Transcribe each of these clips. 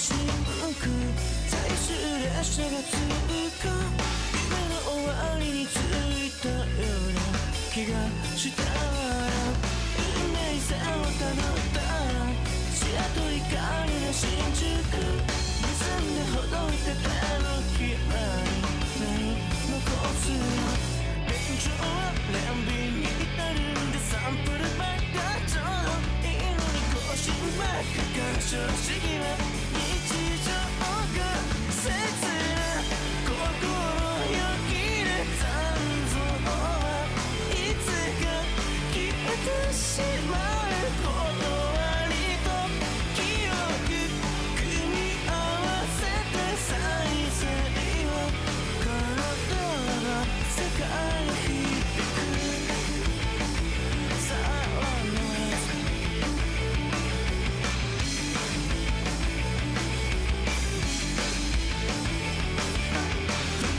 新聞最終列車が通過夢の終わりに着いたような気がした運命線をたどったらシアトル光の新宿結んでほどいて手のひらに残す現状は連美に至るんでサンプルばっかちょうどいいのに更新ばっか干渉主義は日常が切な心よぎれ残像はいつか消えてしまうことありと記憶組み合わせて再生を体が世界を響くさあプ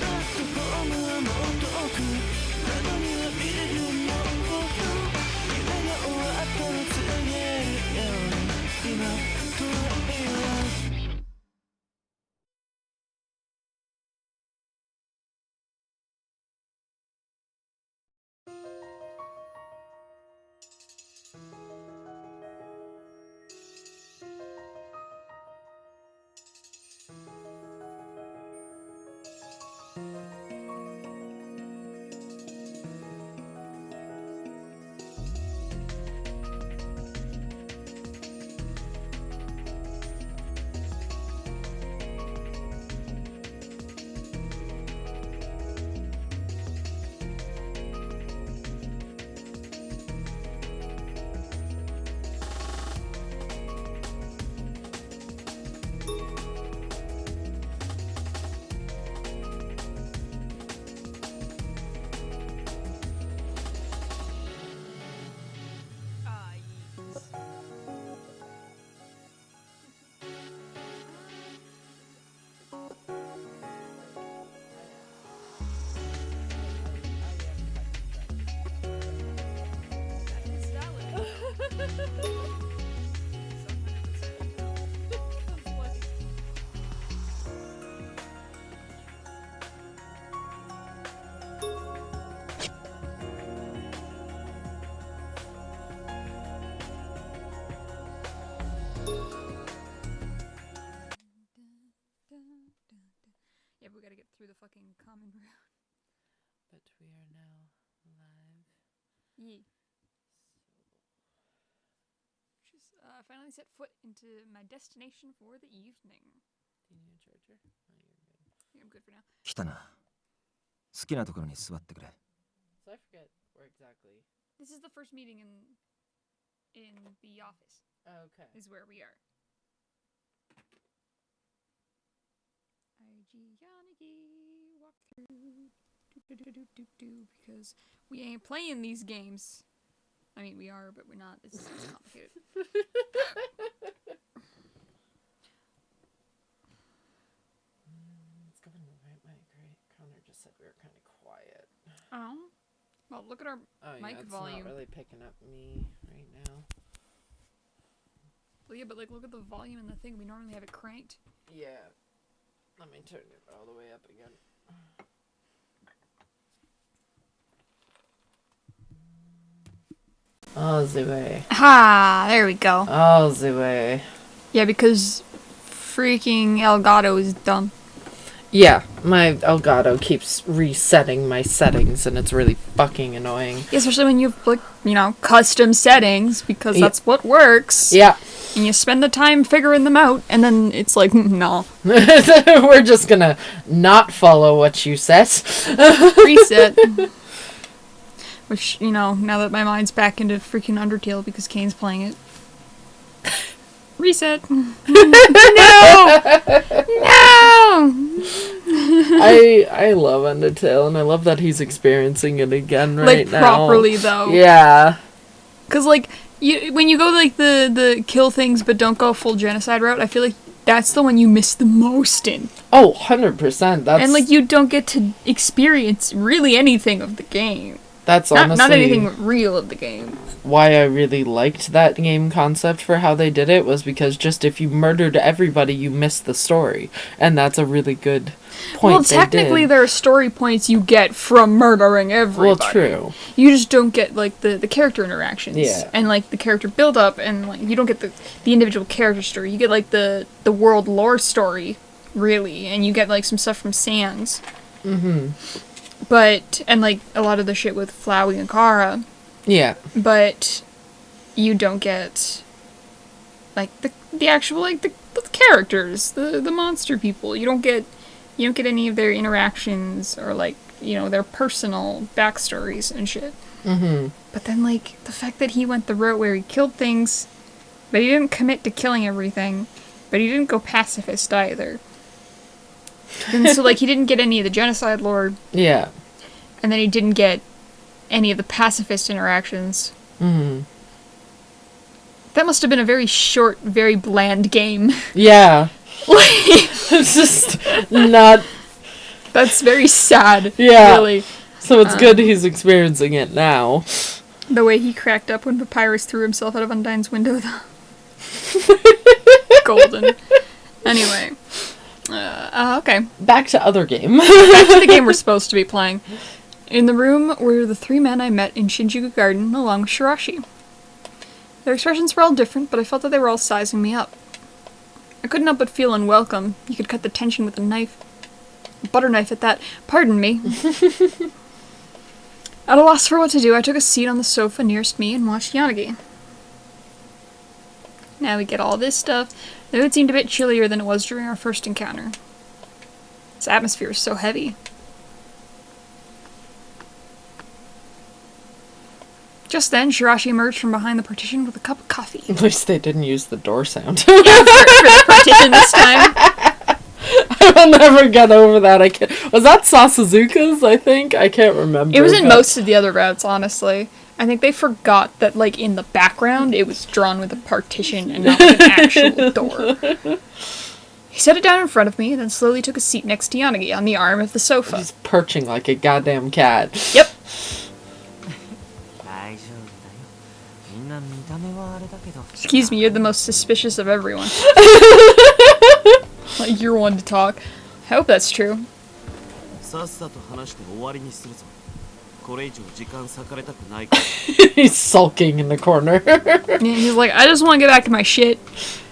ラットフォームはもっと奥窓には見れるもの夢が終わったら告げるように今とはいらYeah, but we gotta get through the fucking common room. But we are now live. Yeah. Just finally set foot into my destination for the evening. Do you need a charger? Oh, you're good. I think I'm good for now. 来たな好きなところに座ってくれ So I forget where exactly. This is the first meeting in the office. Oh, okay. Is where we are. IG Yanagi walk through because we ain't playing these games. I mean, we are, but we're not. It's complicated. It's going right, Mike, right? Connor just said we were kind of quiet. Oh. Well, look at our mic it's volume. not really picking up me right now. Well, yeah, but like, look at the volume in the thing. We normally have it cranked. Yeah. Let me turn it all the way up again. Oh, Zue. Ha! There we go. Oh, Zue. Yeah, because freaking Elgato is dumb. Yeah, my Elgato keeps resetting my settings, and it's really fucking annoying. Yeah, especially when you have, like, you know, custom settings, because that's what works. Yeah. And you spend the time figuring them out, and then it's like, no. We're just gonna not follow what you said. Reset. Which, you know, now that my mind's back into freaking Undertale because Kane's playing it. Reset. No! I love Undertale, and I love that he's experiencing it again right now. Like, properly, though. Yeah. Because, like, when you go, like, the kill things but don't go full genocide route, I feel like that's the one you miss the most in. Oh, 100%. And, like, you don't get to experience really anything of the game. That's honestly not anything real of the game. why I really liked that game concept for how they did it, was because just if you murdered everybody, you missed the story. And that's a really good point. Well, technically there are story points you get from murdering everybody. Well, true. You just don't get, like, the character interactions. Yeah. And, like, the character build-up, and, like, you don't get the individual character story. You get, like, the world lore story, really. And you get, like, some stuff from Sans. Mm-hmm. But, and, like, a lot of the shit with Flowey and Kara. Yeah. But you don't get, like, the actual, like, the characters, the monster people. You don't get any of their interactions or, like, you know, their personal backstories and shit. Mm-hmm. But then, like, the fact that he went the route where he killed things, but he didn't commit to killing everything, but he didn't go pacifist either. And so, like, he didn't get any of the genocide lore, Yeah. and then he didn't get any of the pacifist interactions. Mm-hmm. That must have been a very short, very bland game. Yeah. It's just not... That's very sad, Yeah. really. So it's good he's experiencing it now. The way he cracked up when Papyrus threw himself out of Undyne's window, though. Golden. Anyway. Okay. Back to other game. Back to the game we're supposed to be playing. In the room were the 3 men I met in Shinjuku Garden, along with Shirashi. Their expressions were all different, but I felt that they were all sizing me up. I couldn't help but feel unwelcome. You could cut the tension with a knife. A butter knife at that. Pardon me. At a loss for what to do, I took a seat on the sofa nearest me and watched Yanagi. Now we get all this stuff. The mood seemed a bit chillier than it was during our first encounter. This atmosphere is so heavy. Just then, Shirashi emerged from behind the partition with a cup of coffee. At least they didn't use the door sound. For the partition this time. I'll never get over that. Was that Sasuzuka's, I think? I can't remember. It was in most of the other routes, honestly. I think they forgot that, like, in the background, it was drawn with a partition and not with an actual door. He set it down in front of me, then slowly took a seat next to Yanagi on the arm of the sofa. He's perching like a goddamn cat. Yep. Excuse me, you're the most suspicious of everyone. Like, you're one to talk. I hope that's true. He's sulking in the corner. Yeah, he's like, I just want to get back to my shit.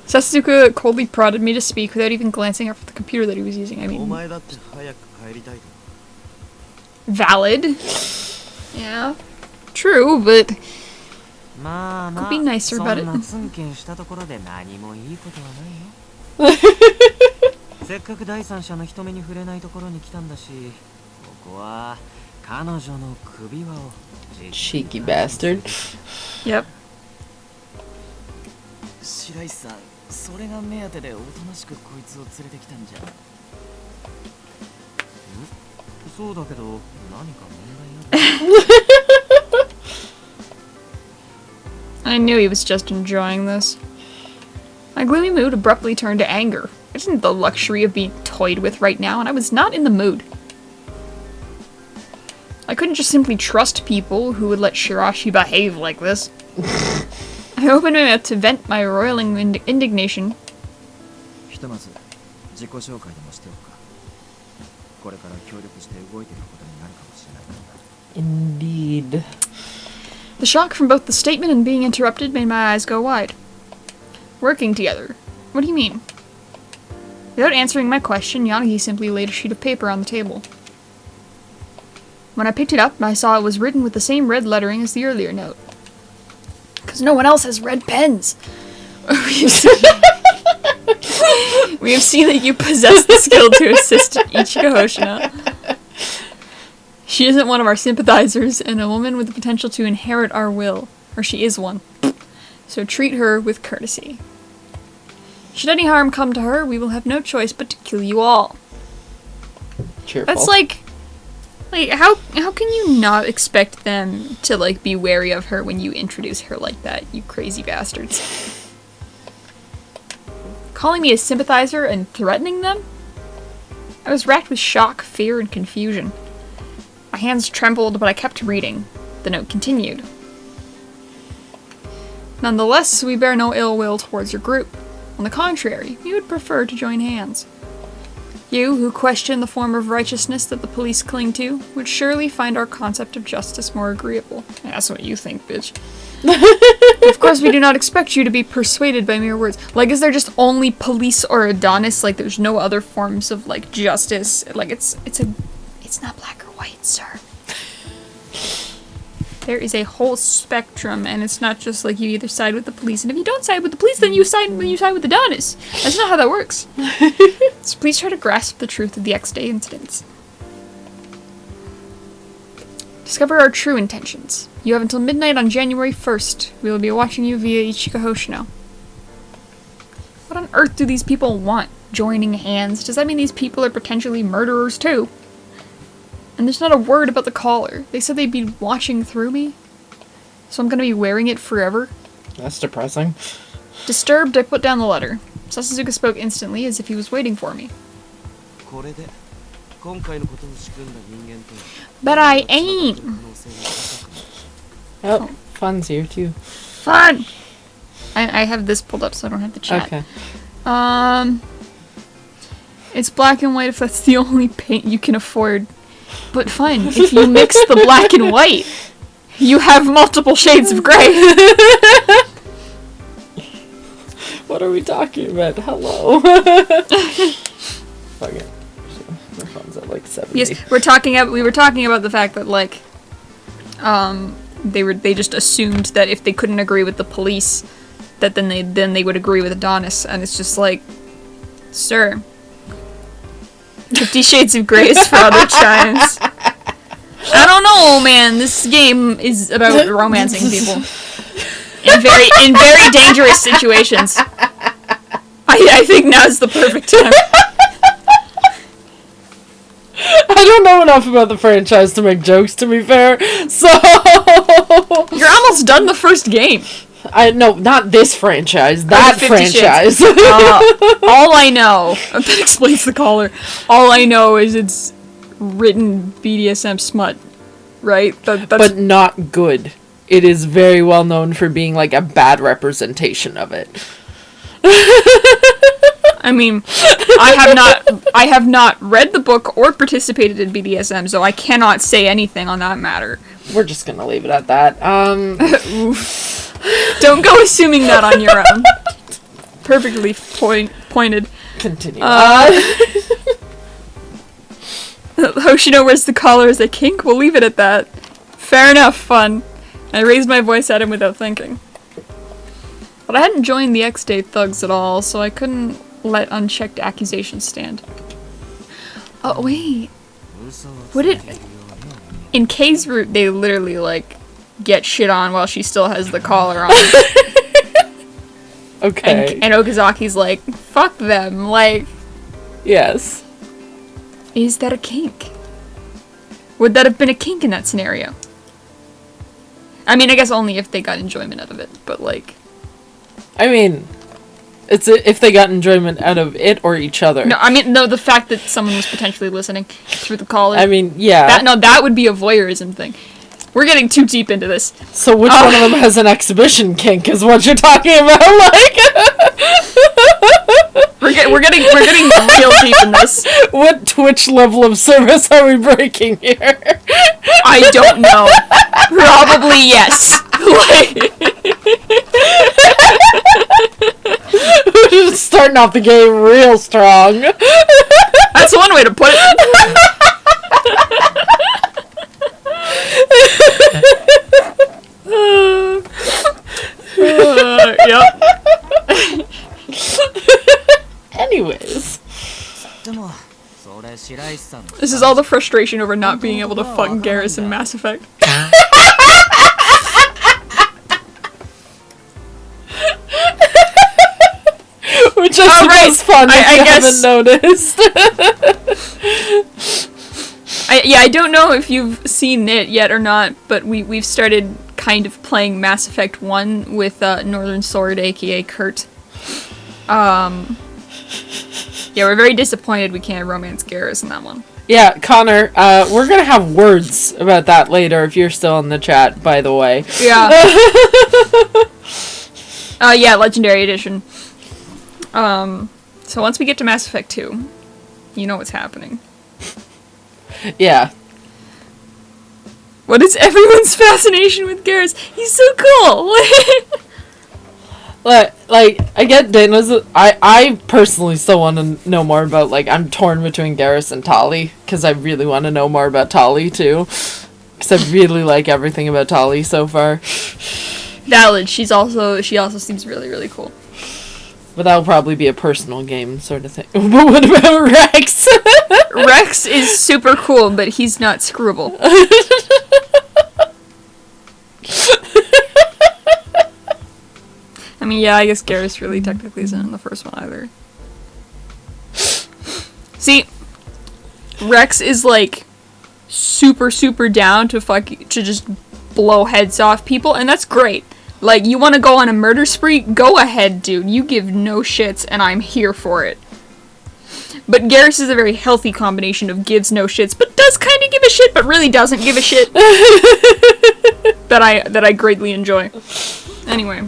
Sasuke coldly prodded me to speak without even glancing up at the computer that he was using. I mean, valid. Yeah, true, but could be nicer about it. せっかく第三者の人目に触れないところに来たんだし、ここは彼女の首輪を Cheeky bastard. Yep. 白石さん、それが目当てでおとなしくこいつを連れてきたんじゃ。そうだけど、何か問題ある？ I knew he was just enjoying this. My gloomy mood abruptly turned to anger. I didn't have the luxury of being toyed with right now, and I was not in the mood. I couldn't just simply trust people who would let Shirashi behave like this. I opened my mouth to vent my roiling indignation. Indeed. The shock from both the statement and being interrupted made my eyes go wide. Working together? What do you mean? Without answering my question, Yanagi simply laid a sheet of paper on the table. When I picked it up, I saw it was written with the same red lettering as the earlier note. Because no one else has red pens! We have seen that you possess the skill to assist Ichika Hoshina. She isn't one of our sympathizers, and a woman with the potential to inherit our will. Or she is one. So treat her with courtesy. Should any harm come to her, we will have no choice but to kill you all. Cheerful. That's like how can you not expect them to, like, be wary of her when you introduce her like that, you crazy bastards? Calling me a sympathizer and threatening them? I was racked with shock, fear, and confusion. My hands trembled, but I kept reading. The note continued. Nonetheless, we bear no ill will towards your group. On the contrary, we would prefer to join hands. You, who question the form of righteousness that the police cling to, would surely find our concept of justice more agreeable. That's what you think, bitch. Of course, we do not expect you to be persuaded by mere words. Like, is there just only police or Adonis? Like, there's no other forms of, like, justice? Like, it's not black or white, sir. There is a whole spectrum, and it's not just like you either side with the police, and if you don't side with the police, then you side with Adonis. That's not how that works. So please try to grasp the truth of the X-Day incidents. Discover our true intentions. You have until midnight on January 1st. We will be watching you via Ichika Hoshino. What on earth do these people want? Joining hands? Does that mean these people are potentially murderers too? And there's not a word about the collar. They said they'd be watching through me. So I'm gonna be wearing it forever. That's depressing. Disturbed, I put down the letter. Sasuzuka spoke instantly, as if he was waiting for me. But I ain't. Oh, Fun's here too. Fun! I have this pulled up so I don't have to chat. Okay. It's black and white if that's the only paint you can afford. But fine, if you mix the black and white, you have multiple shades of gray. What are we talking about? Hello. Fuck it. My phone's at like 70. Yes, we were talking about the fact that like they just assumed that if they couldn't agree with the police that then they would agree with Adonis, and it's just like, sir, 50 Shades of Grey is for other chimes. I don't know, man. This game is about romancing people in very dangerous situations. I think now's the perfect time. I don't know enough about the franchise to make jokes, to be fair, so... You're almost done the first game. No, not this franchise, that franchise. All I know, that explains the collar, all I know is it's written BDSM smut, right? But not good. It is very well known for being like a bad representation of it. I mean, I have not read the book or participated in BDSM, so I cannot say anything on that matter. We're just gonna leave it at that. Don't go assuming that on your own. Perfectly pointed. Continue. Hoshino wears the collar as a kink. We'll leave it at that. Fair enough, Fun. I raised my voice at him without thinking. But I hadn't joined the X-Day thugs at all, so I couldn't let unchecked accusations stand. Oh, wait. Would it... In Kei's route, they literally, like, get shit on while she still has the collar on. Okay. And Okazaki's like, fuck them, like... Yes. Is that a kink? Would that have been a kink in that scenario? I mean, I guess only if they got enjoyment out of it, but, like... I mean... It's if they got enjoyment out of it or each other. No, I mean, no, the fact that someone was potentially listening through the collar. I mean, yeah. That would be a voyeurism thing. We're getting too deep into this. So which one of them has an exhibition kink is what you're talking about, like? We're getting real deep in this. What Twitch level of service are we breaking here? I don't know. Probably yes. We're starting off the game real strong. That's one way to put it. Yep. Anyways. This is all the frustration over not being able to fuck Garrus in Mass Effect. Which I suppose fun if you haven't noticed. I don't know if you've seen it yet or not, but we've started kind of playing Mass Effect 1 with Northern Sword, aka Kurt. Yeah, we're very disappointed we can't romance Garrus in that one. Yeah, Connor, we're gonna have words about that later if you're still in the chat, by the way. Yeah. Yeah, Legendary Edition. So once we get to Mass Effect 2, you know what's happening. Yeah. What is everyone's fascination with Garrus? He's so cool! Like, I get Dana's. I personally still want to know more about, like, I'm torn between Garrus and Tali, because I really want to know more about Tali, too. Because I really like everything about Tali so far. Valid. She also seems really, really cool. But that'll probably be a personal game sort of thing. But what about Rex? Rex is super cool, but he's not screwable. I mean, yeah, I guess Garrus really technically isn't in the first one either. See, Rex is like super, super down to just blow heads off people, and that's great. Like, you want to go on a murder spree? Go ahead, dude. You give no shits, and I'm here for it. But Garrus is a very healthy combination of gives no shits, but does kind of give a shit, but really doesn't give a shit. that I greatly enjoy. Anyway.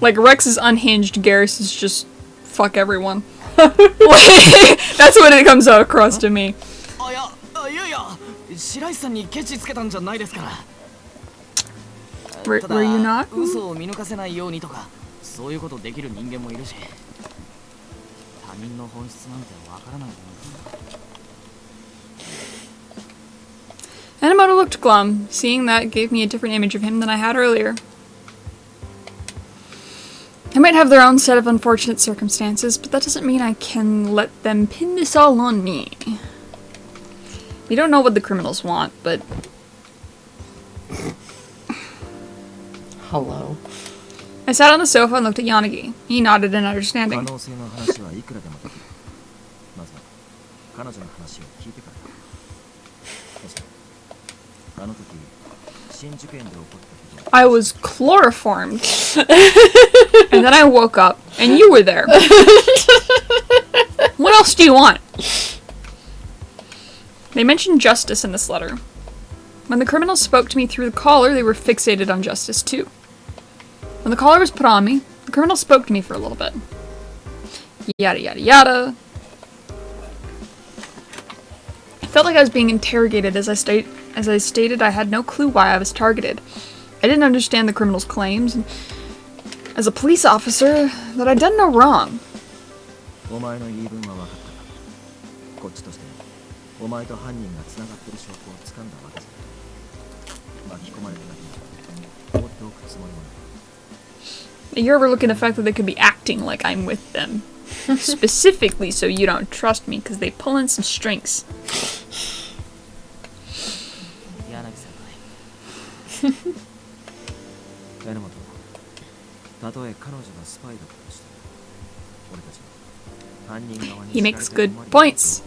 Like, Rex is unhinged, Garrus is just fuck everyone. That's what it comes across to me. Were you not? Enomoto looked glum. Seeing that gave me a different image of him than I had earlier. They might have their own set of unfortunate circumstances, but that doesn't mean I can let them pin this all on me. We don't know what the criminals want, but... Hello. I sat on the sofa and looked at Yanagi. He nodded in understanding. I was chloroformed. And then I woke up, and you were there. What else do you want? They mentioned justice in this letter. When the criminals spoke to me through the collar, they were fixated on justice too. When the collar was put on me, the criminals spoke to me for a little bit. Yada yada yada. I felt like I was being interrogated as I stated I had no clue why I was targeted. I didn't understand the criminals' claims, and as a police officer, that I'd done no wrong. You're overlooking the fact that they could be acting like I'm with them. Specifically so you don't trust me, because they pull in some strings. He makes good points.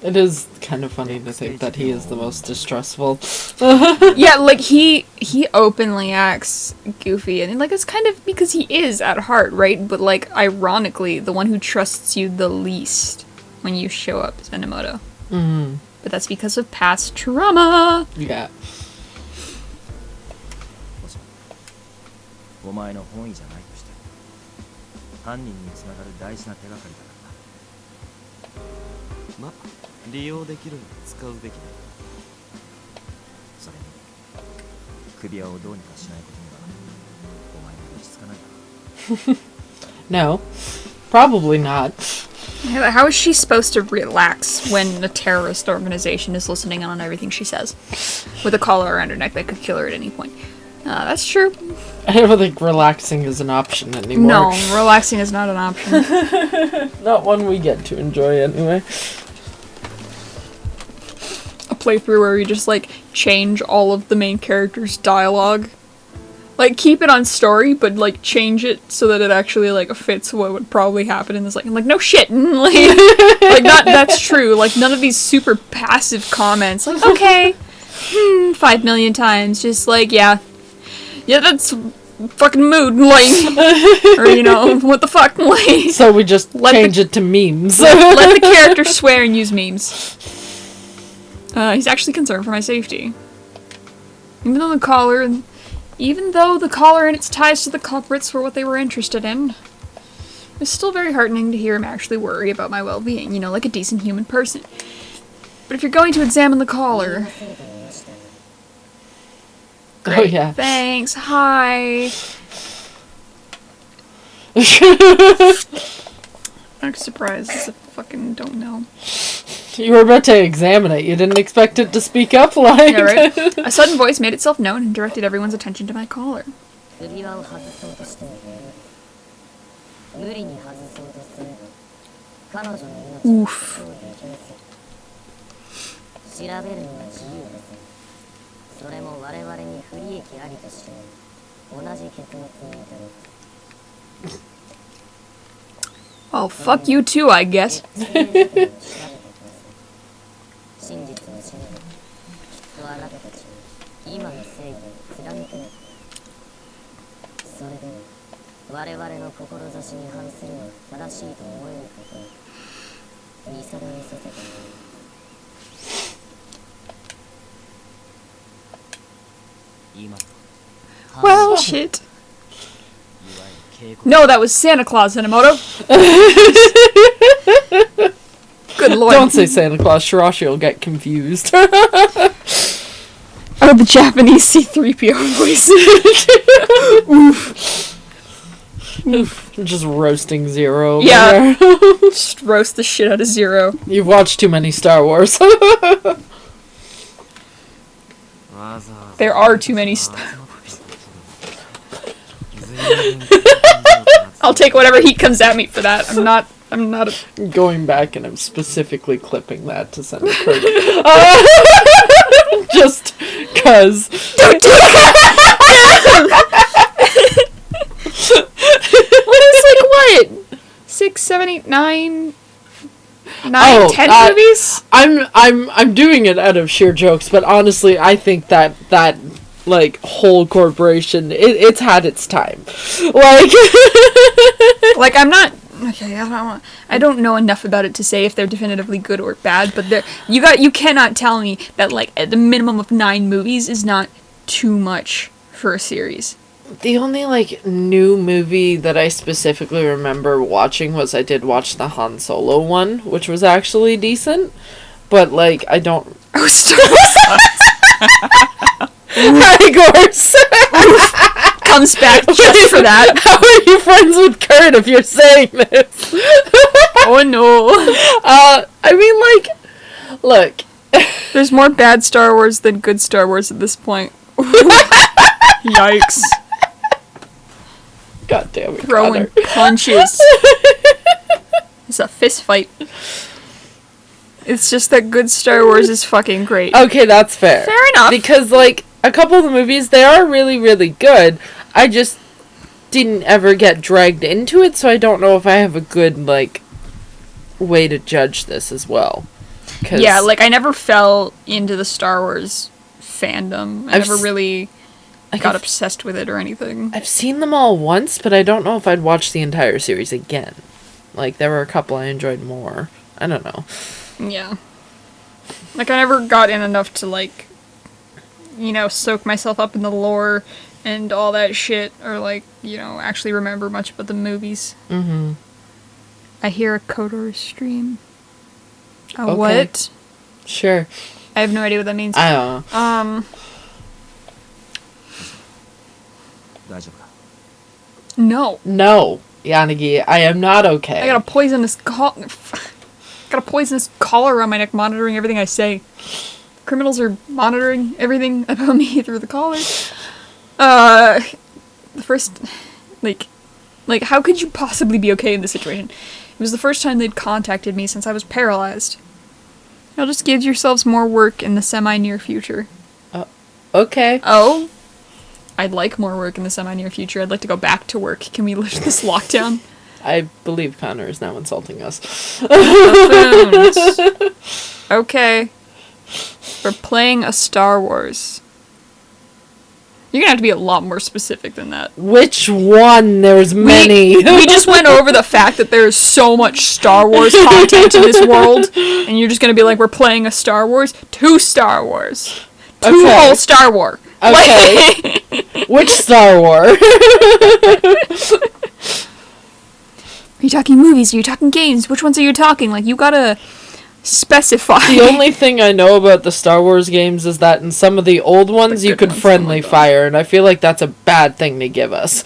It is kind of funny to think that he is the most distrustful. Yeah, like, he openly acts goofy, and, like, it's kind of because he is at heart, right? But, like, ironically, the one who trusts you the least when you show up is Enomoto. Mm-hmm. But that's because of past trauma! Yeah. No, probably not. How is she supposed to relax when a terrorist organization is listening on everything she says? With a collar around her neck that could kill her at any point. That's true. I don't think relaxing is an option anymore. No, relaxing is not an option. Not one we get to enjoy anyway. A playthrough where you just, like, change all of the main character's dialogue. Like, keep it on story, but, like, change it so that it actually, like, fits what would probably happen in this, like, I'm like, no shit, like, that's true, like, none of these super passive comments, like, okay, 5 million times, just, like, yeah, that's fucking mood, like, or, you know, what the fuck, like. So we just change it to memes. Let the character swear and use memes. He's actually concerned for my safety. Even though the collar and its ties to the culprits were what they were interested in, it's still very heartening to hear him actually worry about my well-being, you know, like a decent human person. But if you're going to examine the collar... Great. Oh, yeah. Thanks. Hi. I'm surprised. I fucking don't know. You were about to examine it. You didn't expect it to speak up, like... Yeah, right? A sudden voice made itself known and directed everyone's attention to my collar. Oof. Well, fuck you too, I guess. Well, shit. No, that was Santa Claus, Hanamoto. Good lord. Don't say Santa Claus. Shirashi will get confused. Oh, the Japanese C-3PO voice. Oof. Oof. Just roasting Zero. Yeah. Just roast the shit out of Zero. You've watched too many Star Wars. There are too many Star Wars. I'll take whatever heat comes at me for that. I'm not Going back and I'm specifically clipping that to send a Kurt. Just cause. Don't do What is, like, what? 6, 7, 8, 9, 10 movies? I'm doing it out of sheer jokes, but honestly, I think that like whole corporation, it's had its time. Like, I'm not. Okay, I don't know enough about it to say if they're definitively good or bad, but you cannot tell me that, like, at the minimum of 9 movies is not too much for a series. The only, like, new movie that I specifically remember watching was I did watch the Han Solo one, which was actually decent, but, like, I don't... Oh, Star Wars! Gorse! Comes back just for that. How are you friends with Kurt if you're saying this? Oh, no. I mean, like, look. There's more bad Star Wars than good Star Wars at this point. Yikes. God damn it, Throwing Connor. punches. It's a fist fight. It's just that good Star Wars is fucking great. Okay, that's fair. Fair enough. Because, like, a couple of the movies, they are really, really good. I just didn't ever get dragged into it, so I don't know if I have a good, like, way to judge this as well. Yeah, like, I never fell into the Star Wars fandom. I never really got obsessed with it or anything. I've seen them all once, but I don't know if I'd watch the entire series again. Like, there were a couple I enjoyed more. I don't know. Yeah. Like, I never got in enough to, like, you know, soak myself up in the lore and all that shit, or, like, you know, actually remember much about the movies. Mm-hmm. I hear a Kodor stream. Okay. What? Sure. I have no idea what that means. I don't know. No. No, Yanagi, I am not okay. I got a poisonous collar around my neck monitoring everything I say. Criminals are monitoring everything about me through the collar. The first, like, how could you possibly be okay in this situation? It was the first time they'd contacted me since I was paralyzed. You'll just give yourselves more work in the semi-near future. Okay. Oh? I'd like more work in the semi-near future. I'd like to go back to work. Can we lift this lockdown? I believe Connor is now insulting us. Buffoons. Okay. We're playing a Star Wars. You're gonna have to be a lot more specific than that. Which one? There's many. We just went over the fact that there's so much Star Wars content in this world, and you're just gonna be like, we're playing a Star Wars? 2 Star Wars. 2 Okay. whole Star Wars. Okay. Which Star Wars? Are you talking movies? Are you talking games? Which ones are you talking? Like, you gotta specify. The only thing I know about the Star Wars games is that in some of the old ones The you good could ones, friendly oh my God. fire, and I feel like that's a bad thing to give us.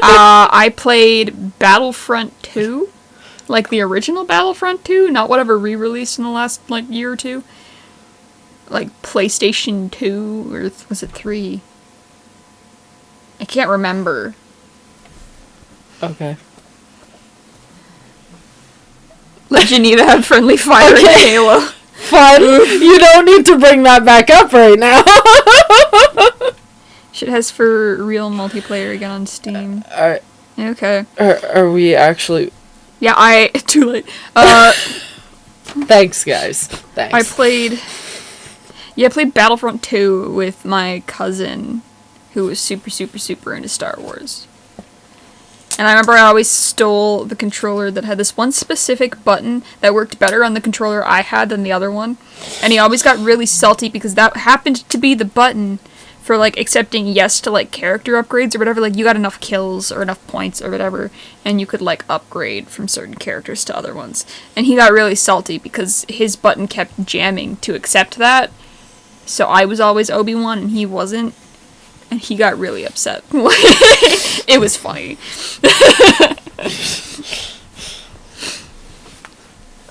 I played Battlefront 2. Like, the original Battlefront 2, not whatever re-released in the last, like, year or two. Like, PlayStation 2, or was it 3? I can't remember. Okay. Legend need to have friendly fire in Okay. Halo. Fine. You don't need to bring that back up right now. Shit has for real multiplayer again on Steam. Okay. Are we actually... Yeah, too late. Thanks, guys. Thanks. I played Battlefront 2 with my cousin, who was super, super, super into Star Wars. And I remember I always stole the controller that had this one specific button that worked better on the controller I had than the other one. And he always got really salty because that happened to be the button for, like, accepting yes to, like, character upgrades or whatever. Like, you got enough kills or enough points or whatever, and you could, like, upgrade from certain characters to other ones. And he got really salty because his button kept jamming to accept that. So I was always Obi-Wan and he wasn't. And he got really upset. It was funny.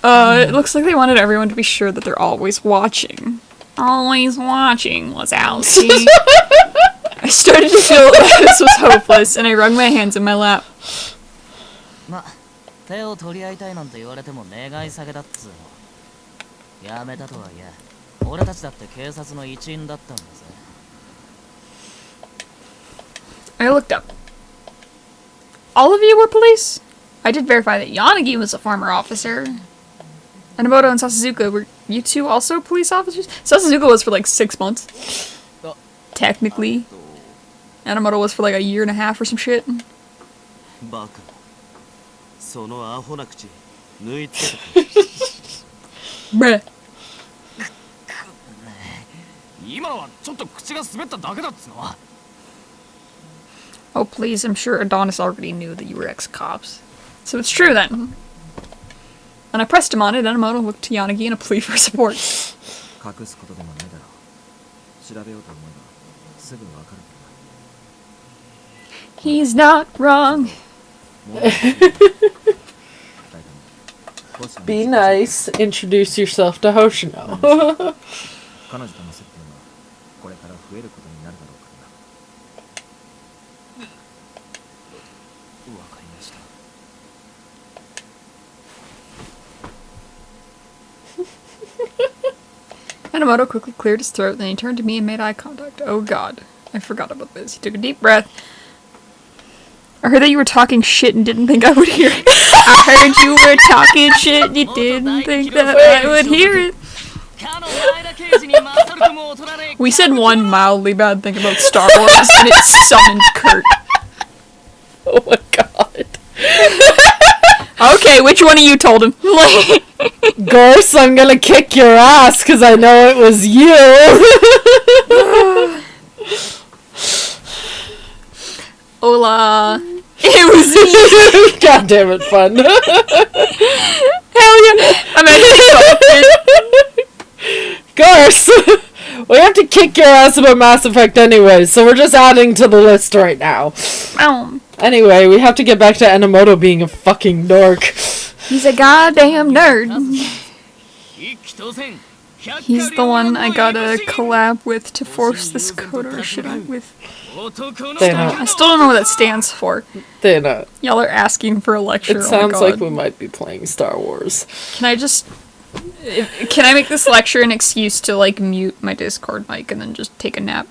It looks like they wanted everyone to be sure that they're always watching. Always watching was Alcy. I started to feel like this was hopeless, and I wrung my hands in my lap. ま、手を取り合いたいなんて言われても願い下げだっつうの。やめたとはいえ、俺たちだって警察の一員だったんだぜ。I looked up. All of you were police? I did verify that Yanagi was a former officer. Enomoto and Sasuzuka, were you two also police officers? Sasuzuka was for like 6 months. Technically. Enomoto was for like a year and a half or some shit. バカそのアホな口縫い付けて Bruh. 今はちょっと口が滑っただけだっつの。 Oh, please, I'm sure Adonis already knew that you were ex-cops. So it's true then. And I pressed him on it, and Enomoto looked to Yanagi in a plea for support. 隠すことでもないだろう。調べようと思えばすぐわかる He's not wrong. Be nice. Introduce yourself to Hoshino. 彼女との接点はこれから増えることになるだろうからな。わかりました。 Enomoto quickly cleared his throat, then he turned to me and made eye contact. Oh god. I forgot about this. He took a deep breath. I heard that you were talking shit and didn't think I would hear it. I heard you were talking shit and you didn't think that I would hear it. We said one mildly bad thing about Star Wars and it summoned Kurt. Oh my god. Okay, which one of you told him? Gorse, I'm gonna kick your ass because I know it was you. Hola. It was me. God damn it, fun. Hell yeah. I'm actually so Gorse, we have to kick your ass about Mass Effect anyways, so we're just adding to the list right now. Anyway, we have to get back to Enomoto being a fucking dork. He's a goddamn nerd. He's the one I gotta collab with to force this code or shit out with. I still don't know what that stands for. Then, Y'all are asking for a lecture. it Oh sounds my like God. we might be playing Star Wars. Can I just... Can I make this lecture an excuse to, like, mute my Discord mic and then just take a nap?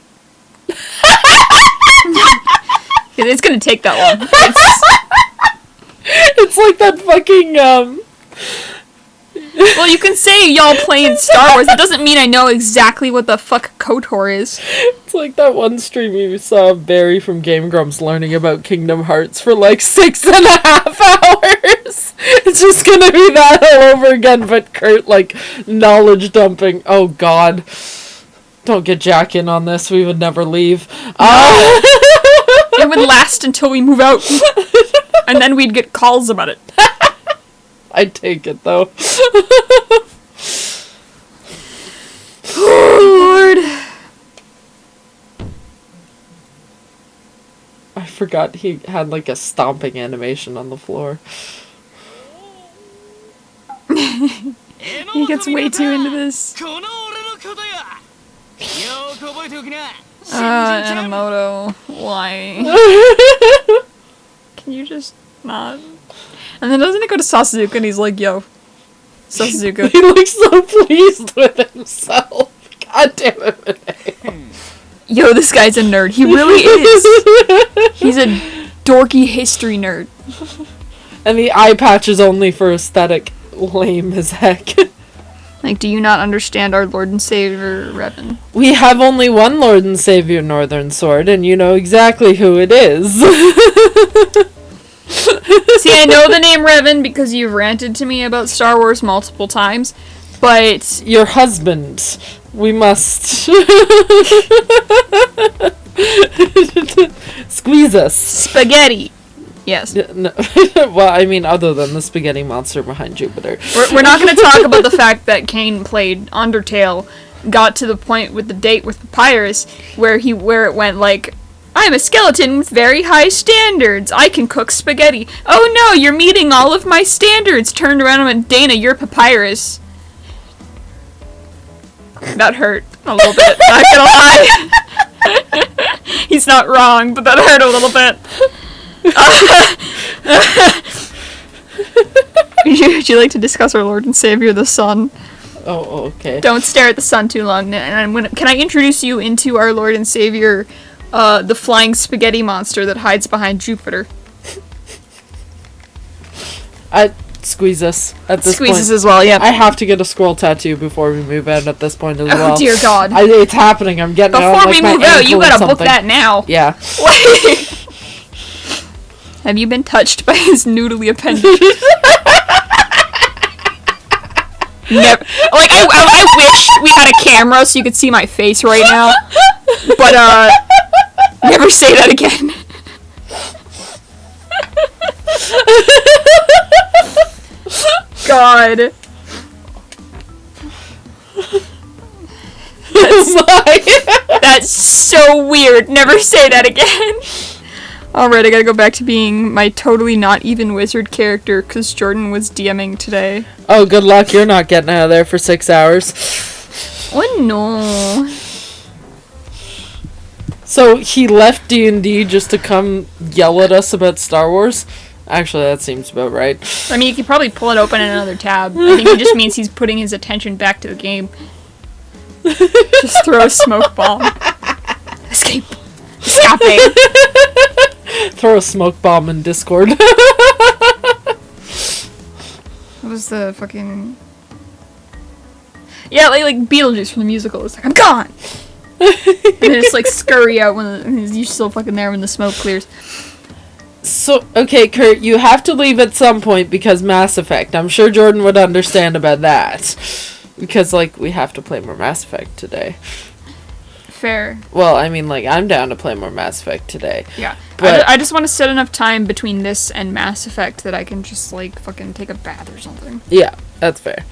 It's gonna take that long. It's like that fucking, Well, you can say y'all playing Star Wars. It doesn't mean I know exactly what the fuck KOTOR is. it's like that one stream you saw of Barry from Game Grumps learning about Kingdom Hearts for like 6.5 hours. It's just gonna be that all over again, but Kurt, like, knowledge dumping. Oh god. Don't get Jack in on this, we would never leave. It would last until we move out. And then we'd get calls about it. I'd take it, though. Oh, Lord. I forgot he had, like, a stomping animation on the floor. He gets way too into this. この俺のことやよーく覚えておきな Enomoto. Why? Can you just not? And then doesn't it go to Sasuke and he's like, yo, Sasuke. He looks so pleased with himself. God damn it, Renee. Yo, this guy's a nerd. He really is. He's a dorky history nerd. And the eye patch is only for aesthetic. Lame as heck. Like, do you not understand our Lord and Savior, Revan? We have only one Lord and Savior Northern Sword, and you know exactly who it is. See, I know the name Revan because you've ranted to me about Star Wars multiple times, but... Your husband. We must... Squeeze us. Spaghetti. Yes. Yeah, no. Well, I mean, other than the spaghetti monster behind Jupiter. We're not going to talk about the fact that Kane played Undertale, got to the point with the date with Papyrus, where it went like, I'm a skeleton with very high standards. I can cook spaghetti. Oh no, you're meeting all of my standards. Turned around and went, Dana, you're Papyrus. That hurt a little bit, not gonna lie. He's not wrong, but that hurt a little bit. Would you like to discuss our Lord and Savior, the sun? Oh, okay. Don't stare at the sun too long. And can I introduce you into our Lord and Savior, the flying spaghetti monster that hides behind Jupiter? Squeeze us at this Squeezes point. as well, yeah. I have to get a squirrel tattoo before we move out at this point as well. Oh dear God! It's happening. I'm getting it on, Before like, we my move out, ankle you or gotta book something. that now. Yeah. Have you been touched by his noodly appendage? Never. Like I wish we had a camera so you could see my face right now. But never say that again. God. That's so weird. Never say that again. Alright, I gotta go back to being my totally not even wizard character because Jordan was DMing today. Oh, good luck. You're not getting out of there for 6 hours. Oh no. So he left D&D just to come yell at us about Star Wars? Actually, that seems about right. I mean, you could probably pull it open in another tab. I think it just means he's putting his attention back to the game. Just throw a smoke bomb. Escape. Escape. Throw a smoke bomb in Discord. What was the fucking... Yeah, like Beetlejuice from the musical. It's like, I'm gone! And then just like scurry out when you're still fucking there when the smoke clears. So, okay, Kurt, you have to leave at some point because Mass Effect. I'm sure Jordan would understand about that. Because, like, we have to play more Mass Effect today. Fair. Well, I mean, like, I'm down to play more Mass Effect today. Yeah. But I just want to set enough time between this and Mass Effect that I can just, like, fucking take a bath or something. yeah, that's fair.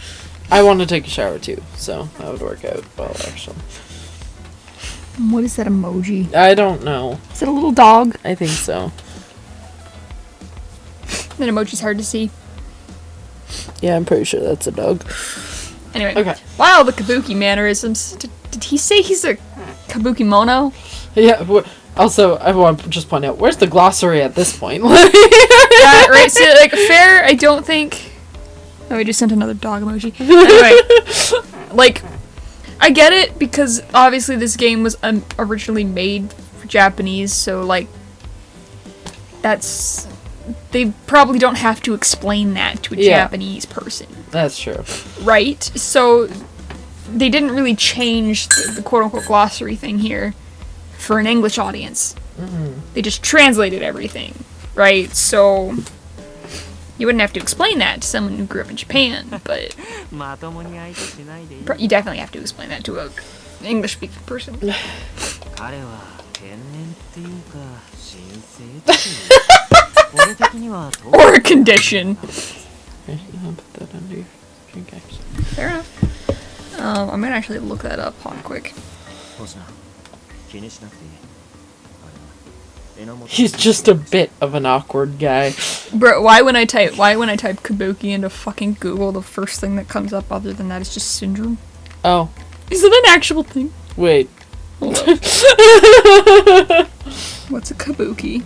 I want to take a shower, too, so that would work out well, actually. What is that emoji? I don't know. Is it a little dog? I think so. That emoji's hard to see. Yeah, I'm pretty sure that's a dog. Anyway. Okay. Wow, the Kabuki mannerisms. Did he say he's a Kabuki mono? Yeah, also, I want to just point out, where's the glossary at this point? Right, so, like, fair, I don't think... Oh, we just sent another dog emoji. Anyway, like, I get it, because obviously this game was originally made for Japanese, so, like, that's... They probably don't have to explain that to a Japanese person. That's true. Right? So they didn't really change the quote-unquote glossary thing here for an English audience. They just translated everything, right? So you wouldn't have to explain that to someone who grew up in Japan, but you definitely have to explain that to a English-speaking person. Or a condition. I'll put that under your drink, actually. Fair enough. I'm gonna actually look that up on quick. He's just a bit of an awkward guy. Bro, why when I type kabuki into fucking Google, the first thing that comes up other than that is just syndrome? Oh. Is it an actual thing? Wait. Hold up. What's a kabuki?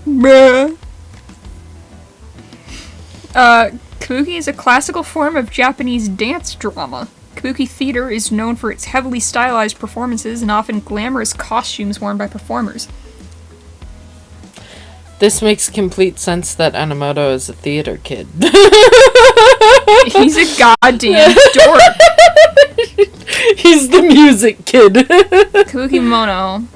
Bruh. Kabuki is a classical form of Japanese dance drama. Kabuki theater is known for its heavily stylized performances and often glamorous costumes worn by performers. This makes complete sense that Enomoto is a theater kid. He's a goddamn dork. He's the music kid. Kabuki mono.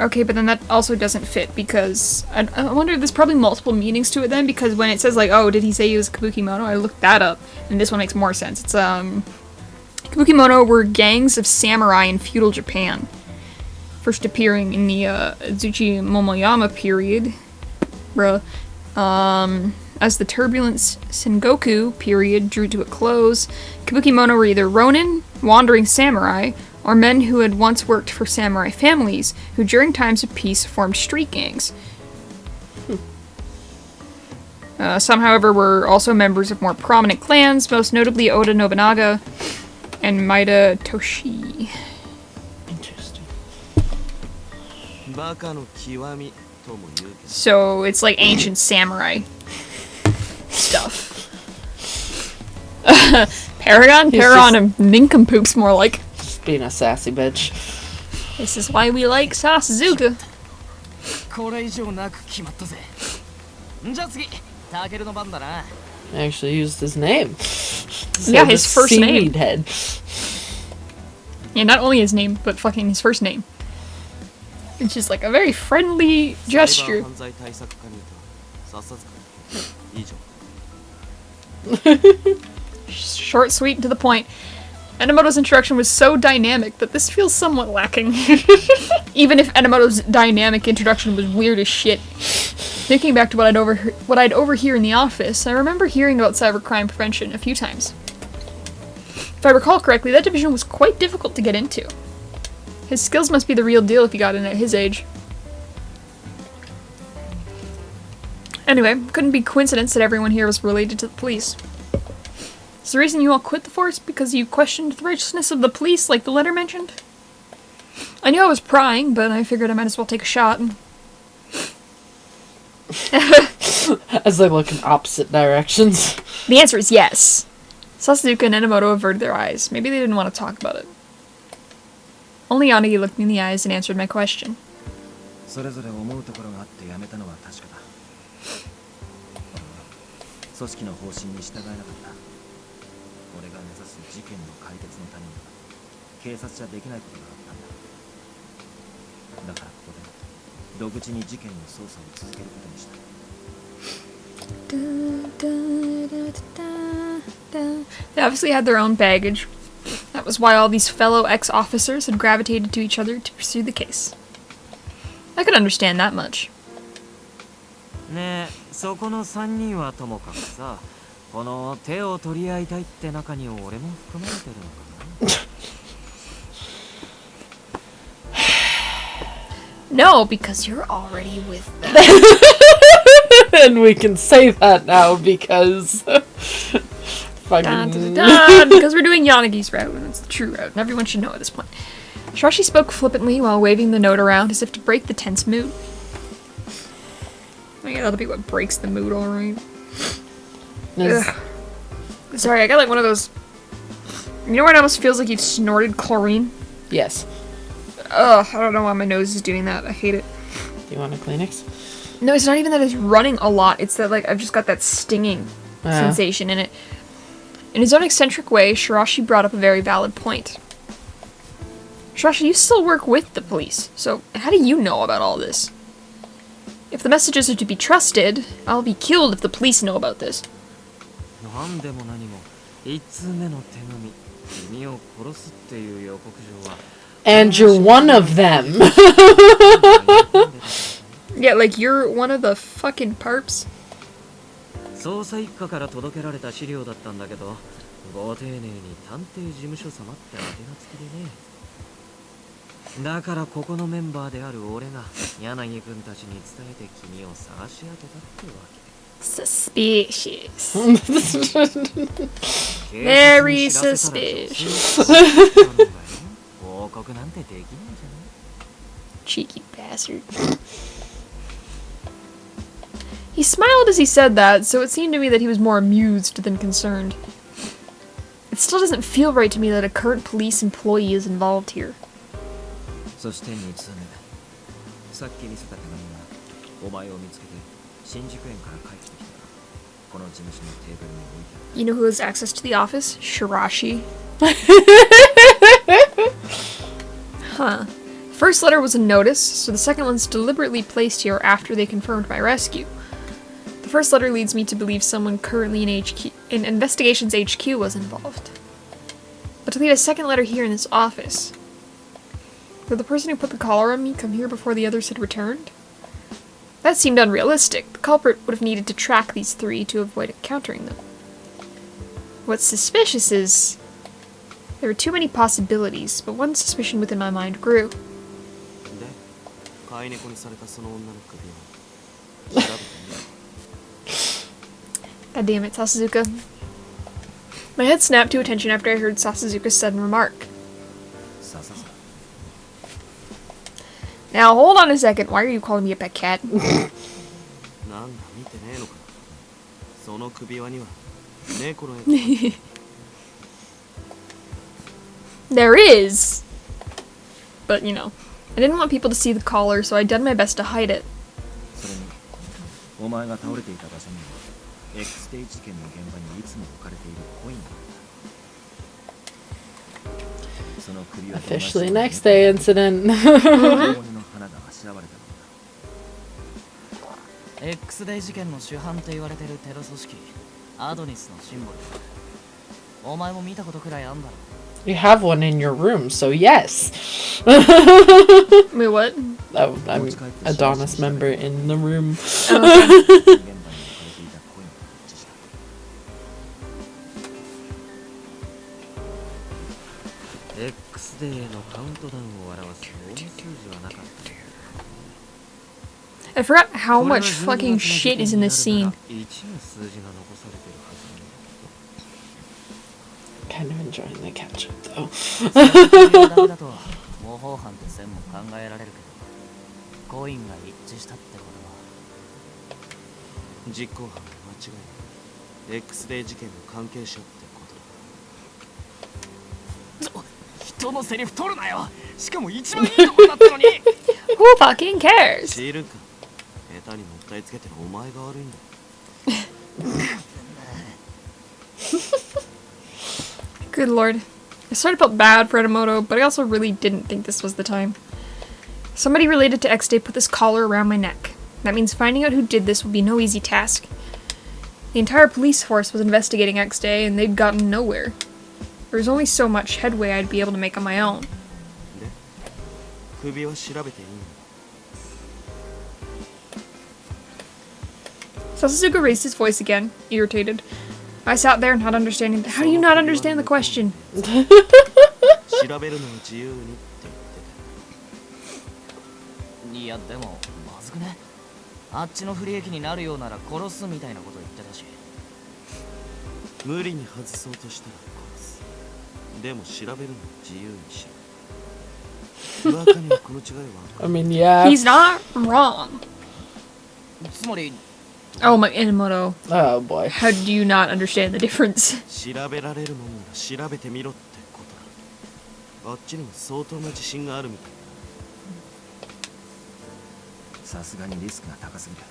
Okay, but then that also doesn't fit because I wonder, there's probably multiple meanings to it then, because when it says like, oh, did he say he was Kabuki mono? I looked that up, and this one makes more sense. It's Kabuki mono were gangs of samurai in feudal Japan, first appearing in the Azuchi Momoyama period, as the turbulent Sengoku period drew to a close. Kabuki mono were either ronin, wandering samurai, or men who had once worked for samurai families, who during times of peace formed street gangs. Some, however, were also members of more prominent clans, most notably Oda Nobunaga and Maeda Toshi. Interesting. So it's like ancient samurai stuff. Paragon and nincompoops more like. Being a sassy bitch. This is why we like Sasuke. I actually used his name. Yeah, his first name. Seaweed head. Yeah, not only his name, but fucking his first name. It's just like a very friendly gesture. Short, sweet, and to the point. Enomoto's introduction was so dynamic that this feels somewhat lacking. Even if Enomoto's dynamic introduction was weird as shit. Thinking back to what I'd overhear in the office, I remember hearing about cybercrime prevention a few times. If I recall correctly, that division was quite difficult to get into. His skills must be the real deal if he got in at his age. Anyway, couldn't be coincidence that everyone here was related to the police. Is the reason you all quit the force because you questioned the righteousness of the police, like the letter mentioned? I knew I was prying, but I figured I might as well take a shot. As they look in opposite directions. The answer is yes. Sasuke and Enomoto averted their eyes. Maybe they didn't want to talk about it. Only Yanagi looked me in the eyes and answered my question. They obviously had their own baggage. That was why all these fellow ex-officers had gravitated to each other to pursue the case. I could understand that much. No, because you're already with them. And we can say that now because... because we're doing Yanagi's route, and it's the true route, and everyone should know at this point. Shirashi spoke flippantly while waving the note around as if to break the tense mood. I guess that'll be what breaks the mood, alright. Sorry, I got like one of those You know what? It almost feels like you've snorted chlorine. Yes. Ugh, I don't know why my nose is doing that. I hate it. Do you want a Kleenex? No, it's not even that it's running a lot. It's that, like, I've just got that stinging sensation in it. In his own eccentric way, Shirashi brought up a very valid point. Shirashi, you still work with the police, so how do you know about all this? If the messages are to be trusted, I'll be killed if the police know about this. なんでも何も1通目の手紙君を殺すっていう予告状は And you're one of them. Yeah, like, you're one of the fucking perps. 捜査一課から届けられた資料だったんだけどご丁寧に探偵事務所様って宛名付きでねだからここのメンバーである俺が柳君たちに伝えて君を探し当てたってわけ Suspicious. 警察 Very に知らせたら suspicious. 報告なんてできないじゃない Cheeky bastard. He smiled as he said that, so it seemed to me that he was more amused than concerned. It still doesn't feel right to me that a current police employee is involved here. そして2通目さっき見せた手紙がお前を見つけて新宿園から帰ってきたこの事務所のテーブルに置いてある You know who has access to the office? Shirashi. Huh. First letter was a notice, so the second one's deliberately placed here after they confirmed my rescue. The first letter leads me to believe someone currently in Investigations HQ was involved. But to leave a second letter here in this office... Did the person who put the collar on me come here before the others had returned? That seemed unrealistic. The culprit would have needed to track these three to avoid encountering them. What's suspicious is... There were too many possibilities, but one suspicion within my mind grew. で飼い猫にされたその女の首を調べてみる God damn it, Sasuzuka. My head snapped to attention after I heard Sasuzuka's sudden remark. さささ Now, hold on a second. Why are you calling me a pet cat? なんだ見てねえのかその首輪には猫の絵 There is! But, you know, I didn't want people to see the collar, so I did my best to hide it. それにお前が倒れていた場所には X デイ事件の現場にいつも置かれているコインが Officially next day incident. X デイ事件の主犯と言われているテロ組織アドニスのシンボルお前も見たことくらいあんだろ You have one in your room, so yes. Wait, what? Oh, I'm Adonis member in the room. X デーのカウントダウンを表す大数字はなかった I forgot how much fucking shit is in this scene. Kind of enjoying the catch up though. 模倣犯って線も考えられるけどコインが一致したってことは実行犯は間違いない X デー事件の関係者ってことだ人のセリフ取るなよしかも一番いいところだったのに Who fucking cares? 知るか下手にもったいつけてるお前が悪いんだ Good lord. I sort of felt bad for Enomoto, but I also really didn't think this was the time. Somebody related to X-Day put this collar around my neck. That means finding out who did this would be no easy task. The entire police force was investigating X-Day, and they'd gotten nowhere. There was only so much headway I'd be able to make on my own. で首は調べていいの Sasuzuka raised his voice again, irritated. I sat there not understanding. How do you not understand the question? 調べるのは自由にって言ってたいやでもまずくねあっちの不利益になるようなら殺すみたいなこと言ってたし無理に外そうとしたら殺すでも調べるのは自由にしろバカにはこの違いは I mean, yeah. He's not wrong. つまり Oh my Inamoto. Oh boy. How do you not understand the difference? 調べられるもんなら調べてみろってことだ。あっちにも相当な自信があるみたいだ。さすがにリスクが高すぎる。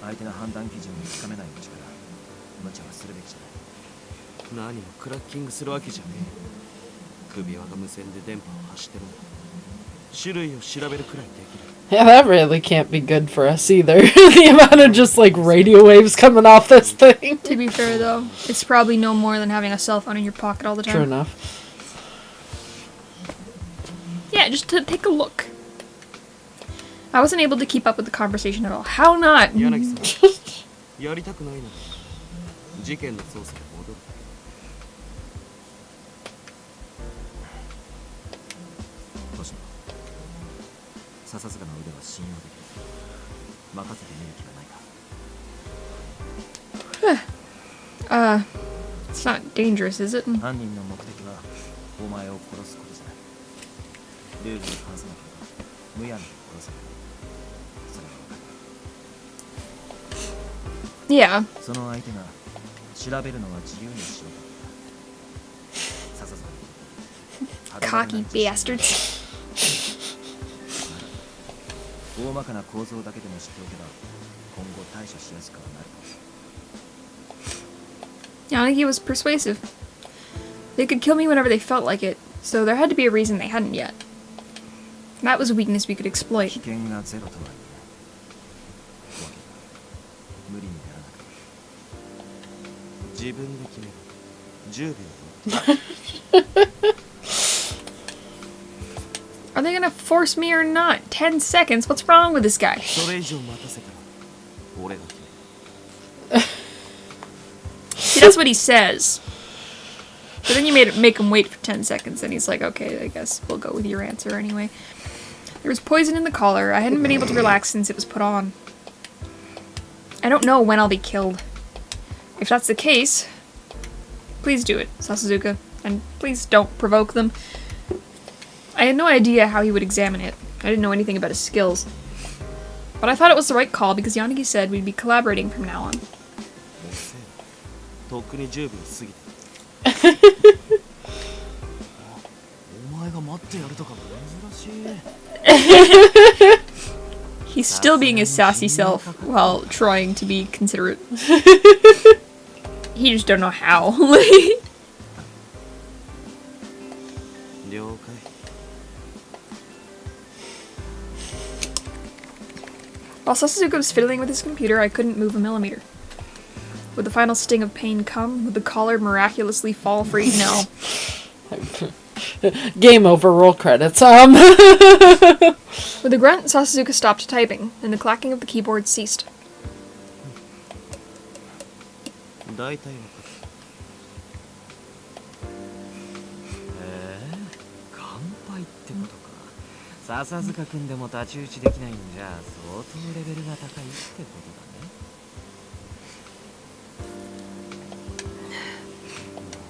相手の判断基準につかめないうちから無茶はするべきじゃない。何もクラッキングするわけじゃねえ。首輪が無線で電波を発してるんだ。種類を調べるくらいできる。 Yeah, that really can't be good for us either. The amount of just like radio waves coming off this thing. To be fair, though, it's probably no more than having a cell phone in your pocket all the time. True enough. Yeah, just to take a look. I wasn't able to keep up with the conversation at all. How not? 柳さん、やりたくないなら事件の捜査に戻る。星野、笹塚の腕は信用できる。任せてみる気はないか。It's not dangerous, is it? 犯人の目的はお前を殺すことじゃない。ルールに反さなければむやみに殺せない。それは分かる。 Yeah. その相手が調べるのは自由にしろと言った。笹塚の Cocky bastards. 大まかな構造だけでも知っておけば今後対処しやすくはなる。 Yanagi was persuasive. They could kill me whenever they felt like it, so there had to be a reason they hadn't yet. That was a weakness we could exploit. 危険がゼロとは言えない。怖ければ無理にならなくていい。自分で決める。10秒。 Are they gonna force me or not? 10 seconds? What's wrong with this guy? それ以上待たせたら俺が決める。 See, that's what he says. But then you make him wait for 10 seconds, and he's like, okay, I guess we'll go with your answer anyway. There was poison in the collar. I hadn't been able to relax since it was put on. I don't know when I'll be killed. If that's the case, please do it, Sasuzuka. And please don't provoke them. I had no idea how he would examine it. I didn't know anything about his skills. But I thought it was the right call because Yanagi said we'd be collaborating from now on. 遅え。とっくに10秒過ぎて。お前が待ってやるとか珍しい。 He's still being his sassy self while trying to be considerate. He just don't know how. 了解。 While Sasuzuka was fiddling with his computer, I couldn't move a millimeter. Would the final sting of pain come? Would the collar miraculously fall free? No. Game over, roll credits. With a grunt, Sasuzuka stopped typing, and the clacking of the keyboard ceased. 大体わかる。乾杯ってことか。笹塚君でも太刀打ちできないんじゃ相当レベルが高いってことだね。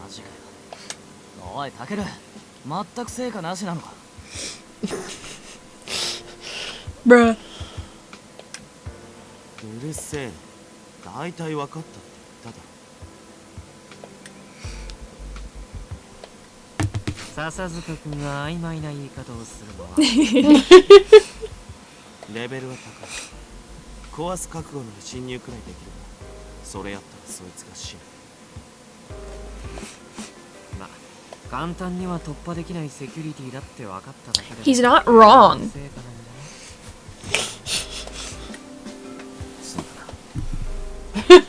マジかよ。おいタケル、全く成果なしなのか。 Bruh. うるせえ。大体わかったって言っただろ。笹塚君が曖昧な言い方をするのはレベルは高い。壊す覚悟なら侵入くらいできるが、それやったらそいつが死ぬ。まあ簡単には突破できないセキュリティだって分かっただけで。 He's not wrong. 成果なんじゃない？そうだな。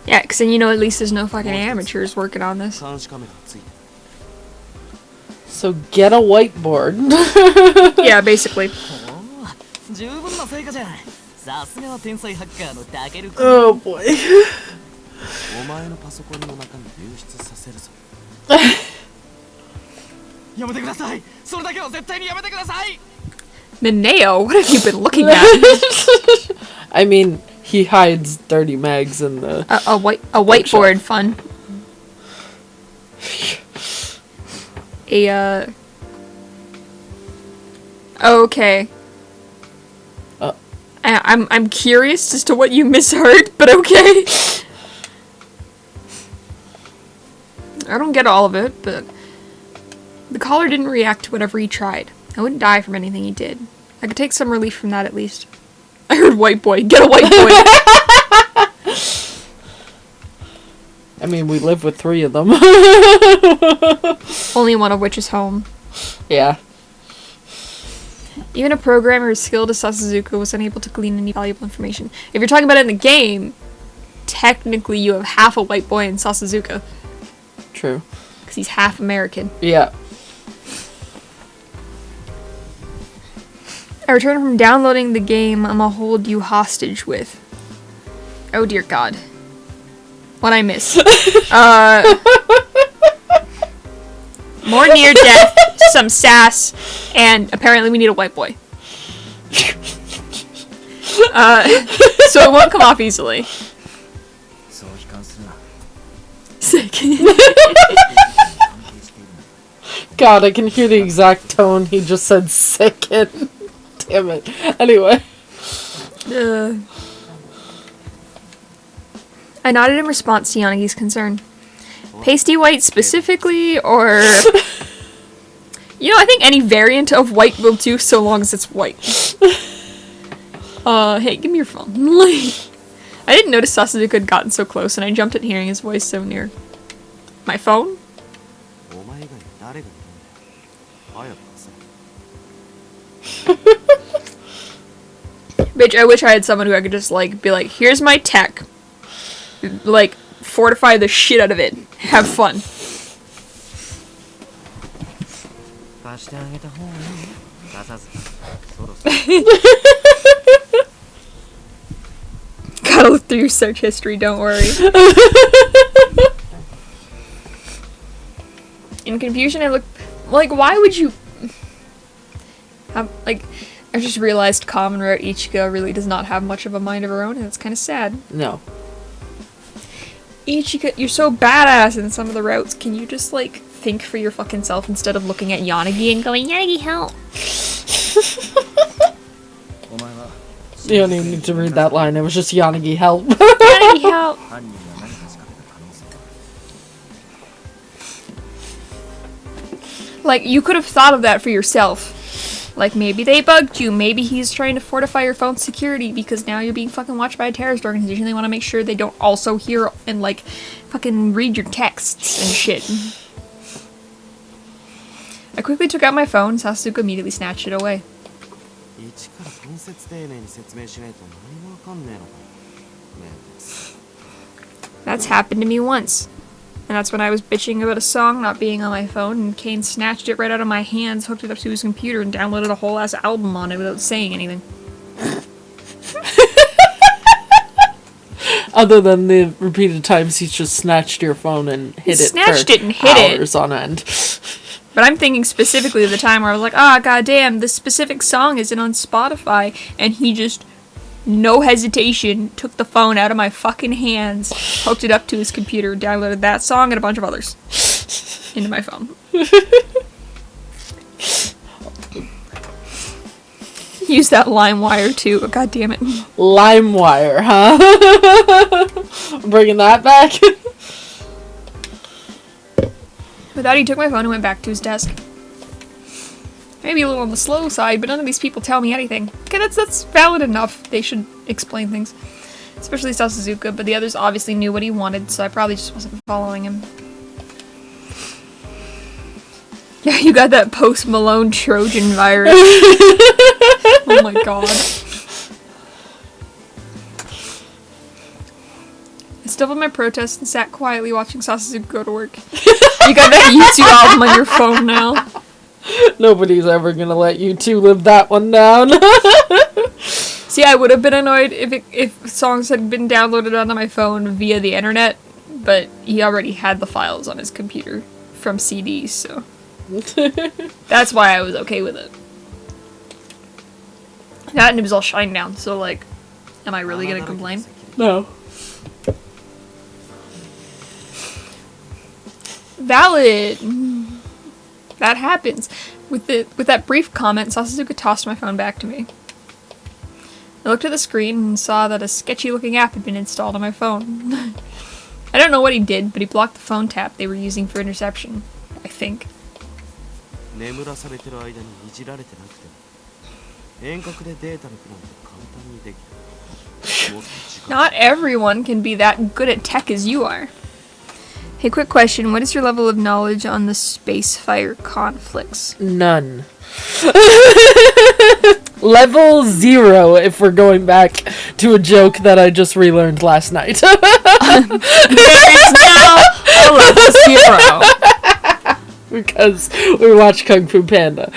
Yeah, because then you know at least there's no fucking amateurs working on this. 監視カメラがついてる。 So get a whiteboard. Yeah, basically. 十分な成果じゃん。さすがは天才ハッカーのタケル君。 Oh boy. お前のパソコンの中身流出させるぞ。やめてください。それだけは絶対にやめてください。 Mineo, what have you been looking at? I mean, he hides dirty mags in the... A whiteboard fun. Oh, okay. I'm curious as to what you misheard, but okay. I don't get all of it, but the caller didn't react to whatever he tried. I wouldn't die from anything he did. I could take some relief from that at least. I heard white boy. Get a white boy. I mean, we live with 3 of them. Only one of which is home. Yeah. Even a programmer as skilled as Sasuzuka was unable to glean any valuable information. If you're talking about it in the game, technically you have half a white boy in Sasuzuka. True. Because he's half American. Yeah. I returned from downloading the game I'ma hold you hostage with. Oh dear God. What I miss? More near death, some sass, and apparently we need a white boy. So it won't come off easily. Sick. God, I can hear the exact tone he just said sick in. Damn it. Anyway. I nodded in response to Yanagi's concern. Pasty white specifically, or... You know, I think any variant of white will do so long as it's white. Hey, give me your phone. I didn't notice Sasuke had gotten so close, and I jumped at hearing his voice so near. My phone? Bitch, I wish I had someone who I could just, like, be like, here's my tech. Like, fortify the shit out of it. Have fun. Gotta look through your search history, don't worry. In confusion, I looked... Like, why would you... Like, I just realized Common Route Ichigo really does not have much of a mind of her own, and it's kind of sad. No. Ichigo, you're so badass in some of the routes. Can you just, like, think for your fucking self instead of looking at Yanagi and going, Yanagi, help! You don't even need to read that line. It was just Yanagi, help. Yanagi, help! Like, you could have thought of that for yourself. Like, maybe they bugged you. Maybe he's trying to fortify your phone's security because now you're being fucking watched by a terrorist organization. They want to make sure they don't also hear and, like, fucking read your texts and shit. I quickly took out my phone. Sasuke immediately snatched it away. That's happened to me once. And that's when I was bitching about a song not being on my phone, and Kane snatched it right out of my hands, hooked it up to his computer, and downloaded a whole ass album on it without saying anything. Other than the repeated times he's just snatched your phone and hid it snatched for it and hid hours on end. But I'm thinking specifically of the time where I was like, ah, goddamn, this specific song isn't on Spotify, and he just, no hesitation, took the phone out of my fucking hands, hooked it up to his computer, downloaded that song and a bunch of others into my phone. Use that LimeWire too, god damn it. LimeWire, huh? I'm bringing that back. With that, he took my phone and went back to his desk. Maybe a little on the slow side, but none of these people tell me anything. Okay, that's valid enough. They should explain things. Especially Sasuzuka, but the others obviously knew what he wanted, so I probably just wasn't following him. Yeah, you got that Post Malone Trojan virus. Oh my god. I still had my protest and sat quietly watching Sasuzuka go to work. You got that YouTube album on your phone now. Nobody's ever gonna let you two live that one down. See, I would have been annoyed if songs had been downloaded onto my phone via the internet, but he already had the files on his computer from CDs, so that's why I was okay with it. That and it was all shined down, so like, am I really gonna complain? No. Valid. That happens. With that brief comment, Sasuke tossed my phone back to me. I looked at the screen and saw that a sketchy-looking app had been installed on my phone. I don't know what he did, but he blocked the phone tap they were using for interception, I think. 眠らされてる間にいじられてなくても遠隔でデータ抜くなんて簡単にできる。もっと時間 Not everyone can be that good at tech as you are. Hey, quick question. What is your level of knowledge on the space fire conflicts? None. Level 0 if we're going back to a joke that I just relearned last night. There is now a level 0. Because we watched Kung Fu Panda.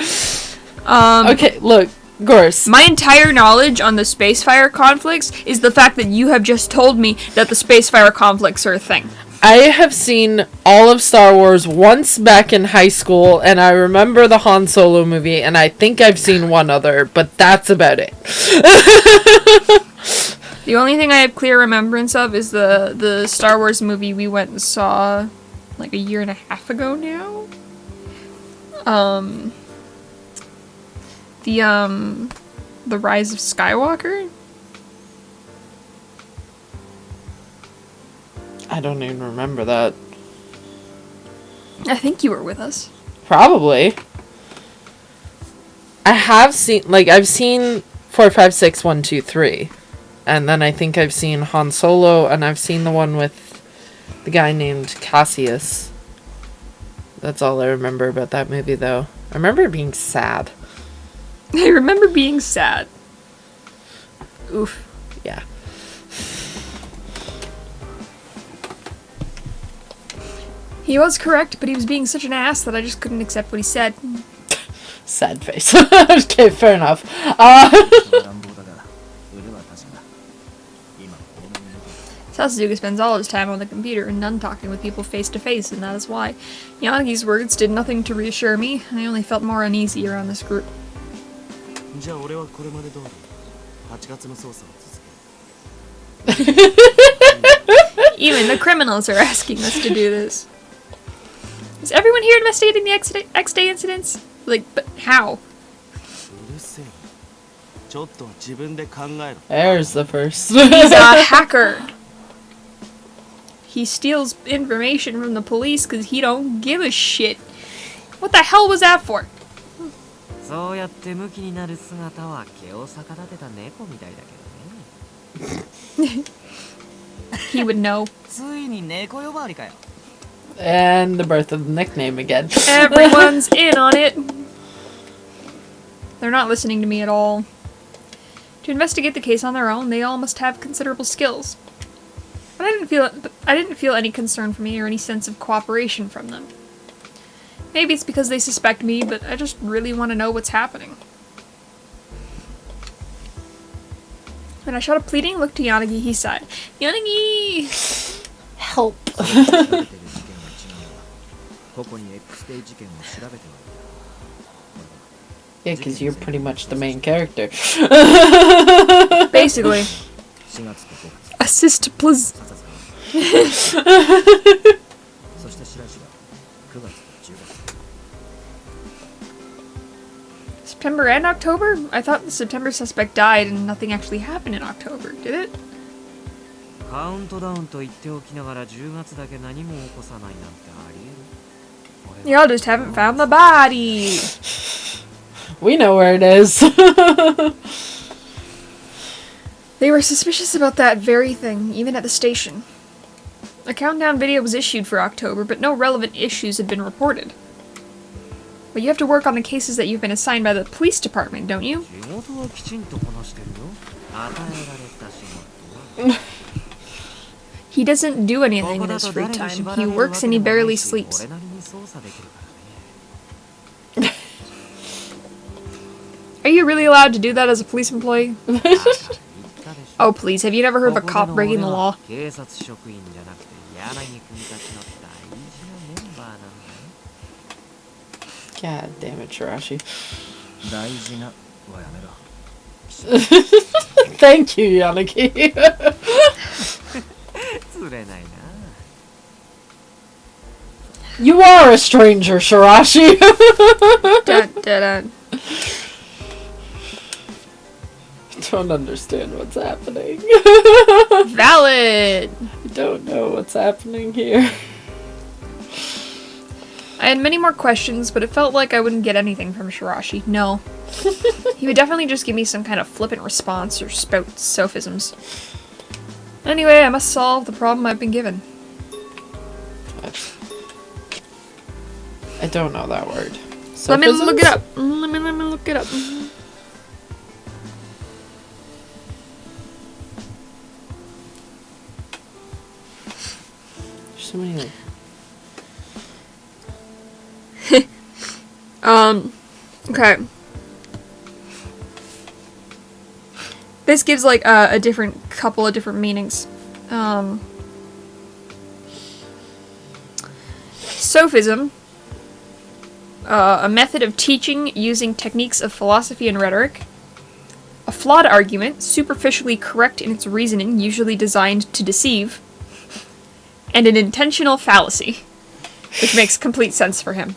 Okay, look, Gorse. My entire knowledge on the space fire conflicts is the fact that you have just told me that the space fire conflicts are a thing. I have seen all of Star Wars once back in high school, and I remember the Han Solo movie, and I think I've seen one other, but that's about it. The only thing I have clear remembrance of is the Star Wars movie we went and saw like a year and a half ago now. The Rise of Skywalker? I don't even remember that. I think you were with us. Probably. I have seen, like, I've seen 4, 5, 6, 1, 2, 3. And then I think I've seen Han Solo, and I've seen the one with the guy named Cassius. That's all I remember about that movie, though. I remember it being sad. I remember being sad. Oof. Yeah. He was correct, but he was being such an ass that I just couldn't accept what he said. Sad face. Okay, fair enough. 乱暴だが腕は確かだ。今この目で Sasuke spends all his time on the computer and none talking with people face to face, and that is why Yanagi's words did nothing to reassure me. I only felt more uneasy around this group. じゃあ俺はこれまで通り8月の捜査を続ける。 Even the criminals are asking us to do this. Is everyone here investigating the X-Day incidents? Like, but how? うるせえ。ちょっとは自分で考えろ。 There's the first. He's a hacker. He steals information from the police because he don't give a shit. What the hell was that for? そうやってムキになる姿は毛を逆立てた猫みたいだけどね。 He would know. ついに猫呼ばわりかよ。 And the birth of the nickname again. Everyone's in on it. They're not listening to me at all. To investigate the case on their own, they all must have considerable skills. But I didn't feel any concern for me or any sense of cooperation from them. Maybe it's because they suspect me, but I just really want to know what's happening. When I shot a pleading look to Yanagi, he sighed. Yanagi! Help. 調べてる事件は違うが個々に X デー事件を調べてはいた。 Yeah, because you're pretty much the main character. Basically. 4月と5月 Assist, please. 笹塚そして白石が9月と10月 September and October? I thought the September suspect died and nothing actually happened in October, did it? カウントダウンと言っておきながら10月だけ何も起こさないなんてありえる。 Y'all just haven't found the body. We know where it is. They were suspicious about that very thing, even at the station. A countdown video was issued for October, but no relevant issues had been reported. But you have to work on the cases that you've been assigned by the police department, don't you? 仕事はきちんとこなしてるよ。与えられた仕事は。 He doesn't do anything in his free time. He works and he barely sleeps. 俺なりに操作できるからね。 Are you really allowed to do that as a police employee? 言ったでしょ。 Oh, please, have you never heard of a cop breaking the law? 警察職員じゃなくて柳君たちの大事なメンバーなんだよ。 God damn it, Shirashi. 大事なはやめろ。 Thank you, Yanagi. 釣れないな。 You are a stranger, Shirashi. Dun, dun, dun. don't understand what's happening. Valid! I don't know what's happening here. I had many more questions, but it felt like I wouldn't get anything from Shirashi. No. He would definitely just give me some kind of flippant response or spout sophisms. Anyway, I must solve the problem I've been given. I don't know that word. Let me look it Sophisms? up. Let me look it up. There's so many, like... Okay. This gives like a couple of different meanings. Sophism, a method of teaching using techniques of philosophy and rhetoric. A flawed argument, superficially correct in its reasoning, usually designed to deceive. And an intentional fallacy, which makes complete sense for him.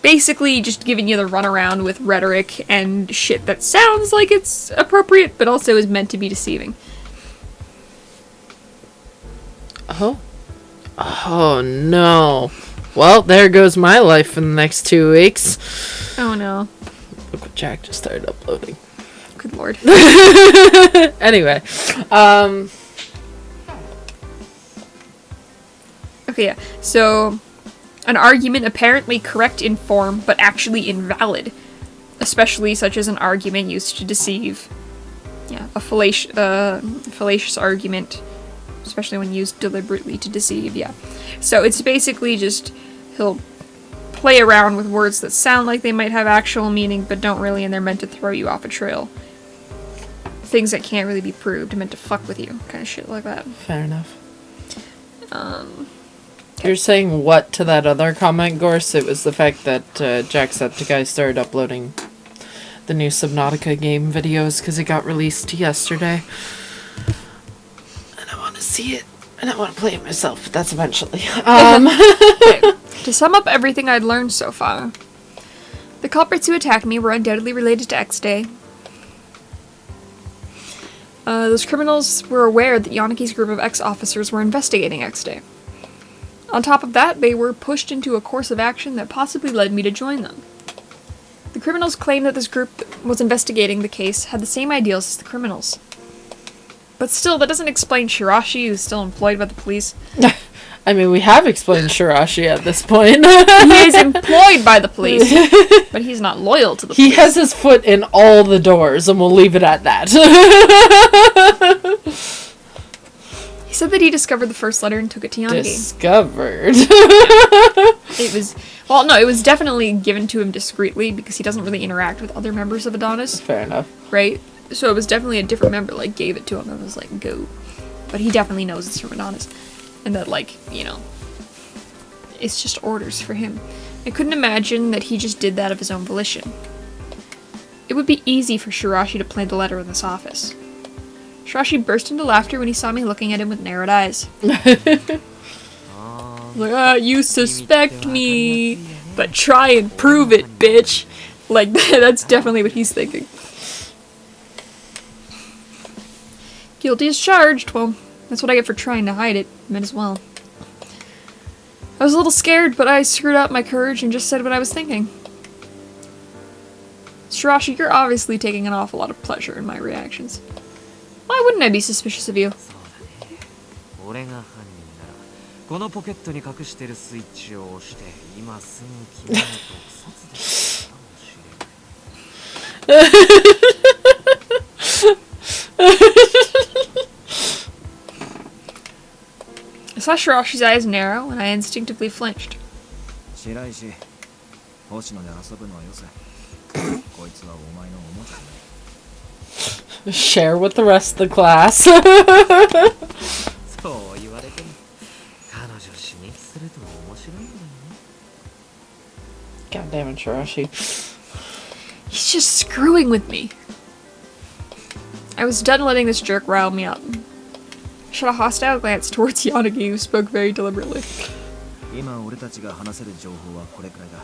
Basically, just giving you the runaround with rhetoric and shit that sounds like it's appropriate, but also is meant to be deceiving. Oh. Oh, no. Well, there goes my life for the next 2 weeks. Oh no. Look what Jack just started uploading. Good lord. Anyway, Okay, yeah. So, an argument apparently correct in form, but actually invalid. Especially such as an argument used to deceive. Yeah, a fallacious argument. Especially when used deliberately to deceive, yeah. So it's basically just, he'll play around with words that sound like they might have actual meaning, but don't really, and they're meant to throw you off a trail. Things that can't really be proved, meant to fuck with you. Kind of shit like that. fair enough. You're saying what to that other comment, Gorse? It was the fact that Jacksepticeye started uploading the new Subnautica game videos because it got released yesterday. And I want to see it. And I want to play it myself, but that's eventually. Okay. To sum up everything I'd learned so far, the culprits who attacked me were undoubtedly related to X-Day. Those criminals were aware that Yanagi's group of ex-officers were investigating X-Day. On top of that, they were pushed into a course of action that possibly led me to join them. The criminals claimed that this group that was investigating the case had the same ideals as the criminals. But still, that doesn't explain Shirashi, who's still employed by the police. I mean, we have explained Shirashi at this point. He is employed by the police, but he's not loyal to the police. He has his foot in all the doors, and we'll leave it at that. He said that he discovered the first letter and took it to Yanagi. Discovered. It was, well, no, it was definitely given to him discreetly because he doesn't really interact with other members of Adonis, Fair enough. right? So it was definitely a different member, like, gave it to him and was like, go. But he definitely knows it's from Adonis. And that, like, you know, it's just orders for him. I couldn't imagine that he just did that of his own volition. It would be easy for Shirashi to plant the letter in this office. Shirashi burst into laughter when he saw me looking at him with narrowed eyes. Like, you suspect me, but try and prove it, bitch. Like, that's definitely what he's thinking. Guilty as charged. Well, that's what I get for trying to hide it. Might as well. I was a little scared, but I screwed up my courage and just said what I was thinking. Shirashi, you're obviously taking an awful lot of pleasure in my reactions. Why wouldn't I be suspicious of you? 俺が犯人ならこのポケットに隠してるスイッチを押して今すぐ君の毒殺できるかもしれない。 I saw Shirashi's eyes narrow, and I instinctively flinched. 白石、星野で遊ぶのはよせ。こいつはお前のおもちゃだ。 Share with the rest of the class. そう言われても彼女刺激すると面白いんだよね。 God damn it, Shirashi. He's just screwing with me. I was done letting this jerk rile me up. I shot a hostile glance towards Yanagi, who spoke very deliberately. 今俺たちが話せる情報はこれくらいだ。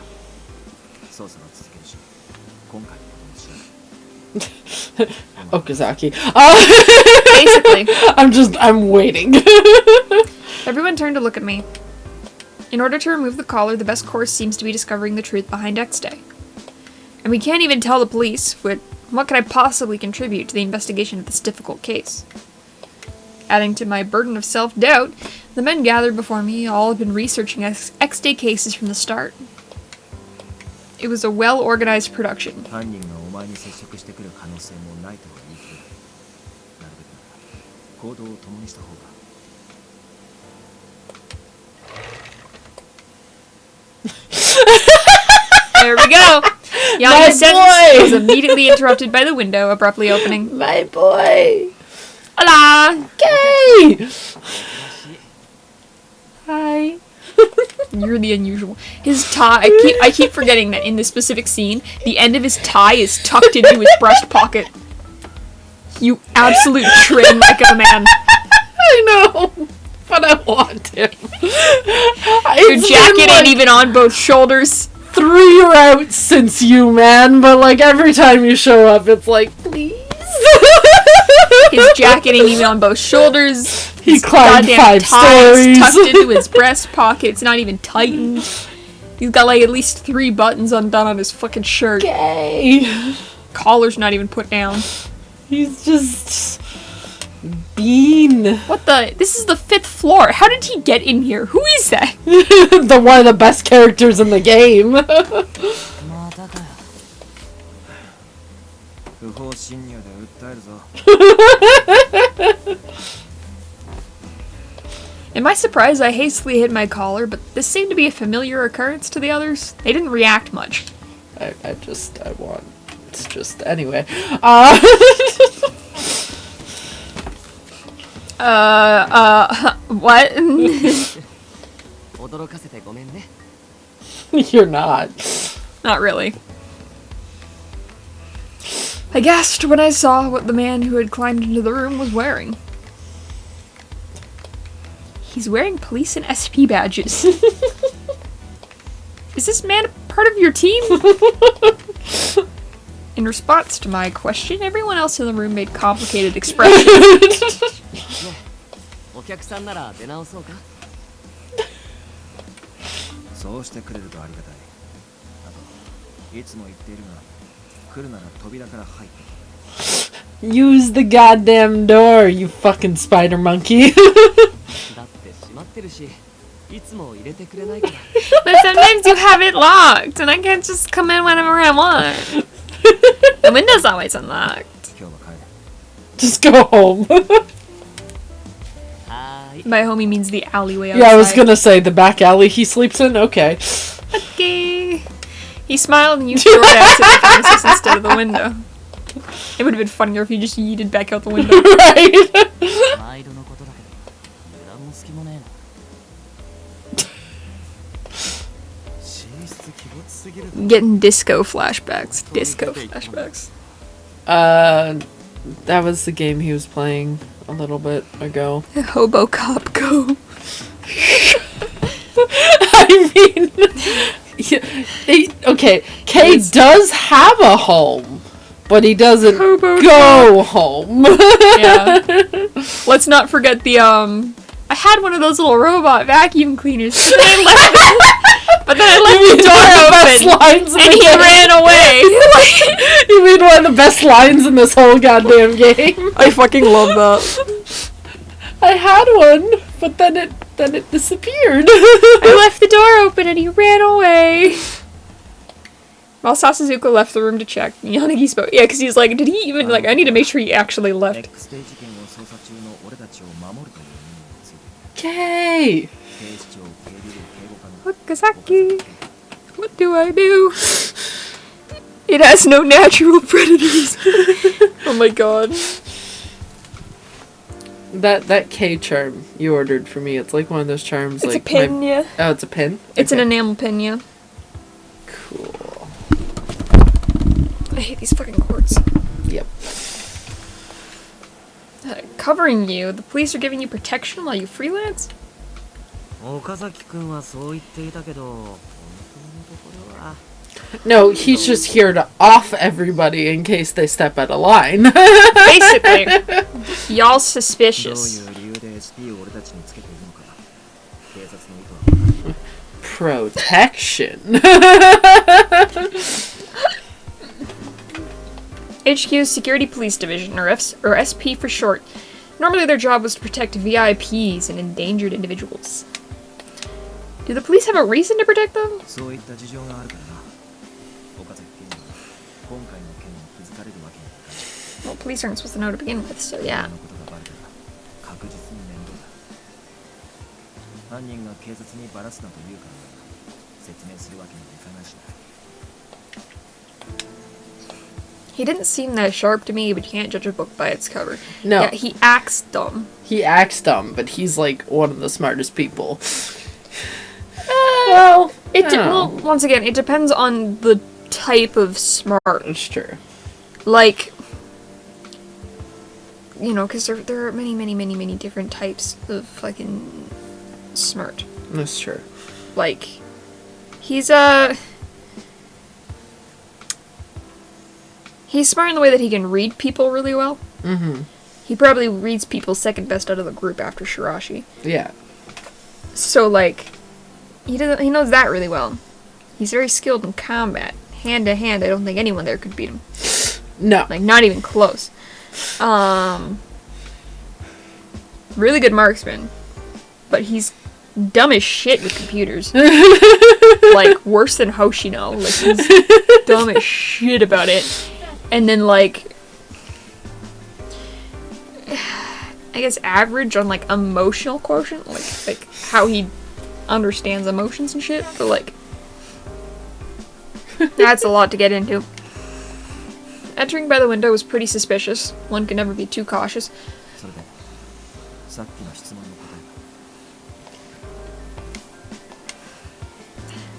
捜査は続けるし、今回のことも知らない。Okazaki. Basically. I'm waiting. Everyone turned to look at me. In order to remove the collar, the best course seems to be discovering the truth behind X Day. And we can't even tell the police, but what could I possibly contribute to the investigation of this difficult case? Adding to my burden of self-doubt, the men gathered before me all had been researching X-Day cases from the start. It was a well-organized production. 犯人がお前に接触してくる可能性もないとは言い切れない。なるべく行動を共にした方が。There we go! My Yanaga's sentence boy! was immediately interrupted by the window abruptly opening. My boy! Hola! Gay! Hi. You're the unusual. His tie, I keep forgetting that in this specific scene, the end of his tie is tucked into his breast pocket. You absolute trim like of a man. I know, but I want him. Your jacket ain't even on both shoulders. 3 routes since you, man, but like every time you show up, it's like, please. His jacket ain't even on both shoulders. He His climbed goddamn 5 tie is stories. tucked into his breast pocket. It's not even tightened. He's got like at least 3 buttons undone on his fucking shirt. Gay. Collar's not even put down. He's just Bean. What the? This is the 5th floor. How did he get in here? Who is that? The one of the best characters in the game. またかよ。不法侵入で訴えるぞ。Am I surprised I hastily hid my collar, but this seemed to be a familiar occurrence to the others? They didn't react much. Anyway. What? 驚かせてごめんね。 You're not. Not really. I gasped when I saw what the man who had climbed into the room was wearing. He's wearing police and SP badges. Is this man a part of your team? In response to my question, everyone else in the room made complicated expressions. お客さんなら出直そうか。そうしてくれるとありがたい。あといつも言っているが、来るなら扉から入って。 Use the goddamn door, you fucking spider monkey. だって閉まってるし、いつも入れてくれないから。 But sometimes you have it locked, and I can't just come in whenever I want. The window's always unlocked. 今日は帰る。 Just go home. はーい。 By home, he means the alleyway outside. Yeah, I was gonna say the back alley he sleeps in. Okay. Okay. He smiled and used the door to exit the premises instead of the window. It would have been funnier if he just yeeted back out the window. Right. 毎度のことだけど、油断も隙もねえな。寝室気持ちすぎる。 Getting disco flashbacks. Disco flashbacks. That was the game he was playing a little bit ago. Hobo Cop Go. I mean, okay, Kay does have a home, but he doesn't Hobo go home. Yeah. Let's not forget the, I had one of those little robot vacuum cleaners. But then I left the door open, and he ran away. You mean one of the best lines in this whole goddamn game? I fucking love that. I had one, but then it disappeared. I left the door open and he ran away. While Sasuzuka left the room to check, Yanagi spoke. Yeah, because he's like, did he even, like, I need to make sure he actually left. X デー事件を捜査中の俺たちを守るという任務について Kay! 警視庁警備部警護課の Wakazaki, what do I do? It has no natural predators. Oh my god. That K charm you ordered for me, it's like one of those charms. It's like a pin, yeah. Oh, it's a pin? It's an Okay. enamel pin, yeah. Cool. I hate these fucking cords. Yep. Covering you, the police are giving you protection while you freelance? 岡崎くんはそう言っていたけど、本当のところは No, he's just here to off everybody in case they step out of line. Basically, y'all どう suspicious. いう理由で SP を俺たちにつけているのか警察の意図は Protection. HQ's Security Police Division, or SP for short. Normally their job was to protect VIPs and endangered individuals. Do the police have a reason to protect them? そういった事情があるからな岡崎警部は今回の件に気づかれるわけにはいかない Well, police aren't supposed to know to begin with, so yeah. このことがバレたら確実に面倒だ犯人が警察にバラすなと言うから説明するわけにはいかないしな He didn't seem that sharp to me, but you can't judge a book by its cover. No. Yeah, he acts dumb. He acts dumb, but he's like one of the smartest people. Well, Well, once again, it depends on the type of smart. it's true. Like, you know, because there are many different types of fucking smart. That's true. Like, he's smart in the way that he can read people really well. Mm-hmm. He probably reads people second best out of the group after Shirashi. Yeah. So, like, he knows that really well. He's very skilled in combat. Hand to hand, I don't think anyone there could beat him. No. Like, not even close. Really good marksman. But he's dumb as shit with computers. Like, worse than Hoshino. Like, he's dumb as shit about it. And then, like, I guess average on, like, emotional quotient. Like how he understands emotions and shit. But, like, that's a lot to get into. Entering by the window was pretty suspicious. One can never be too cautious. それでさっきの質問の答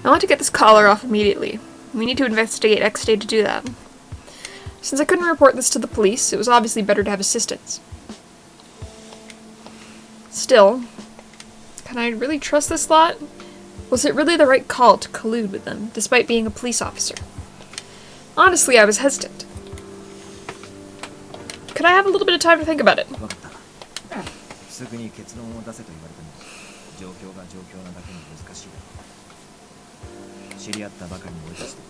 え I want to get this collar off immediately. We need to investigate X-Day to do that. Since I couldn't report this to the police, it was obviously better to have assistance. Still, can I really trust this lot? Was it really the right call to collude with them, despite being a police officer? Honestly, I was hesitant. Could I have a little bit of time to think about it? 分かったすぐに結論を出せと言われても状況が状況なだけに難しいだろう知り合ったばかりの俺たちと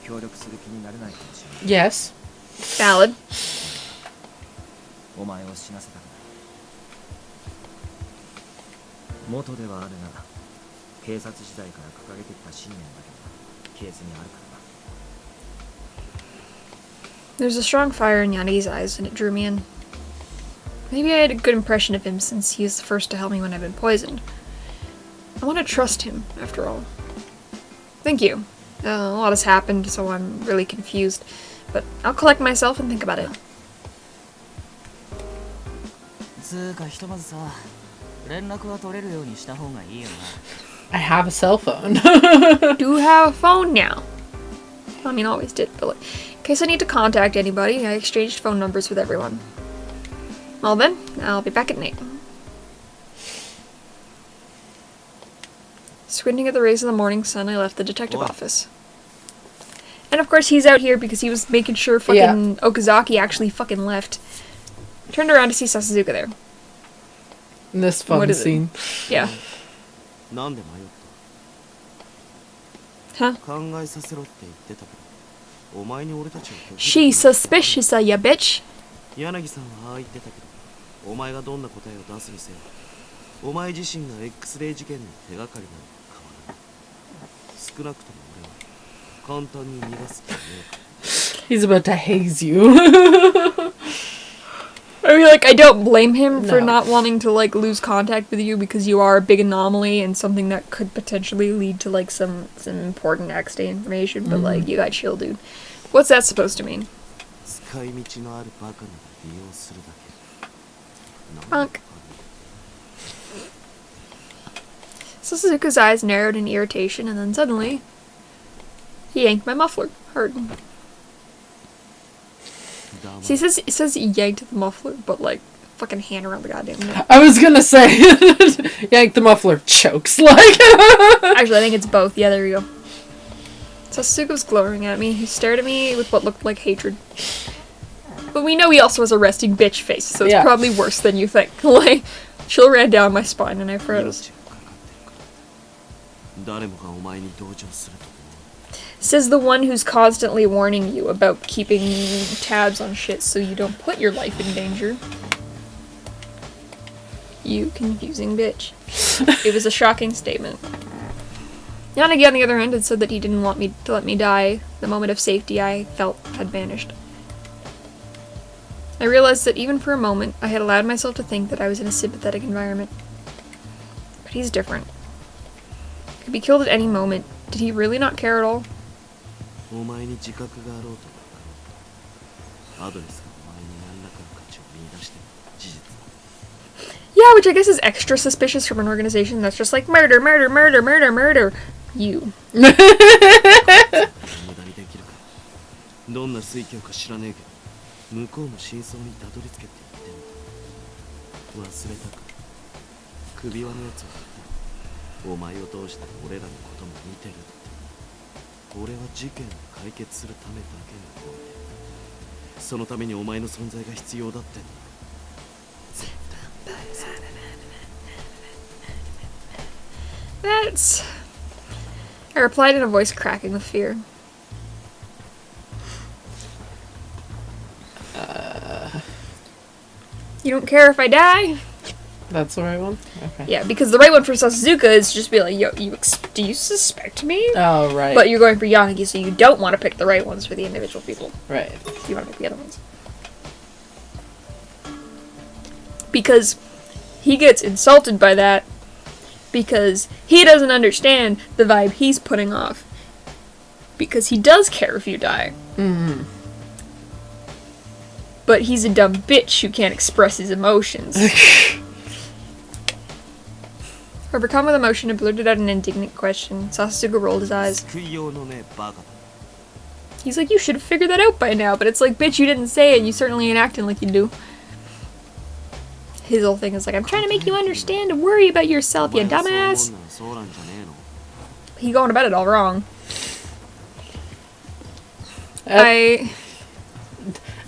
協力する気になれないかもしれない Yes. Valid. お前を死なせたくない元ではあるが警察時代から掲げてきた信念だけど消えずにあるからな There's a strong fire in Yanagi's eyes, and it drew me in. Maybe I had a good impression of him since he was the first to help me when I've been poisoned. I want to trust him, after all. Thank you. A lot has happened, so I'm really confused. But I'll collect myself and think about it. つーかひとまずさ連絡は取れるようにした方がいいよ I have a cell phone. Do have a phone now. I mean, always did, but like, in case I need to contact anybody, I exchanged phone numbers with everyone. Well then, I'll be back at 8. Squinting at the rays of the morning sun, I left the detective office. And of course he's out here because he was making sure fucking Okazaki actually fucking left. I turned around to see Sasuzuka there. In this fun What is it? scene. Yeah. なんで迷っ Huh? た考えさせろって言ってたけどお前に俺たちを拒否 She's suspicious, ya bitch. 柳さんはああ言ってたけどお前がどんな答えを出すにせよお前自身が X レイ事件の手がかりなのか変わらない少なくとも俺は簡単に逃がす気はねえから He's about to haze you. I mean, like, I don't blame him for No. not wanting to, like, lose contact with you because you are a big anomaly and something that could potentially lead to, like, some important X-Day information, but, like, you gotta chill, dude. What's that supposed to mean? 使い道のあるバカなら利用するだけ Punk. Suzuka's eyes narrowed in irritation, and then suddenly, he yanked my muffler hard. See, it says he yanked the muffler, but, like, fucking hand around the goddamn neck. I was gonna say, yank the muffler, chokes like. Actually, I think it's both. Yeah, there you go. Sasuke was glowering at me. He stared at me with what looked like hatred. But we know he also has a resting bitch face, so it's probably worse than you think. Like, chill ran down my spine and I froze. Says the one who's constantly warning you about keeping tabs on shit so you don't put your life in danger. You confusing bitch. It was a shocking statement. Yanagi, on the other hand, had said that he didn't want me to let me die. The moment of safety I felt had vanished. I realized that even for a moment, I had allowed myself to think that I was in a sympathetic environment. But he's different. Could be killed at any moment. Did he really not care at all? Yeah, which I guess is extra suspicious from an organization that's just like murder, murder, murder, murder, murder. You. どんな水郷か知らねえけど向こうも真相にたどり着けって言ってんだ忘れたか首輪のやつは言ったお前を通して俺らのことも見てるって俺は事件を解決するためだけの方でそのためにお前の存在が必要だってんだ That's... I replied in a voice cracking with fear. You don't care if I die? That's the right one? Okay. Yeah, because the right one for Sasuke is just be like, yo, do you suspect me? Oh, right. But you're going for Yanagi, so you don't want to pick the right ones for the individual people. Right. You want to pick the other ones. Because he gets insulted by that because he doesn't understand the vibe he's putting off. Because he does care if you die. Mm-hmm. But he's a dumb bitch who can't express his emotions. Overcome with emotion and blurted out an indignant question. Sasuke rolled his eyes. He's like, you should have figured that out by now, but it's like, bitch, you didn't say it, you certainly ain't acting like you do. His whole thing is like, I'm trying to make you understand and worry about yourself, you dumbass. He going about it all wrong.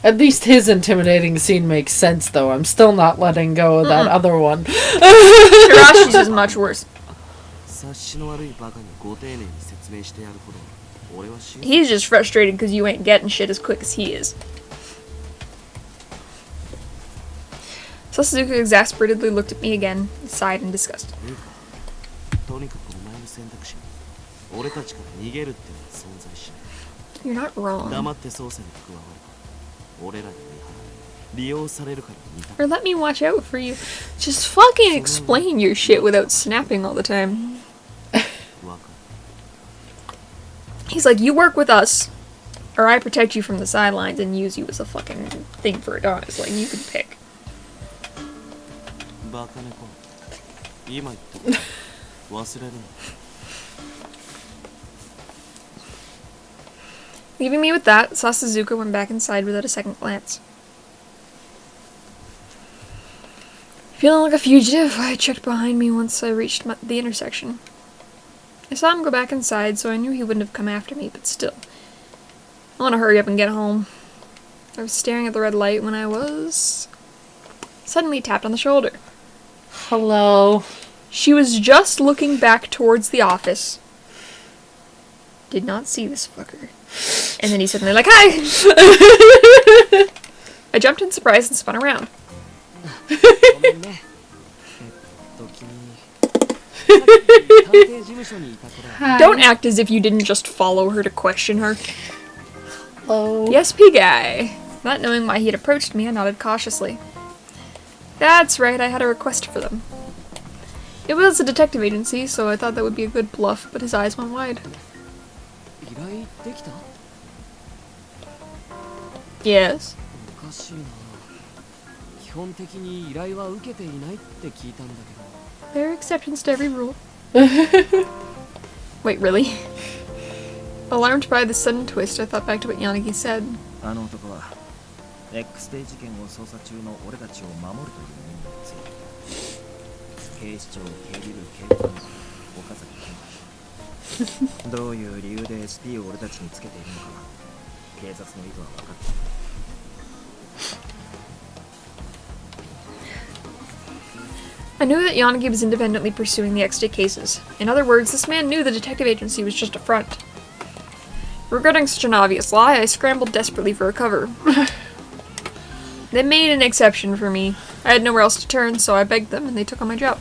At least his intimidating scene makes sense, though. I'm still not letting go of that other one. Hirashi's is much worse. He's just frustrated because you ain't getting shit as quick as he is. Sasuke exasperatedly looked at me again, sighed in disgust. You're not wrong. Or let me watch out for you. Just fucking explain your shit without snapping all the time. He's like, you work with us, or I protect you from the sidelines and use you as a fucking thing for Adonis. Like, you can pick. Leaving me with that, Sasuke went back inside without a second glance. Feeling like a fugitive, I checked behind me once I reached the intersection. I saw him go back inside, so I knew he wouldn't have come after me, but still. I want to hurry up and get home. I was staring at the red light when I was... suddenly tapped on the shoulder. Hello. She was just looking back towards the office. Did not see this fucker. And then he's suddenly like, hi! I jumped in surprise and spun around. Don't act as if you didn't just follow her to question her. Hello. Yes, P-Guy. Not knowing why he had approached me, I nodded cautiously. That's right, I had a request for them. It was a detective agency, so I thought that would be a good bluff, but his eyes went wide. Yes. Their acceptance to every rule. Wait, really? Alarmed by the sudden twist, I thought back to what Yanagi said. どういう理由で SP を俺たちにつけているのか警察の意図は分かってる。 I knew that Yanagi was independently pursuing the X-Day cases. In other words, this man knew the detective agency was just a front. Regretting such an obvious lie, I scrambled desperately for a cover. They made an exception for me. I had nowhere else to turn, so I begged them, and they took on my job.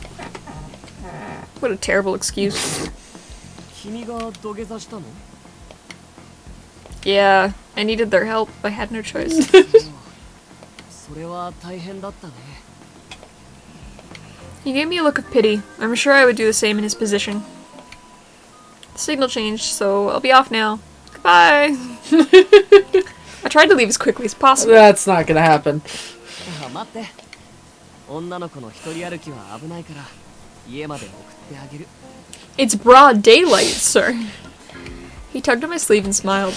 What a terrible excuse. 君が土下座したの? Yeah, I needed their help. I had no choice. それは大変だったね。 He gave me a look of pity. I'm sure I would do the same in his position. The signal changed, so I'll be off now. Goodbye! I tried to leave as quickly as possible. That's not gonna happen. 待って。女の子の一人歩きは危ないから家まで送ってあげる。 It's broad daylight, sir. He tugged at my sleeve and smiled.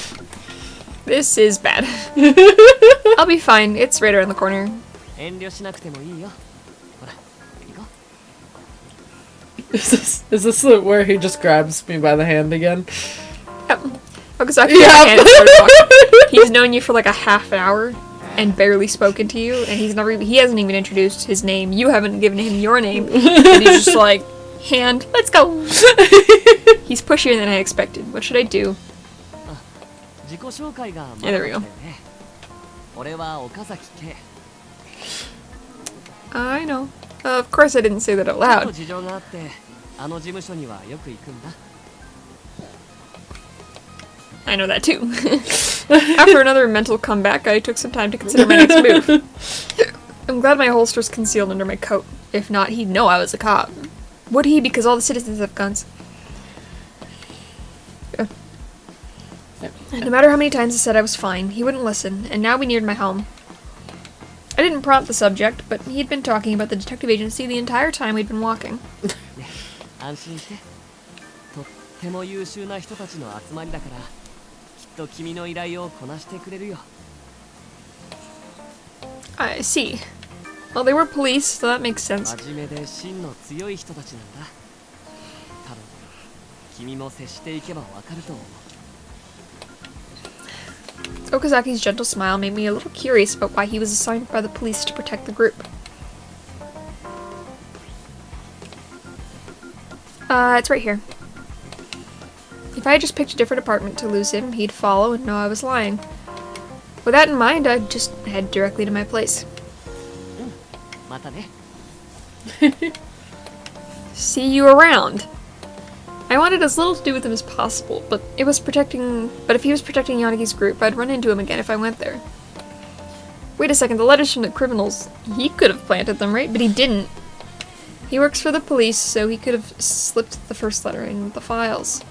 This is bad. I'll be fine. It's right around the corner. 遠慮しなくてもいいよ。ほら、行こう。 Is this where he just grabs me by the hand again? Yep. Okazaki Yeah. and started talking. He's known you for like a half an hour and barely spoken to you, and he hasn't even introduced his name. You haven't given him your name. And he's just like, hand, let's go. He's pushier than I expected. What should I do? 自己紹介が Yeah, there we go. 俺は岡崎圭。 I know. Of course I didn't say that out ちょっと loud. 事情があってあの事務所にはよく行くんだ。 I know that too. After another mental comeback, I took some time to consider my next move. I'm glad my holster's concealed under my coat. If not, he'd know I was a cop. Would he? Because all the citizens have guns. No matter how many times I said I was fine, he wouldn't listen, and now we neared my home. I didn't prompt the subject, but he'd been talking about the detective agency the entire time we'd been walking. 安心して。とっても優秀な人たちの集まりだから、きっと君の依頼をこなしてくれるよ。 I see. Well, they were police, so that makes sense. 真面目で芯の強い人たちなんだ。多分君も接していけばわかると思う。 Okazaki's gentle smile made me a little curious about why he was assigned by the police to protect the group. It's right here. If I had just picked a different apartment to lose him, he'd follow and know I was lying. With that in mind, I'd just head directly to my place. またね。 See you around. I wanted as little to do with him as possible, but if he was protecting Yanagi's group, I'd run into him again if I went there. Wait a second, the letters from the criminals. He could have planted them, right? But he didn't. He works for the police, so he could have slipped the first letter in the files.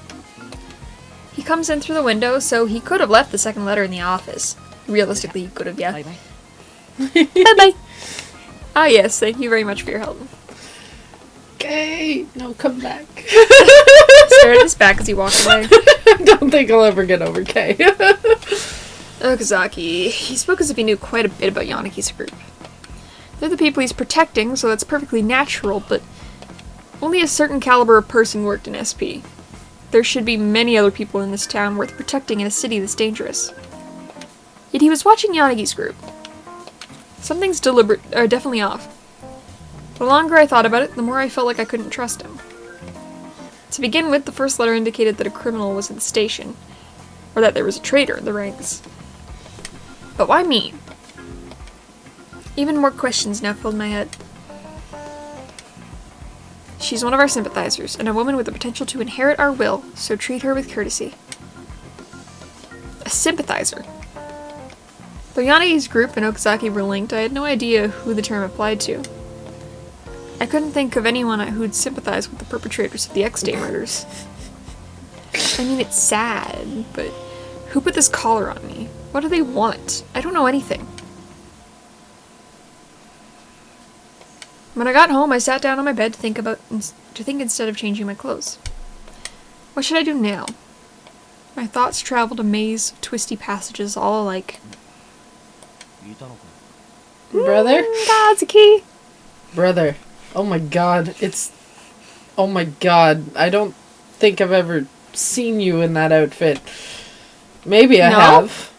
He comes in through the window, so he could have left the second letter in the office. Realistically, he could have, yeah. Bye bye. Bye-bye. Ah yes, thank you very much for your help. Okay, no, come back. Stared at his back as he walked away. I don't think I'll ever get over Kay. Okazaki. He spoke as if he knew quite a bit about Yanagi's group. They're the people he's protecting, so that's perfectly natural, but only a certain caliber of person worked in SP. There should be many other people in this town worth protecting in a city this dangerous. Yet he was watching Yanagi's group. Something's definitely off. The longer I thought about it, the more I felt like I couldn't trust him. To begin with, the first letter indicated that a criminal was at the station, or that there was a traitor in the ranks. But why me? Even more questions now filled my head. She's one of our sympathizers, and a woman with the potential to inherit our will, so treat her with courtesy. A sympathizer. Though Yanagi's group and Okazaki were linked, I had no idea who the term applied to. I couldn't think of anyone who'd sympathize with the perpetrators of the X-Day murders. I mean, it's sad, but who put this collar on me? What do they want? I don't know anything. When I got home, I sat down on my bed to think instead of changing my clothes. What should I do now? My thoughts traveled a maze of twisty passages, all alike. Brother? Kazuki! Brother. Oh my god, oh my god. I don't think I've ever seen you in that outfit. Maybe I No? have.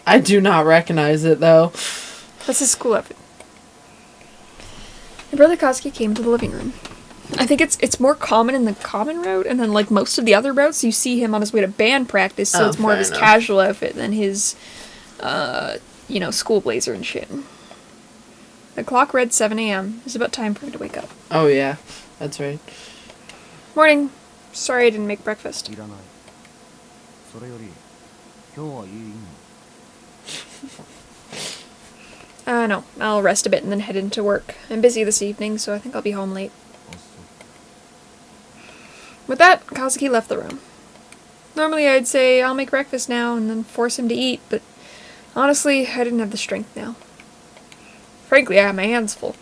I do not recognize it, though. That's his school outfit. My brother Kazuki came to the living room. I think it's more common in the common route, and then like most of the other routes, you see him on his way to band practice, so Oh, it's more of fair his enough. casual outfit than his, school blazer and shit. The clock read 7 a.m. It's about time for him to wake up. Oh, yeah. That's right. Morning. Sorry I didn't make breakfast. いらない。それより今日はいい？ No. I'll rest a bit and then head into work. I'm busy this evening, so I think I'll be home late. あ、そう。 With that, Kazuki left the room. Normally I'd say I'll make breakfast now and then force him to eat, but honestly, I didn't have the strength now. Frankly, I have my hands full.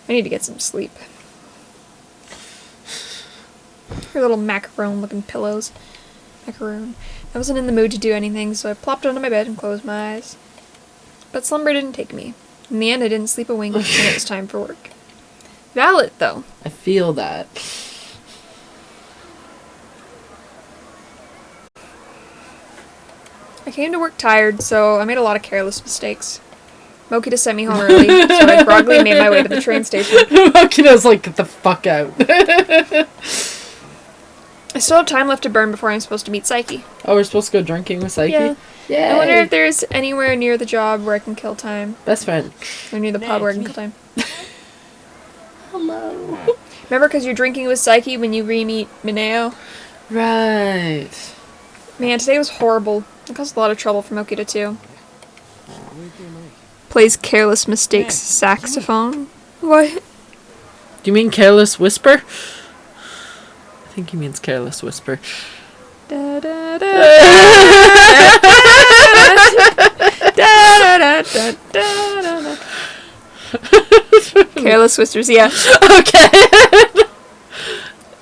I need to get some sleep. Her little macaron-looking pillows. Macaroon. I wasn't in the mood to do anything, so I plopped onto my bed and closed my eyes. But slumber didn't take me. In the end, I didn't sleep a wink, and it was time for work. Valid, though. I feel that. I came to work tired, so I made a lot of careless mistakes. Mokita sent me home early, so I groggily made my way to the train station. Akina's like, get the fuck out. I still have time left to burn before I'm supposed to meet Psyche. Oh, we're supposed to go drinking with Psyche? Yeah. Yay. I wonder if there's anywhere near the job where I can kill time. Best friend. Or near the pub where I can kill time. Hello. Remember because you're drinking with Psyche when you re-meet Mineo? Right. Man, today was horrible. It caused a lot of trouble for Mokita too. Plays careless mistakes saxophone. What? Do you mean Careless Whisper? I think he means Careless Whisper. Da, da, da, da, da, da, da, da. Careless Whispers, yeah. Okay.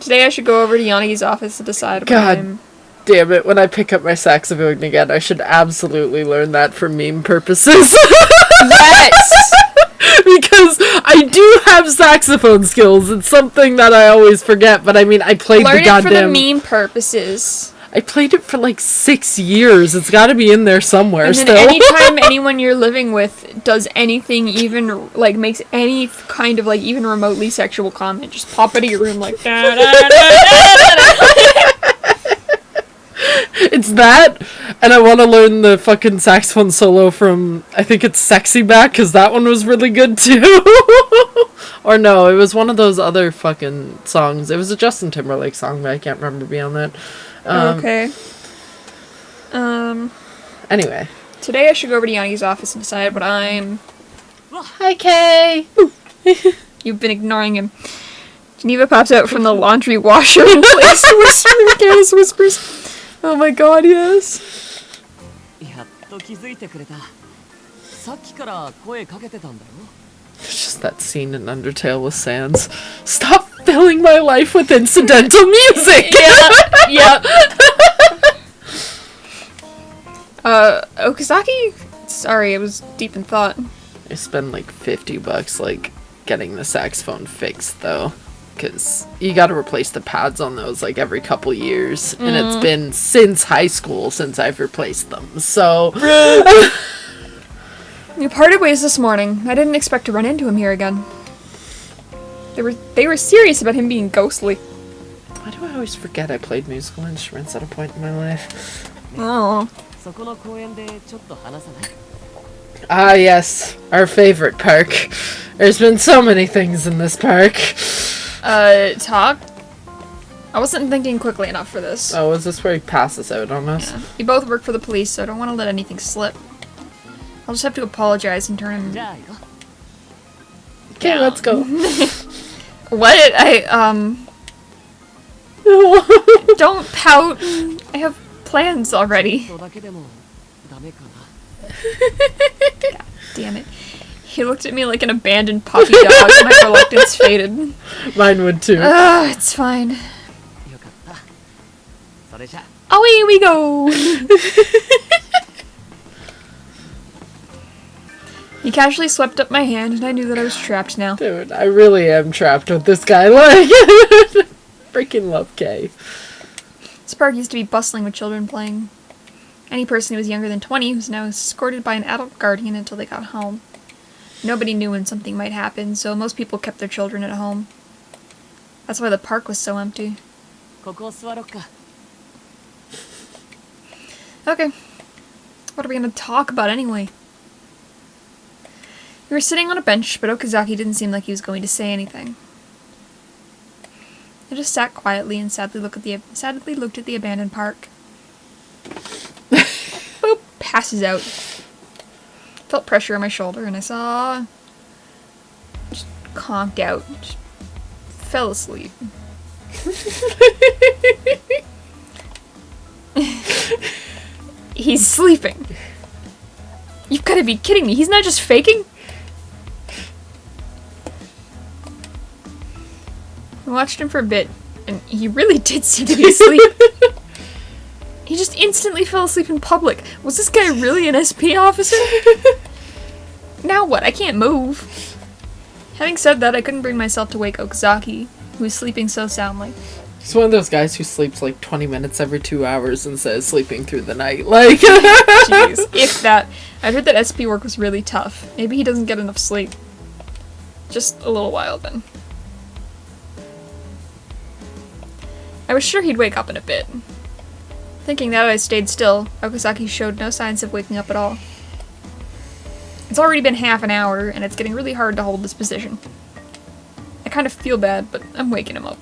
Today I should go over to Yanagi's office to decide what God. I'm... Damn it, when I pick up my saxophone again, I should absolutely learn that for meme purposes. Yes! Because I do have saxophone skills. It's something that I always forget, but I mean, I played Learn the it goddamn... for the meme purposes. I played it for like 6 years. It's gotta be in there somewhere And then still. anytime anyone you're living with does anything even, like, makes any kind of, like, even remotely sexual comment, just pop out of your room like, da, da, da, da, da, da. It's that, and I want to learn the fucking saxophone solo from, I think it's Sexy Back, because that one was really good too. Or no, it was one of those other fucking songs. It was a Justin Timberlake song, but I can't remember beyond that. Okay. Anyway. Today I should go over to Yanagi's office and decide what I'm... Hi, Kay. You've been ignoring him. Geneva pops out from the laundry washer and plays whispering careless whispers. Oh my god, yes. やっと気づいてくれた。さっきから声かけてたんだよ。 It's just that scene in Undertale with Sans. Stop filling my life with incidental music! Yeah. Okazaki? Sorry, it was deep in thought. I spend like $50 like getting the saxophone fixed though, because you got to replace the pads on those like every couple years, and it's been since high school since I've replaced them. So We parted ways this morning. I didn't expect to run into him here again. They were serious about him being ghostly. why do I always forget I played musical instruments at a point in my life? Oh. そこの公園でちょっと話さない？ Ah yes, our favorite park. There's been so many things in this park. Talk? I wasn't thinking quickly enough for this. Oh, is this where he passes out on us? Yeah. We both work for the police, so I don't want to let anything slip. I'll just have to apologize and turn him... じゃあ行こう。 Okay, let's go. What? Don't pout. I have plans already. そうだけでもダメかな。 Damn it. He looked at me like an abandoned puppy dog and my reluctance faded. Mine would too. It's fine. よかった。それじゃ。 Away we go! He casually swept up my hand and I knew that I was trapped now. Dude, I really am trapped with this guy. Like, freaking love Kay. This park used to be bustling with children playing. Any person who was younger than 20 was now escorted by an adult guardian until they got home. Nobody knew when something might happen, so most people kept their children at home. That's why the park was so empty. ここ座ろっか。 Okay. What are we gonna talk about anyway? We were sitting on a bench, but Okazaki didn't seem like he was going to say anything. I just sat quietly and sadly looked at the abandoned park. Boop, passes out. Felt pressure on my shoulder and I saw... just conked out. Just fell asleep. He's sleeping. You've got to be kidding me. He's not just faking? I watched him for a bit, and he really did seem to be asleep. He just instantly fell asleep in public. Was this guy really an SP officer? Now what? I can't move. Having said that, I couldn't bring myself to wake Okazaki, who was sleeping so soundly. He's one of those guys who sleeps like 20 minutes every 2 hours and says sleeping through the night. Like, Jeez, if that. I heard that SP work was really tough. Maybe he doesn't get enough sleep. Just a little while then. I was sure he'd wake up in a bit. Thinking that, I stayed still. Okazaki showed no signs of waking up at all. It's already been half an hour, and it's getting really hard to hold this position. I kind of feel bad, but I'm waking him up.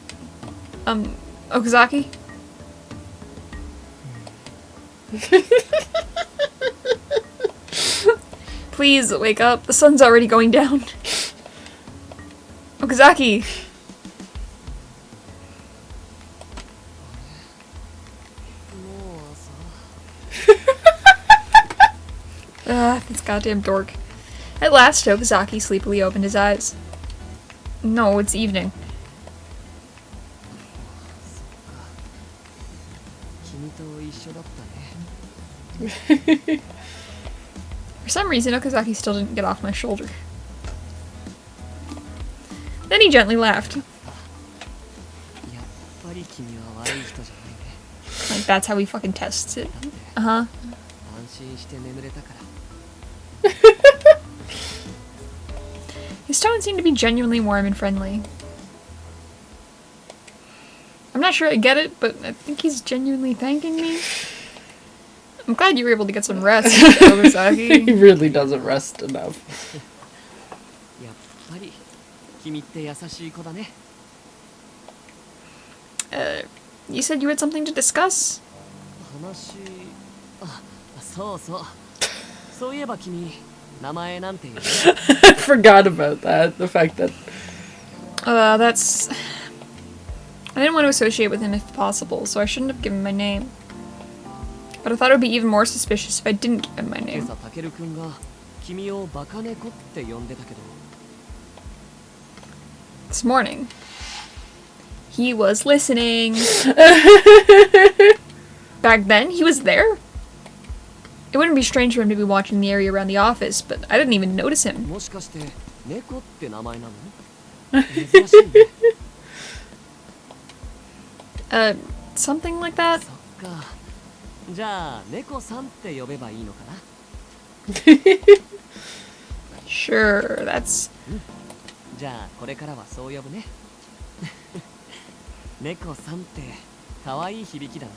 Okazaki? Please, wake up. The sun's already going down. Okazaki! This goddamn dork. At last, Okazaki sleepily opened his eyes. No, it's evening. 君と一緒だったね。 For some reason, Okazaki still didn't get off my shoulder. Then he gently laughed. やっぱり君は悪い人じゃないね。 Like, that's how he fucking tests it. Uh-huh. 安心して眠れたから。 His tone seemed to be genuinely warm and friendly. I'm not sure I get it, but I think he's genuinely thanking me. I'm glad you were able to get some rest, he Okazaki. really doesn't rest enough. やっぱり君って優しい子だね。 You said you had something to discuss? 話、あ、そうそう。そういえば君、名前なんて言う？ I forgot about that. The fact that... That's... I didn't want to associate with him if possible, so I shouldn't have given my name. But I thought it would be even more suspicious if I didn't give him my 今 name. 朝タケル君が君をバカ猫って呼んでたけど。 This morning, he was listening. Back then, he was there. It wouldn't be strange for him to be watching the area around the office, but I didn't even notice him. もしかして猫って名前なの？珍しいね。 Something like that? そっか。じゃあ猫さんって呼べばいいのかな？ Sure, that's... じゃあこれからはそう呼ぶね。猫さんって可愛い響きだな。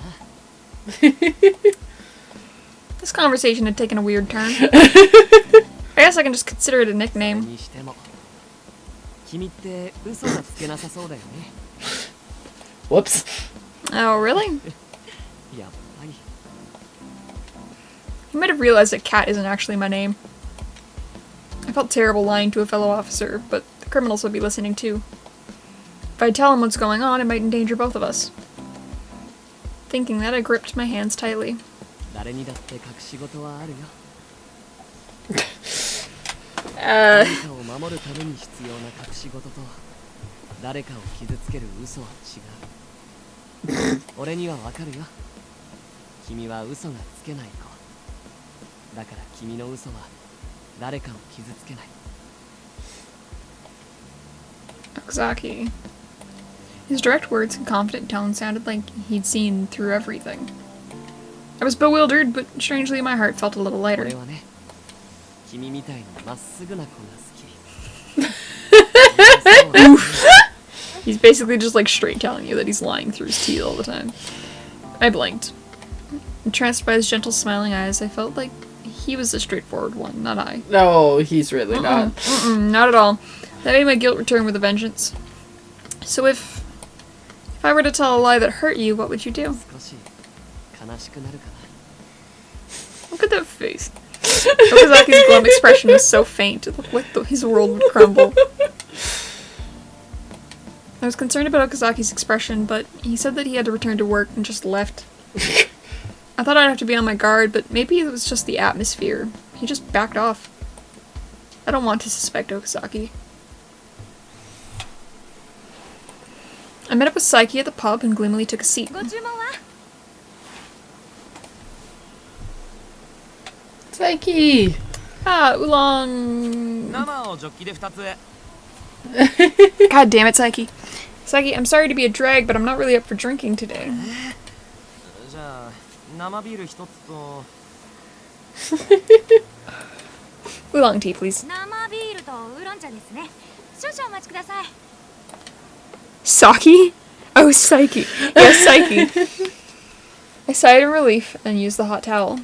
This conversation had taken a weird turn. I guess I can just consider it a それ nickname. にしても君って嘘がつけなさそうだよね。 Whoops. Oh, really? やっぱり。 He might have realized that Cat isn't actually my name. I felt terrible lying to a fellow officer, but the criminals would be listening too. If I tell him what's going on, it might endanger both of us. Thinking that, I gripped my hands tightly. 誰にだって隠し事はあるよ。 Uh, 誰かを守るために必要な隠し事と誰かを傷つける嘘は違う。俺にはわかるよ。君は嘘がつけない子。だから君の嘘は誰かを傷つけない。 Okazaki. His direct words and confident tone sounded like he'd seen through everything. I was bewildered, but strangely my heart felt a little lighter. 俺はね君みたいにまっすぐな子が好き He's basically just like straight telling you that he's lying through his teeth all the time. I blinked. Entranced by his gentle smiling eyes, I felt like he was the straightforward one, not I. No, he's really not. Not at all. That made my guilt return with a vengeance. So if I were to tell a lie that hurt you, what would you do? 少し悲しくなるかな Look at that face. Okazaki's glum expression was so faint, it looked like his world would crumble. I was concerned about Okazaki's expression, but he said that he had to return to work and just left. I thought I'd have to be on my guard, but maybe it was just the atmosphere. He just backed off. I don't want to suspect Okazaki. I met up with Saiki at the pub and gloomily took a seat. ご注文は Psyche! Ah, oolong. 生をジョッキで2つ God damn it, Saiki. Saiki, I'm sorry to be a drag, but I'm not really up for drinking today. じゃあ生ビール1つと Oolong tea, please. 生ビールとウーロン茶ですね少々お待ちください Saki? Oh, Saiki. Yes, Saiki. I sighed in relief and used the hot towel.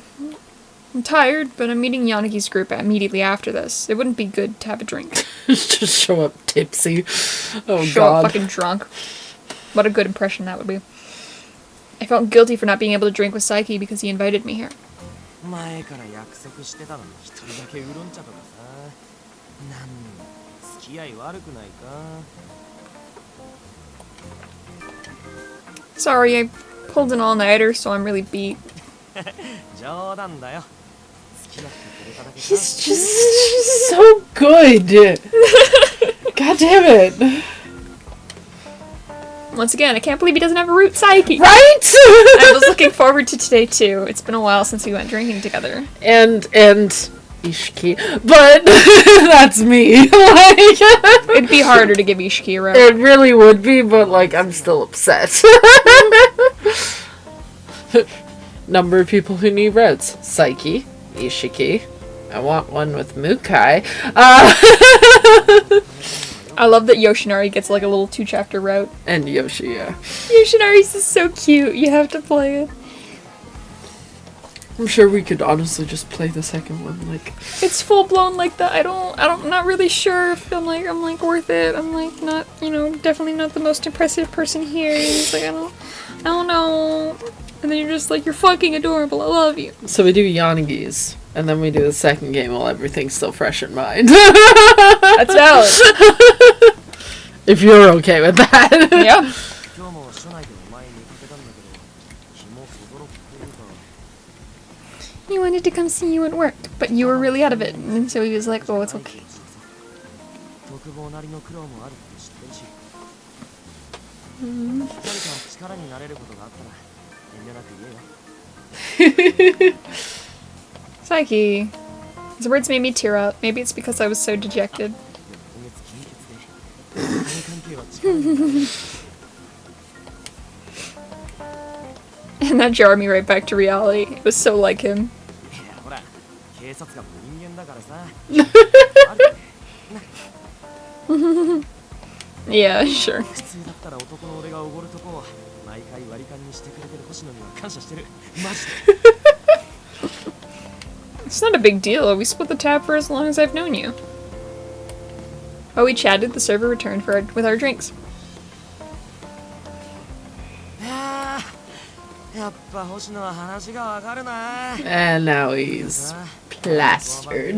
I'm tired, but I'm meeting Yanagi's group immediately after this. It wouldn't be good to have a drink. Just show up tipsy. Oh Show god. up fucking drunk. What a good impression that would be. I felt guilty for not being able to drink with Saiki because he invited me here. 前から約束してたのに1人だけウーロン茶とかさなん付き合い悪くないか Sorry, I pulled an all-nighter, so I'm really beat. 冗談だよ付き合ってくれただけ He's just so good. God damn it. Once again, I can't believe he doesn't have a root Saiki. Right? I was looking forward to today too. It's been a while since we went drinking together. and Ishiki. But that's me. Like It'd be harder to give Ishiki a route. it really would be, but like I'm still upset. Number of people who need routes. Psyche, Ishiki. I want one with Mukai. I love that Yoshinari gets like a little 2-chapter route. And Yoshi, yeah. Yoshinari's is so cute. You have to play it. I'm sure we could honestly just play the second one, like It's full blown like that. I'm not really sure if I'm like worth it. I'm like not, definitely not the most impressive person here. And it's like I don't know. And then you're just like, you're fucking adorable. I love you. so we do Yanagi's, and then we do the second game while everything's still fresh in mind. That's valid. If you're okay with that. Yeah. 今日も署内でお前見かけたんだけど肝そぞろっていうか He wanted to come see you at work, but you were really out of it. And so he was like, oh, it's okay. 特防なりの苦労もあるって知ってるし何か力になれることがあったら遠慮なく言えよ Psyche. His words made me tear up. Maybe it's because I was so dejected. 今月金欠で金関係は力になる And that jarred me right back to reality. It was so like him. いやほら警察官も人間だからさ Yeah, sure. 普通だったら男の俺がおごるとこを毎回割り勘にしてくれてる星野には感謝してるマジで It's not a big deal. We split the tab for as long as I've known you. While we chatted, the server returned with our drinks. あーやっぱ星野は話がわかるな And now he's plastered.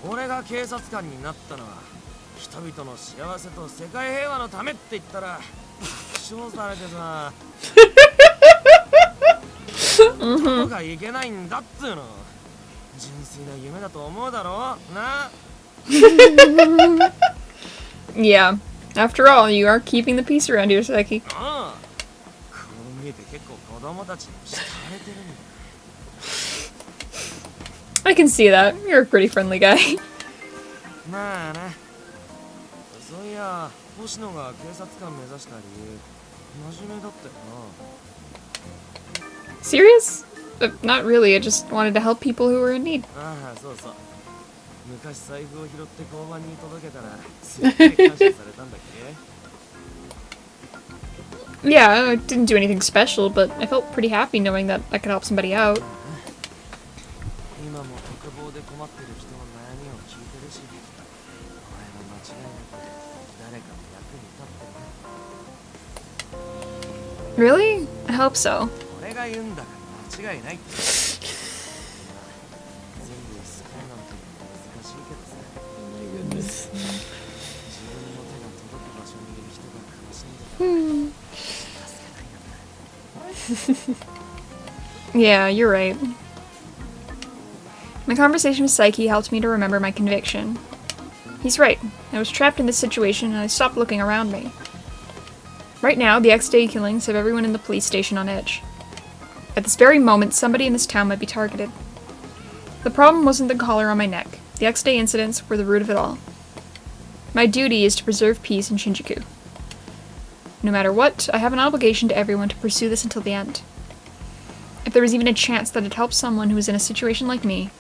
俺が警察官になったのは人々の幸せと世界平和のためって言ったら爆笑されてさどこがいけないんだっつうの純粋な夢だと思うだろな Yeah. After all, you are keeping the peace around here, Saiki. ああこう見えて結構子供たちに慕われてるんだ I can see that. You're a pretty friendly guy. まあなそういやや星野が警察官目指した理由真面目だったよな。 Serious? Not really, I just wanted to help people who were in need. ああ、そうそう。昔財布を拾って交番に届けたらすっげえ感謝されたんだっけ。 Yeah, I didn't do anything special, but I felt pretty happy knowing that I could help somebody out. 今も特防で困ってる人の悩みを聞いてるし、お前は間違いなく誰かの役に立ってる。 Really? I hope so. 俺が言うんだから間違いないって。全部救うなんて難しいけどさ。自分の手が届く場所にいる人が悲しんでたら。 Yeah, you're right. My conversation with Psyche helped me to remember my conviction. He's right. I was trapped in this situation and I stopped looking around me. Right now, the X-Day killings have everyone in the police station on edge. At this very moment, somebody in this town might be targeted. The problem wasn't the collar on my neck. The X-Day incidents were the root of it all. My duty is to preserve peace in Shinjuku. No matter what, I have an obligation to everyone to pursue this until the end. If there was even a chance that it helped someone who was in a situation like me,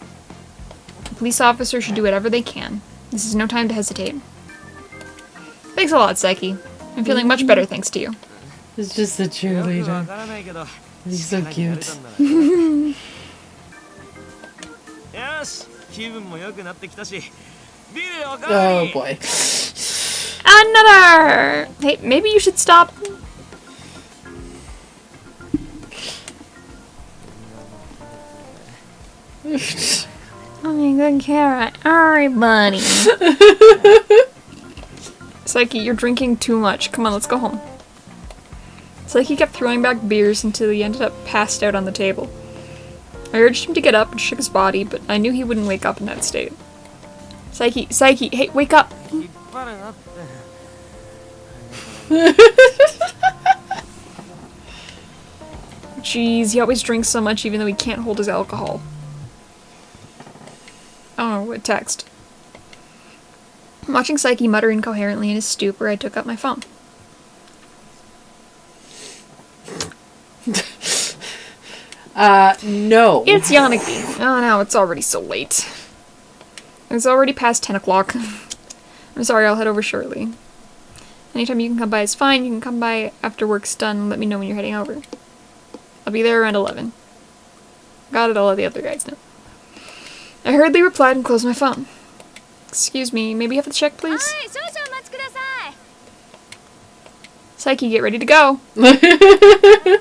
a police officer should do whatever they can. This is no time to hesitate. Thanks a lot, Psyche. I'm feeling much better thanks to you. It's just a cheerleader. He's so cute. よし、気分も良くなってきたし、ビールおかわ Oh り。 boy. Another! Hey, maybe you should stop. I'm good care of everybody. Psyche, you're drinking too much. Come on, let's go home. Psyche kept throwing back beers until he ended up passed out on the table. I urged him to get up and shook his body, but I knew he wouldn't wake up in that state. Psyche, hey, wake up! 引っ張るなって。 Jeez, he always drinks so much even though he can't hold his alcohol. Oh, what text? Watching Psyche mutter incoherently in his stupor, I took up my phone. No. It's Yanagi. Oh no, it's already so late. It's already past 10 o'clock. I'm sorry, I'll head over shortly. Anytime you can come by is fine. You can come by after work's done and let me know when you're heading over. I'll be there around 11. Got it, I'll let the other guys know. I hurriedly replied and closed my phone. Excuse me, maybe you have the check, please? Psyche, get ready to go! I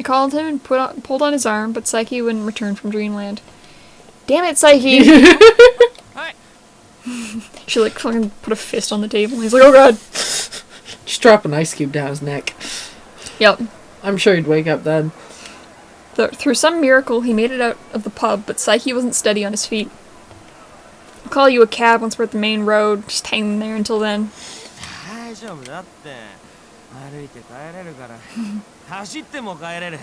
called him and pulled on his arm, but Psyche wouldn't return from Dreamland. Damn it, Psyche! She like fucking put a fist on the table. He's like, oh god! Just drop an ice cube down his neck. Yep. I'm sure he'd wake up then. Through some miracle, he made it out of the pub, but Psyche wasn't steady on his feet. I'll call you a cab once we're at the main road. Just hang there until then. 大丈夫だって。歩いて帰れるから。走っても帰れる。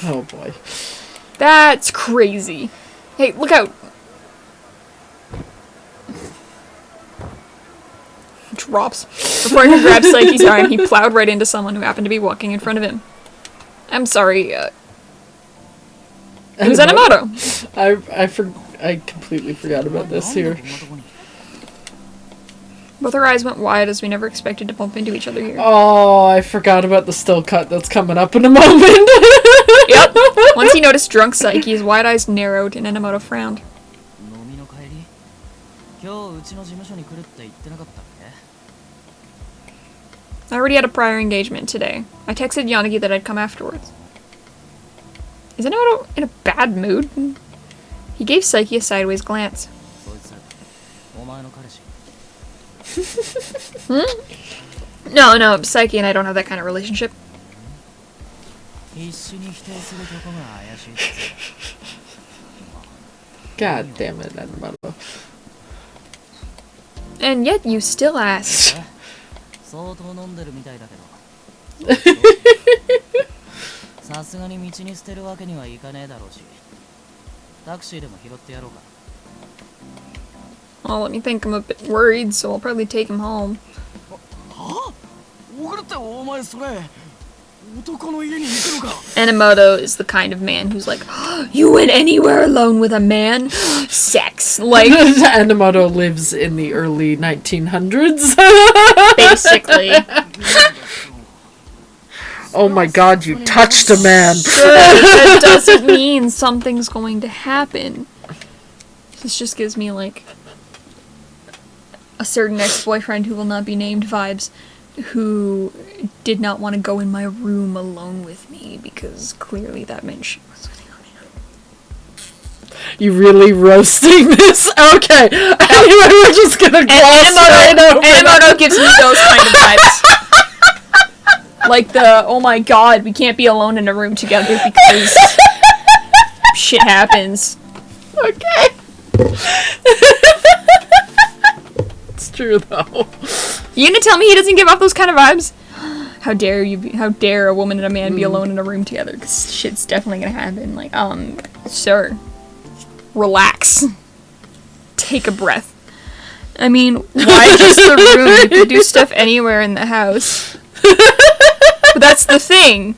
Oh boy. That's crazy. Hey, look out! Drops. Before I could grab Psyche's arm, he plowed right into someone who happened to be walking in front of him. I'm sorry, it was Enomoto! I completely forgot about this here. Both our eyes went wide as we never expected to bump into each other here. Oh, I forgot about the still cut that's coming up in a moment. Yep. Once he noticed drunk Psyche, his wide eyes narrowed and Enomoto frowned. 飲みの帰り今日うちの事務所に来るって言ってなかったっけ I already had a prior engagement today. I texted Yanagi that I'd come afterwards. Is Enomoto in a bad mood? He gave Psyche a sideways glance. そいつお前の彼氏 No, Psyche and I don't have that kind of relationship. 必死に否定するとこが怪しいっつ God damn it, Enomoto. And yet you still ask. 相当飲んでるみたいだけどさすがに道に捨てるわけにはいかねえだろうしタクシーでも拾ってやろうか Well, let me think. I'm a bit worried, so I'll probably take him home. は送るってお前それ男の家に行くのか Enomoto is the kind of man who's like, you went anywhere alone with a man? Sex. Like, Enomoto lives in the early 1900s. basically. Oh my god, you touched a man. Sure, that doesn't mean something's going to happen. This just gives me, like, a certain ex-boyfriend who will not be named vibes, who did not want to go in my room alone with me, because clearly that meant she was with a man. You really roasting this? Okay. Anyway, we're just gonna gloss right over Enomoto gives me those kind of vibes. Like the, oh my god, we can't be alone in a room together because shit happens. Okay. It's true though. You gonna tell me he doesn't give off those kind of vibes? How dare you how dare a woman and a man be alone in a room together? Because shit's definitely gonna happen. Like, sir. Relax. Take a breath. I mean, why just the room? You could do stuff anywhere in the house. But that's the thing.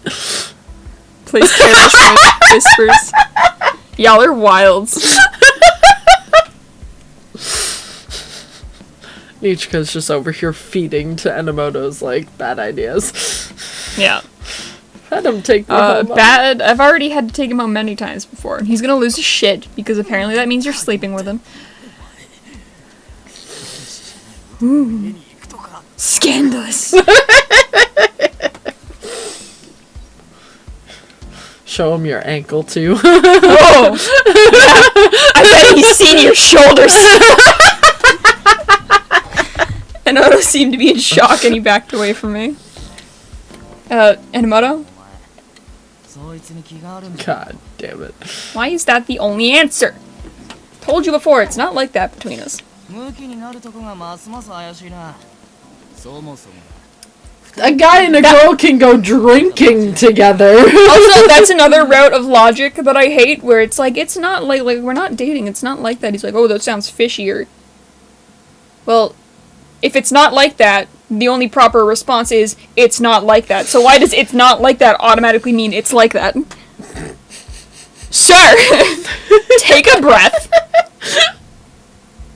Plays carelessly, whispers. Y'all are wilds. Nichika's just over here feeding to Enomoto's, like, bad ideas. Yeah. Let him take the home. Bad. I've already had to take him home many times before. He's gonna lose his shit, because apparently that means you're sleeping with him. Ooh. Scandalous. Show him your ankle, too. Oh! Yeah. I bet he's seen your shoulders. Enomoto seemed to be in shock and he backed away from me. Enomoto? そいつに気があるんだ God damn it. Why is that the only answer? Told you before, it's not like that between us. ムキになるとこがますます怪しいなそもそも A guy and a girl can go drinking together. Also, that's another route of logic that I hate, where it's like, it's not like we're not dating, it's not like that. He's like, oh, that sounds fishier. Well, if it's not like that, the only proper response is, it's not like that. So why does it's not like that automatically mean it's like that? Sir! Take a breath.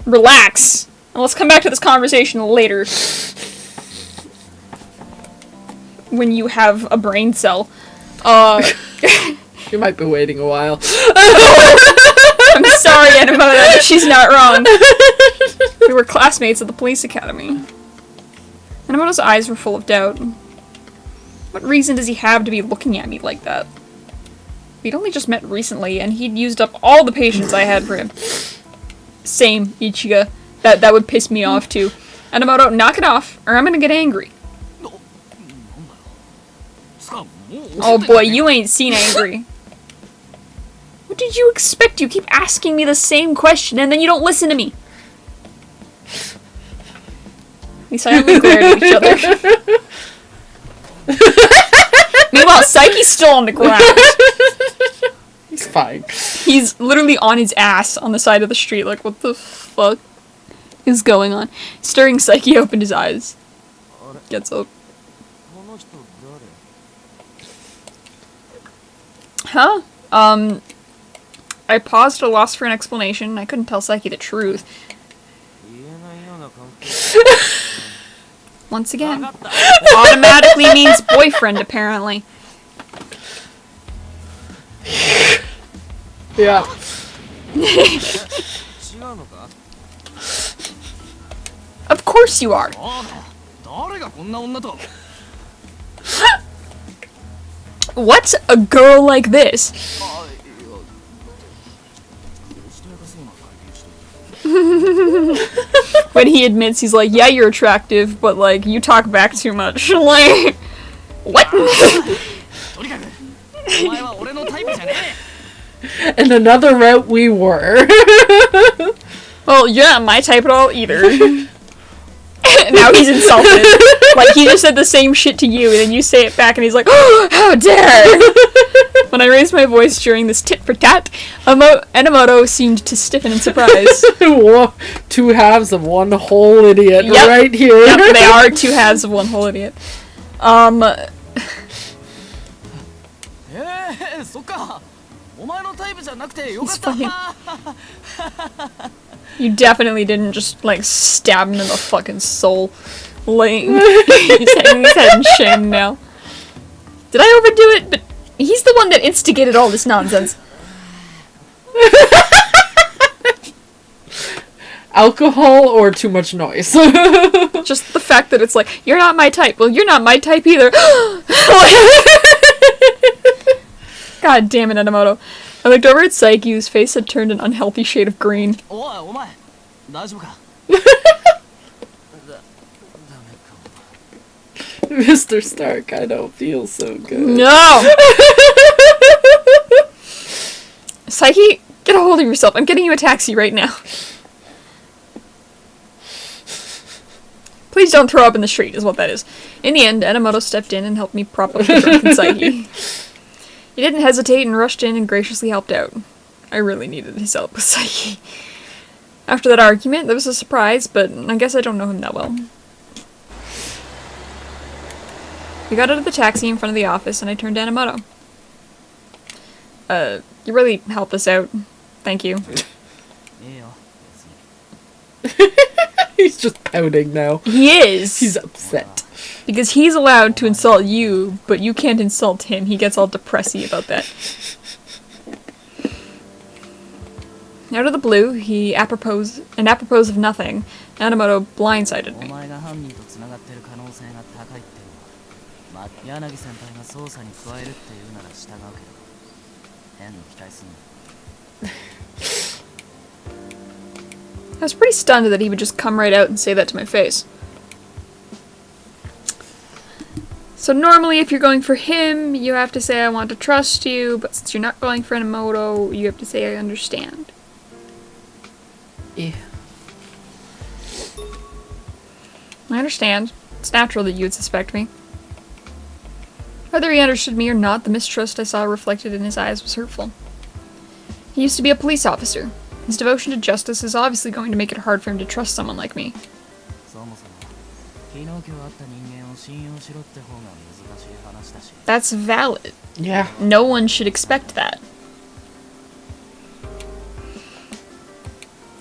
Relax. And let's come back to this conversation later. When you have a brain cell. You might be waiting a while. I'm sorry, Enomoto, but she's not wrong. We were classmates at the police academy. Enomoto's eyes were full of doubt. What reason does he have to be looking at me like that? We'd only just met recently, and he'd used up all the patience I had for him. Same, Ichiga. That would piss me off, too. Enomoto, knock it off, or I'm gonna get angry. Oh boy, you ain't seen angry. What did you expect? You keep asking me the same question and then you don't listen to me. We silently glared at each other. Meanwhile, Psyche's still on the ground. He's fine. He's literally on his ass on the side of the street, like, what the fuck is going on? Stirring Psyche opened his eyes. Gets up. この人誰 Huh? I paused at a loss for an explanation. I couldn't tell Psyche the truth. 言えないような関係 Once again. Automatically means boyfriend, apparently. Yeah. 違うのか Of course you are. ああ誰がこんな女と What's a girl like this? あいやしとやかそうな会計して When he admits, he's like, yeah, you're attractive, but, like, you talk back too much. Like, what? とにかくお前は俺のタイプじゃね And another route we were. Well, you're not my type at all, either. Now he's insulted. Like, he just said the same shit to you, and then you say it back, and he's like, oh, how dare! When I raised my voice during this tit-for-tat, Enomoto seemed to stiffen in surprise. Two halves of one whole idiot Yep. right here. Yep, they are two halves of one whole idiot. そっかお前のタイプじゃなくてよかっ He's た fucking... You definitely didn't just, like, stab him in the fucking soul. Lame. He's hanging his head in shame now. Did I overdo it? But he's the one that instigated all this nonsense. Alcohol or too much noise? Just the fact that it's like, you're not my type. Well, you're not my type either. God damn it, Enomoto. I looked over at Saiki, whose face had turned an unhealthy shade of green. おいお前大丈夫か Mr. Stark, I don't feel so good. No! Saiki, get a hold of yourself. I'm getting you a taxi right now. Please don't throw up in the street, is what that is. In the end, Enomoto stepped in and helped me prop up the drunken Saiki. He didn't hesitate and rushed in and graciously helped out. I really needed his help with Saiki. After that argument, there was a surprise, but I guess I don't know him that well. We got out of the taxi in front of the office, and I turned to Enomoto. You really helped us out. Thank you. ええよ別に He's just pouting now. He is! He's upset. Because he's allowed to insult you, but you can't insult him. He gets all depressy about that. Out of the blue, apropos of nothing, Enomoto blindsided お me. 前が犯人と繋がってる可能性が高いっていうのは柳先輩が捜査に加えるっていうなら従うけど変に期待すんな I was pretty stunned that he would just come right out and say that to my face. So normally if you're going for him, you have to say I want to trust you, but since you're not going for Enomoto, you have to say I understand. Yeah. I understand. It's natural that you would suspect me. Whether he understood me or not, the mistrust I saw reflected in his eyes was hurtful. He used to be a police officer. His devotion to justice is obviously going to make it hard for him to trust someone like me. そもそも昨日今日会った人間を信用しろって方が難しい話だし That's valid. Yeah. No one should expect that.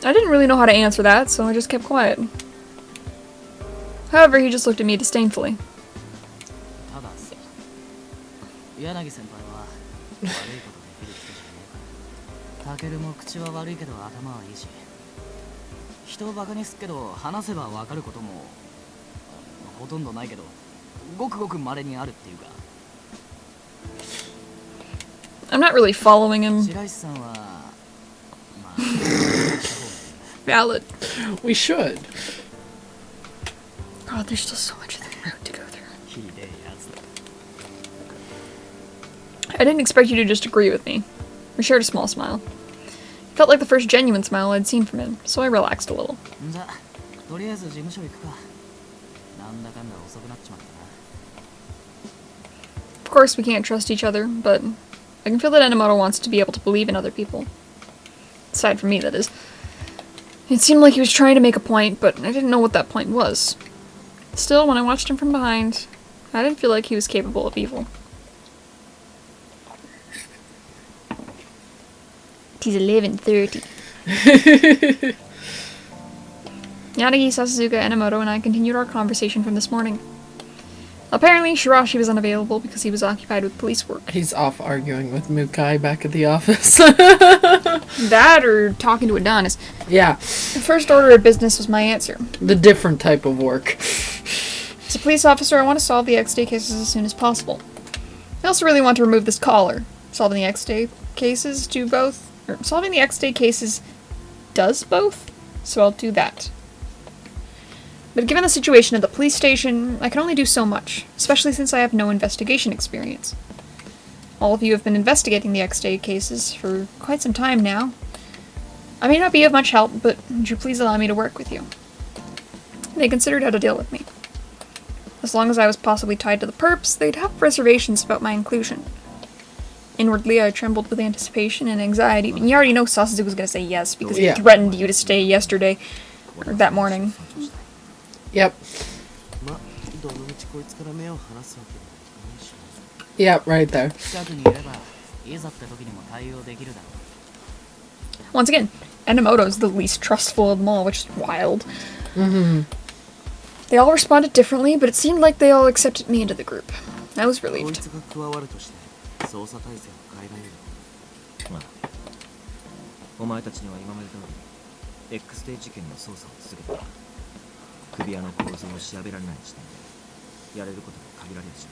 I didn't really know how to answer that, so I just kept quiet. However, he just looked at me disdainfully. たださ柳先輩は悪いことできる人じゃねえからタケルも口は悪いけど頭はいいし人をバカにすっけど話せば分かることもほとんどないけどごくごく稀にあるっていうか I'm not really following him. 白石さんはまあ Valid. We should. God, there's still so much of the road to go through. ひでえやつだ I didn't expect you to just agree with me. We shared a small smile. It felt like the first genuine smile I'd seen from him, so I relaxed a little. じゃとりあえず事務所行くかなんだかんだ遅くなっちまったな Of course, we can't trust each other, but I can feel that Enomoto wants to be able to believe in other people. Aside from me, that is. It seemed like he was trying to make a point, but I didn't know what that point was. Still, when I watched him from behind, I didn't feel like he was capable of evil. He's 11:30. Yanagi, Sasuke, Enomoto, and I continued our conversation from this morning. Apparently, Shirashi was unavailable because he was occupied with police work. He's off arguing with Mukai back at the office. That or talking to Adonis. Yeah, The first order of business was my answer. the different type of work. As a police officer, I want to solve the X-Day cases as soon as possible. I also really want to remove this collar. Solving the X-Day cases do both. Or solving the X-Day cases does both, so I'll do that. But given the situation at the police station, I can only do so much, especially since I have no investigation experience. All of you have been investigating the X-Day cases for quite some time now. I may not be of much help, but would you please allow me to work with you? They considered how to deal with me. As long as I was possibly tied to the perps, they'd have reservations about my inclusion. Inwardly, I trembled with anticipation and anxiety. And you already know Sasuke was gonna say yes because Yeah. he threatened you to stay yesterday or that morning. Yep. まどのみちこいつから目を離すわけにはいかないし Yep, right there. 近くにいればいざって時にも対応できるだろう。 Once again, Enomoto's the least trustful of them all, which is wild. They all responded differently, but it seemed like they all accepted me into the group. I was こい relieved. つが加わるとして捜査体制を変えないよまあお前たちには今まで通り X デー事件の捜査を続けている首輪の構造を調べられない時点でやれることが限られるし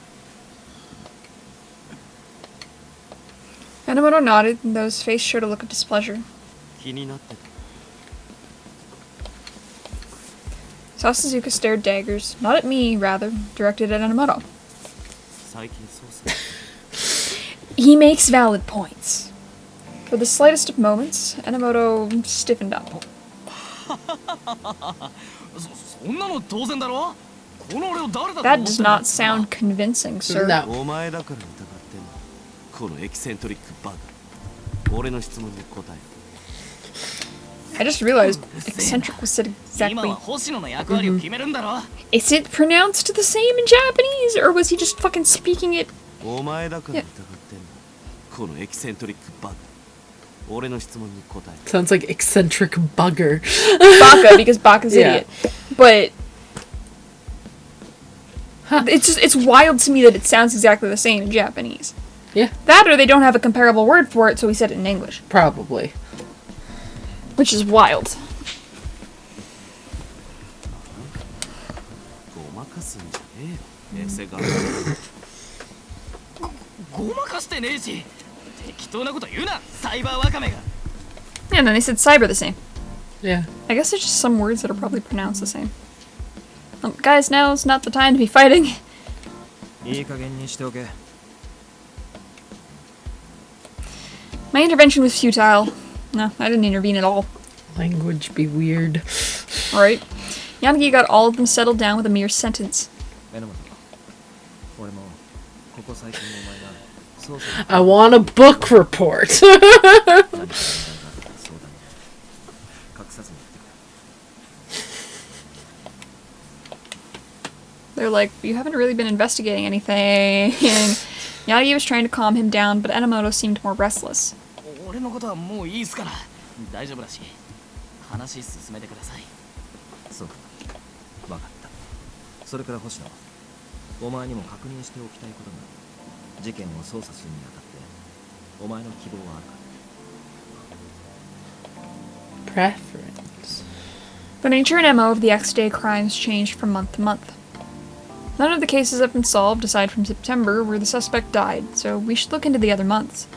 Enomoto nodded, and though his face showed a look of displeasure. 気になってた Sasuke stared daggers, not at me, rather, directed at Enomoto. 最近捜査 He makes valid points. For the slightest of moments, Enomoto stiffened up. そんなの当然だろ。この俺を誰だと That 思って does んだ。 not sound convincing, sir. No. お前だから疑ってんのこのエキセントリックバカ俺の質問に答え I just realized eccentric was said 今 exactly. は星野の役割を決めるんだろ。 Is it pronounced the same in Japanese, or was he just fucking speaking it? お前だから疑ってんのこのエキセントリックバカ俺の質問に答え Sounds like eccentric bugger. Baka, because Baka's Yeah. idiot. But it's wild to me that it sounds exactly the same in Japanese. Yeah, That or they don't have a comparable word for it, so we said it in English. probably. Which is wild. ごまかすんじゃねえよエセガごまかしてねえし。適当なこと言うな。サイバーワカメが。 Yeah, and then they said cyber the same. Yeah. I guess there's just some words that are probably pronounced the same. Guys, now's not the time to be fighting. いい加減にしておけ My intervention was futile. No, I didn't intervene at all. Language be weird. Right? Yanagi got all of them settled down with a mere sentence. エノマ俺もここ最近のお前が捜査に I want a book report. 何か問題があったら相談に隠さずに言ってくれ They're like, you haven't really been investigating anything. Yanagi was trying to calm him down, but Enomoto seemed more restless. 俺のことはもういいっすから。大丈夫だし。話進めてください。そうか分かったそれから星野お前にも確認しておきたいことがある事件を捜査するにあたってお前の希望はあるか Preference. The nature and MO of the X-Day crimes changed from month to month. None of the cases have been solved aside from September, where the suspect died, so we should look into the other months.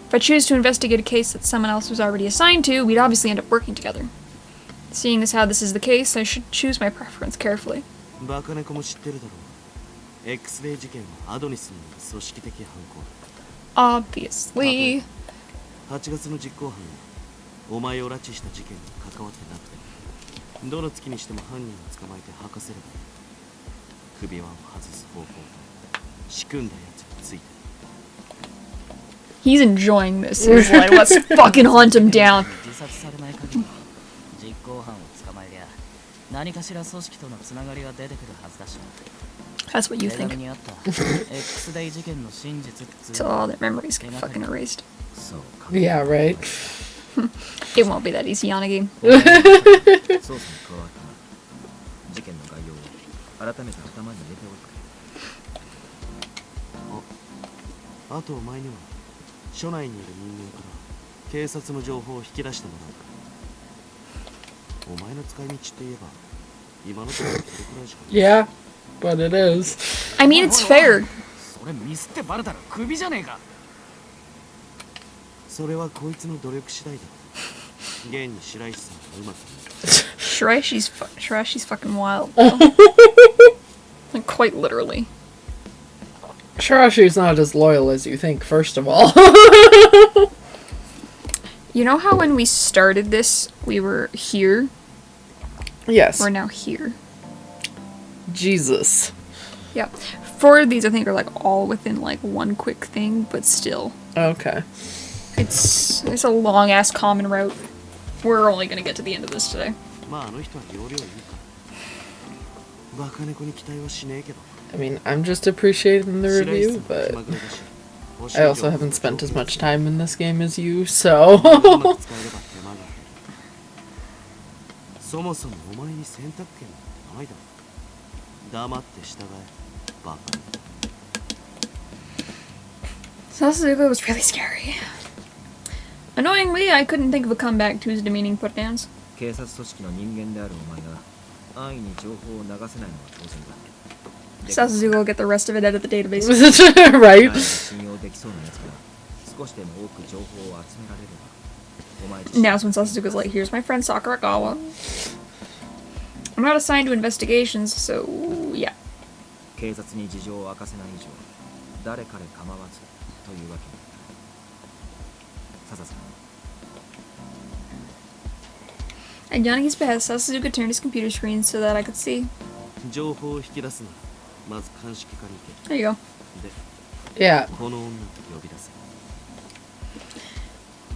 If I choose to investigate a case that someone else was already assigned to, we'd obviously end up working together. Seeing as how this is the case, I should choose my preference carefully. バカ猫も知ってるだろう X デー事件はアドニスによる組織的犯行 Obviously. 8月の実行犯がお前を拉致した事件に関わってなくてもどの月にしても犯人を捕まえて吐かせればいい首輪を外す方法と仕組んだやつについて He's enjoying this. He's like, let's fucking hunt him down. 自殺されない限り実行犯を捕まえりゃ何かしら組織とのつながりが出てくるはずだし That's what you 手紙 think. にあった X デイ事件の真実っつ Till all their memories get fucking erased. そうか Yeah, right. It won't be that easy, Yanagi. 捜査に加わったな事件の概要を改めて頭に入れておいてあとお前には署内にいる人間から警察の情報を引き出してもらうかお前の使い道って言えば今のところそれくらいしかない Yeah, but it is. I mean, it's fair. それミスってバレたらクビじゃねえかそれはこいつの努力次第だ現に白石さんがうまく Shirashi's fucking wild. Like, quite literally. Shirashi's not as loyal as you think, first of all. You know how when we started this, we were here? Yes. We're now here. Jesus. Yeah. 4 of these I think are like all within like one quick thing, but still. Okay. It's a long ass common route. We're only gonna get to the end of this today. まああの人は容量いいかバカ猫に期待はしねえけど I mean, I'm just appreciating the 白石さ review, んも気 but まぐれだし I also haven't spent as much time in this game as you, so. うまく使えれば手間が減るそもそもお前に選択権なんてないだろ黙って従えバカ Sasuke was really scary. Annoyingly, I couldn't think of a comeback to his demeaning put-downs. 警察組織の人間であるお前が安易に情報を流せないのは当然だ Sasuke will get the rest of it out of the database. Right? 信用できそうなやつから少しでも多く情報を集められればお前自身 Now's when Sasuke's like, here's my friend Sakuragawa. I'm not assigned to investigations, so yeah. 警察に事情を明かせない以上誰彼構わずというわけに笹さん At Yanagi's behest, Sasuke turned his computer screen so that I could see. 情報を引き出すならまず鑑識課に行 There you go. けで Yeah. この女と呼び出せ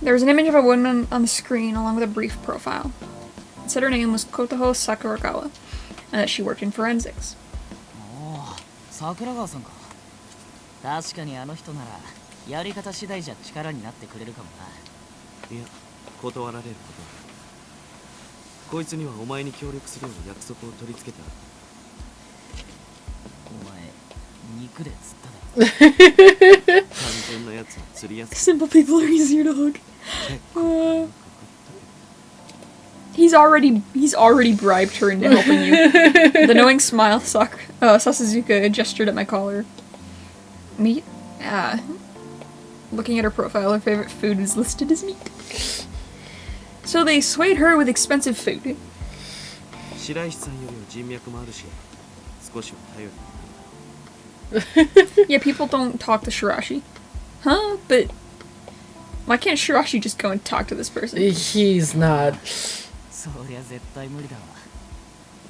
There was an image of a woman on the screen along with a brief profile. It said her name was Kotoho Sakuragawa, and that she worked in forensics. おお桜川さんか確かにあの人ならやり方次第じゃ力になってくれるかもないや断られることはこいつにはお前に協力するよう約束を取り付けたお前肉で釣っただろ単純なやつは釣りやす Simple people are easier to hook. 結構 He's already bribed her into helping you. The knowing smile, Sasuke gestured at my collar. Meat? Looking at her profile, her favorite food is listed as meat. So they swayed her with expensive food. 白石さんよりは人脈もあるし少しは頼り Yeah, people don't talk to Shirashi. Huh? But why can't Shirashi just go and talk to this person? He's not. そりゃ絶対無理だわ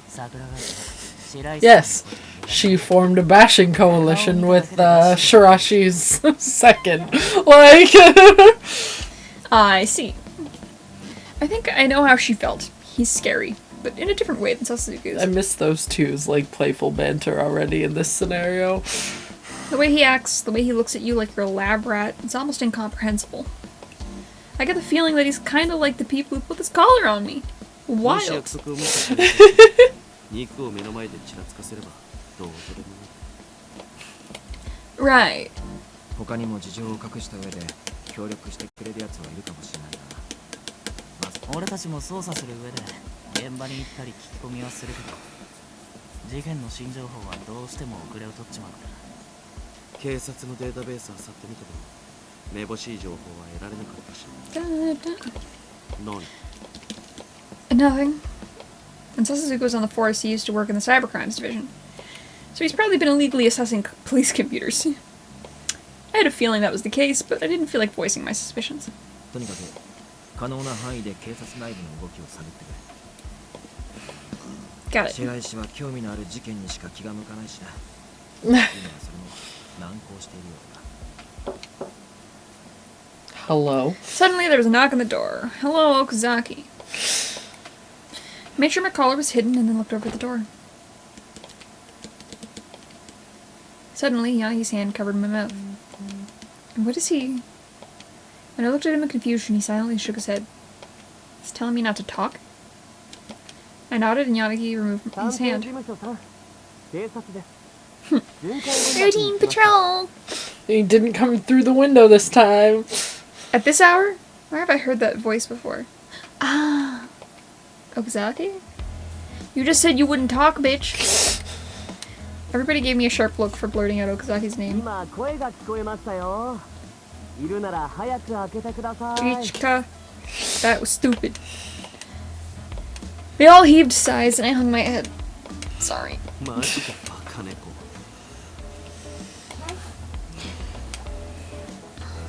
桜川さん白石 Yes. She formed a bashing coalition with Shirashi's second. Like. I see. I think I know how she felt. He's scary, but in a different way than Sasuke I is. miss those two's like playful banter already in this scenario. The way he acts, the way he looks at you like you're a lab rat, it's almost incomprehensible. I get the feeling that he's kind of like the people who put this collar on me. もし Wild. 約束を持ってくれて肉を目の前でちらつかせればどうとでもなる Right. 他にも事情を隠した上で協力してくれるやつはいるかもしれないがまず俺たちも捜査する上で現場に行ったり聞き込みはするけど事件の新情報はどうしても遅れを取っちまうから警察のデータベースは去ってみてもめぼしい情報は得られなかったし 何 Nothing. When Sasuke was on the force, he used to work in the cybercrimes division. So he's probably been illegally assessing police computers. I had a feeling that was the case, but I didn't feel like voicing my suspicions. とにかく可能な範囲で警察内部の動きを探ってく Got れ it. 白石は興味のある事件にしか気が向かないしな今はそれも難航しているようだ Hello. Suddenly, there was a knock on the door. Hello, Okazaki. Made sure my collar was hidden and then looked over at the door. Suddenly, Yanagi's hand covered my mouth. And what is he? When I looked at him in confusion, he silently shook his head. He's telling me not to talk? I nodded and Yanagi removed his hand. Routine patrol! He didn't come through the window this time. At this hour? Where have I heard that voice before? Ah. Okazaki? You just said you wouldn't talk, bitch. Everybody gave me a sharp look for blurting out Okazaki's name. 今声が聞こえましたよいるなら早く開けてください Ichika. That was stupid. They all heaved sighs and I hung my head. Sorry. マジかバカ猫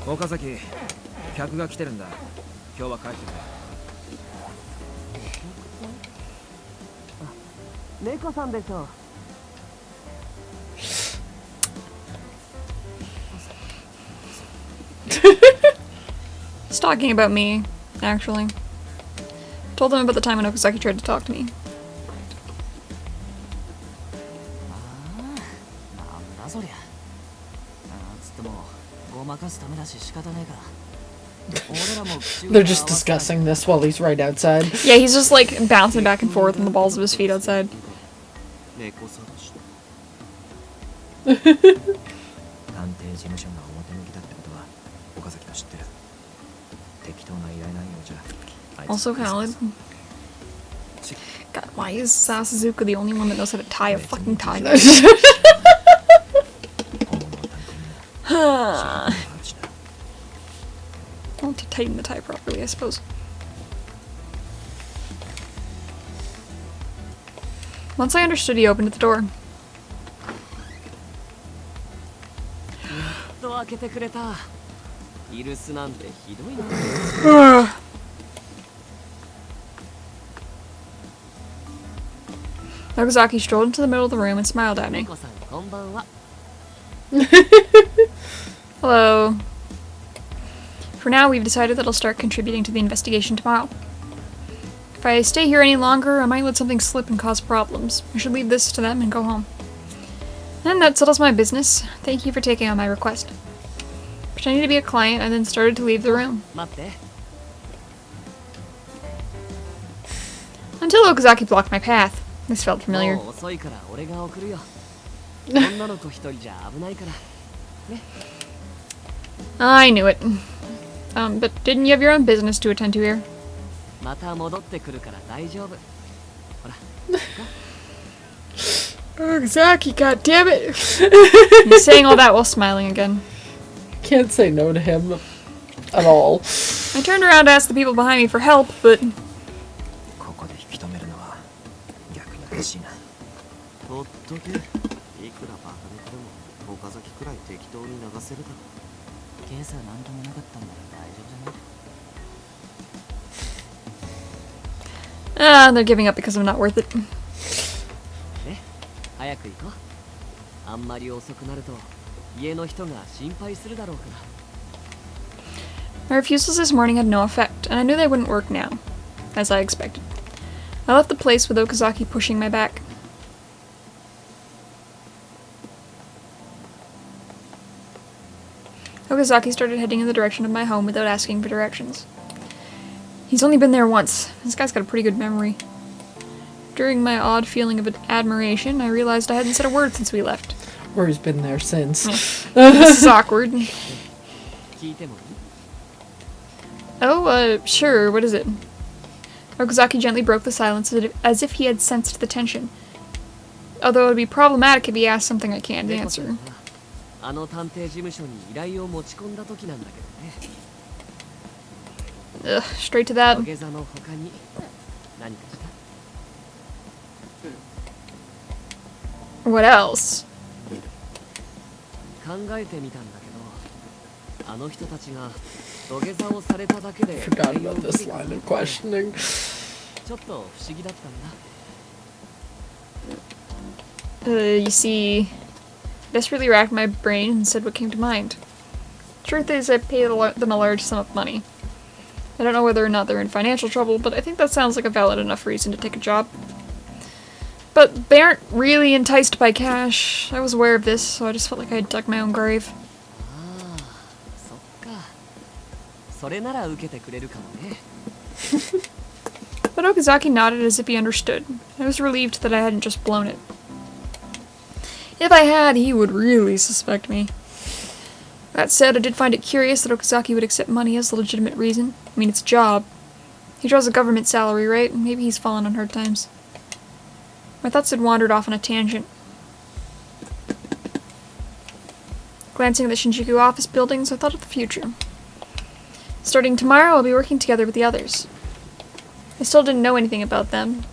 岡崎客が来てるんだ今日は帰ってくれ猫さんでしょ talking about me, actually. Told them about the time when Okazaki tried to talk to me. なんだそりゃ。つってもごまかすためだし仕方ないから。They're just discussing this while he's right outside. Yeah, he's just like bouncing back and forth on the balls of his feet outside. 探偵事務所が表向きだってことは岡崎と知ってる。適当な依頼内容じゃ。Also valid. God, why is Sasuzuka the only one that knows how to tie a fucking tie? Well, to tighten the tie properly, I suppose. Once I understood, he opened the door. と開けてくれた。イルスなんてひどいな。Okazaki strolled into the middle of the room and smiled at me. 猫さんこんばんは。 Hello. For now, we've decided that I'll start contributing to the investigation tomorrow. If I stay here any longer, I might let something slip and cause problems. I should leave this to them and go home. And that settles my business. Thank you for taking on my request. Pretending to be a client, I then started to leave the room. 待って。 Until Okazaki blocked my path. This felt familiar. もう遅いから俺が送るよ。女の子一人じゃ危ないから。ね。 I knew it. But didn't you have your own business to attend to here? また戻ってくるから大丈夫。ほら。 Okazaki, goddammit! He's saying all that while smiling again. Can't say no to him at all. I turned around to ask the people behind me for help, but ここで引き止めるのは逆に嬉しいな。ほっとけ。いくらバカ猫でも岡崎くらい適当に流せるだろ。今朝なんともなかったんだから大丈夫じゃない。 they're giving up because I'm not worth it. ね、早く行こう。あんまり遅くなると家の人が心配するだろうから。 My refusals this morning had no effect, and I knew they wouldn't work now, as I expected. I left the place with Okazaki pushing my back. Okazaki started heading in the direction of my home without asking for directions. He's only been there once. This guy's got a pretty good memory. During my odd feeling of admiration, I realized I hadn't said a word since we left. Or he's been there since. This is awkward. 聞いてもいい？ Oh, sure, what is it? Okazaki gently broke the silence as if he had sensed the tension. Although it would be problematic if he asked something I can't answer. あの探偵事務所に依頼を持ち込んだ時なんだけどね。 Ugh, straight to that. 土下座の他に何かした？ What else? 考えてみたんだけど、あの人たちが土下座をされただけで Forgot about this line of questioning. ちょっと不思議だったんだ。 You see, I desperately racked my brain and said what came to mind. Truth is, I paid them a large sum of money. I don't know whether or not they're in financial trouble, but I think that sounds like a valid enough reason to take a job. But they aren't really enticed by cash. I was aware of this, so I just felt like I had dug my own grave. ああ、そっか。それなら受けてくれるかもね。 But Okazaki nodded as if he understood. I was relieved that I hadn't just blown it. If I had, he would really suspect me. That said, I did find it curious that Okazaki would accept money as a legitimate reason. I mean, it's a job. He draws a government salary, right? Maybe he's fallen on hard times. My thoughts had wandered off on a tangent. Glancing at the Shinjuku office buildings, I thought of the future. Starting tomorrow, I'll be working together with the others. I still didn't know anything about them.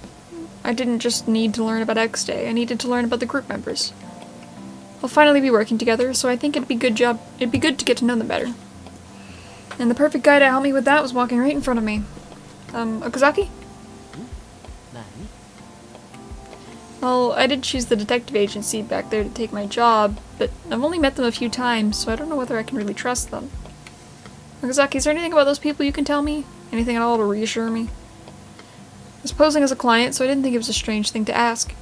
I didn't just need to learn about X Day, I needed to learn about the group members. We'll finally be working together, so I think it'd be good to get to know them better. And the perfect guy to help me with that was walking right in front of me. Okazaki? 何？ Well, I did choose the detective agency back there to take my job, but I've only met them a few times, so I don't know whether I can really trust them. Okazaki, is there anything about those people you can tell me? Anything at all to reassure me? I was posing as a client, so I didn't think it was a strange thing to ask.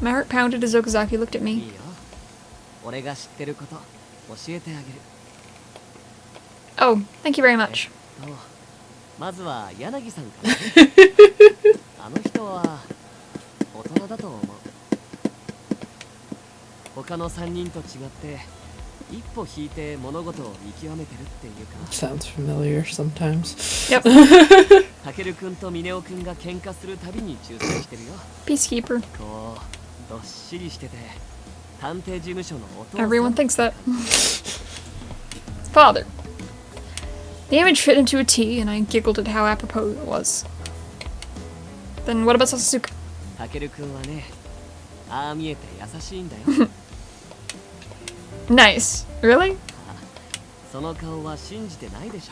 My heart pounded as Okazaki looked at い me. いよ俺が知ってること教えてあげる Oh, thank you very much. とまずは柳さんからねあの人は大人だと思う他の3人と違って一歩引いて物事を見極めてるっていうか Sounds familiar sometimes. Yep. タケル君とミネオ君が喧嘩するたびに忠誠してるよ Peacekeeper. こうどっしりしてて探偵事務所のお父さん Everyone thinks that. Father. The image fit into a T, and I giggled at how apropos it was. Then what about Sasuke? タケル君はねああ見えて優しいんだよ Nice. Really? その顔は信じてないでし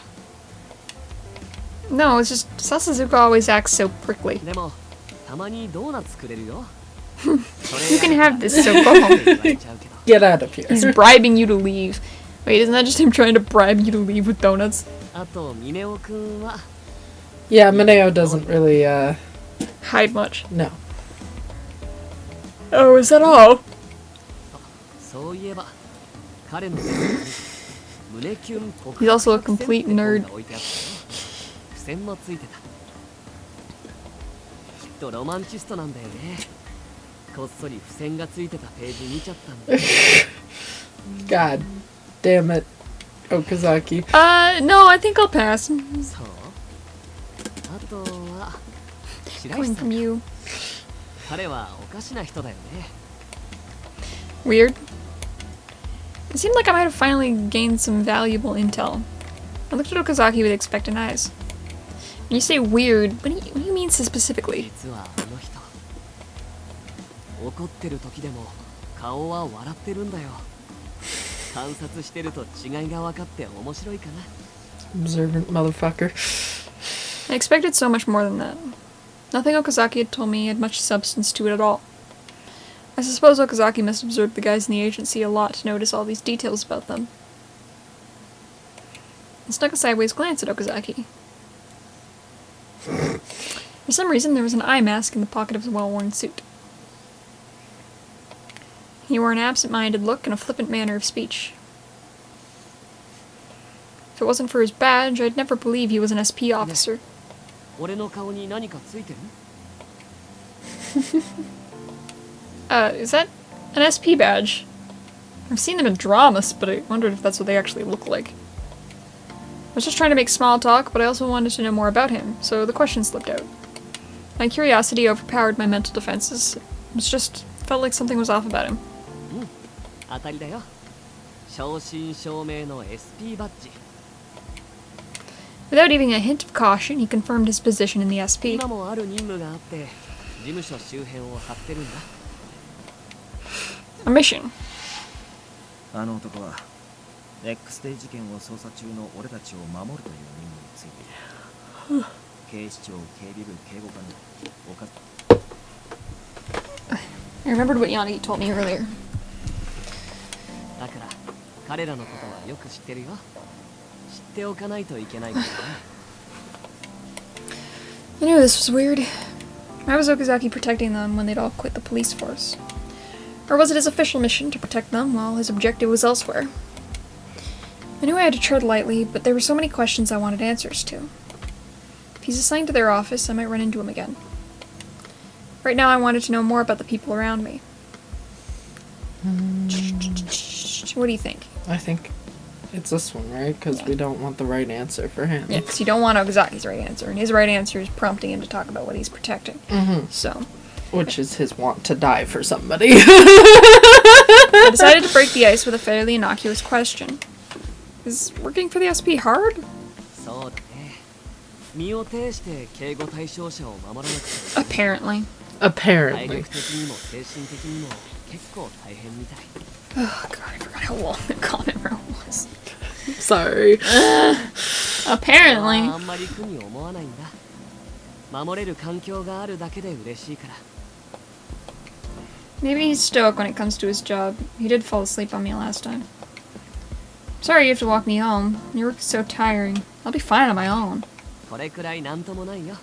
ょ No, it's just Sasuke always acts so prickly. でもたまにドーナツくれるよ You can have this, so go home. 言われちゃうけど Get out of here. He's bribing you to leave. Wait, isn't that just him trying to bribe you to leave with donuts? あとミネオ君は Yeah, Mineo doesn't really, Hide much. no. Oh, is that all? そういえば彼の胸キュン告 He's also a complete nerd. 付箋もついてたきっとロマンチストなんだよねこっそり付箋がついてたページ見ちゃったんだ God damn it. Okazaki. No, I think I'll pass. そうあとは白 Coming 石さ from ん you. 彼はおかしな人だよね Weird. It seemed like I might have finally gained some valuable intel. I looked at Okazaki with expectant eyes. When you say weird, what do you mean so specifically? 実はあの人怒ってる時でも顔は笑ってるんだよ観察してると違いが分かって面白いかな Observant motherfucker. I expected so much more than that. Nothing Okazaki had told me had much substance to it at all. I suppose Okazaki must have observed the guys in the agency a lot to notice all these details about them. I snuck a sideways glance at Okazaki. For some reason, there was an eye mask in the pocket of his well-worn suit. He wore an absent-minded look and a flippant manner of speech. If it wasn't for his badge, I'd never believe he was an SP officer. 俺の顔に何かついてる Is that an SP badge? I've seen them in dramas, but I wondered if that's what they actually look like. I was just trying to make small talk, but I also wanted to know more about him, so the question slipped out. My curiosity overpowered my mental defenses. It was just felt like something was off about him. 当たりだよ正真正銘の SP バッジ Without even a hint of caution, he confirmed his position in the SP. 今もある任務があって事務所周辺を張ってるんだ A mission. あの男は X デイ事件を捜査中の俺たちを守るという任務についている警視庁警備部警護課の岡 I remembered what Yanagi told me earlier. だから彼らのことはよく知ってるよ知っておかないといけないからね I knew this was weird. Why was Okazaki protecting them when they'd all quit the police force? Or was it his official mission to protect them while his objective was elsewhere? I knew I had to tread lightly, but there were so many questions I wanted answers to. If he's assigned to their office, I might run into him again. Right now I wanted to know more about the people around me. What do you think? I think it's this one, right? Because we don't want the right answer for him. Yeah, because you don't want Okazaki's right answer, and his right answer is prompting him to talk about what he's protecting. Mm-hmm. So, Which is his want to die for somebody. I decided to break the ice with a fairly innocuous question. Is working for the SP hard? そうだね身を挺して警護対象者を守らなくて Apparently. 体 Apparently. 力的にも精神的にも結構大変みたい Oh god, I forgot how long the comment round was. Sorry. Apparently. あんまり苦に思わないんだ守れる環境があるだけで嬉しいから Maybe he's stoic when it comes to his job. He did fall asleep on me last time. Sorry you have to walk me home. Your work is so tiring. I'll be fine on my own. これくらいなんともないよ。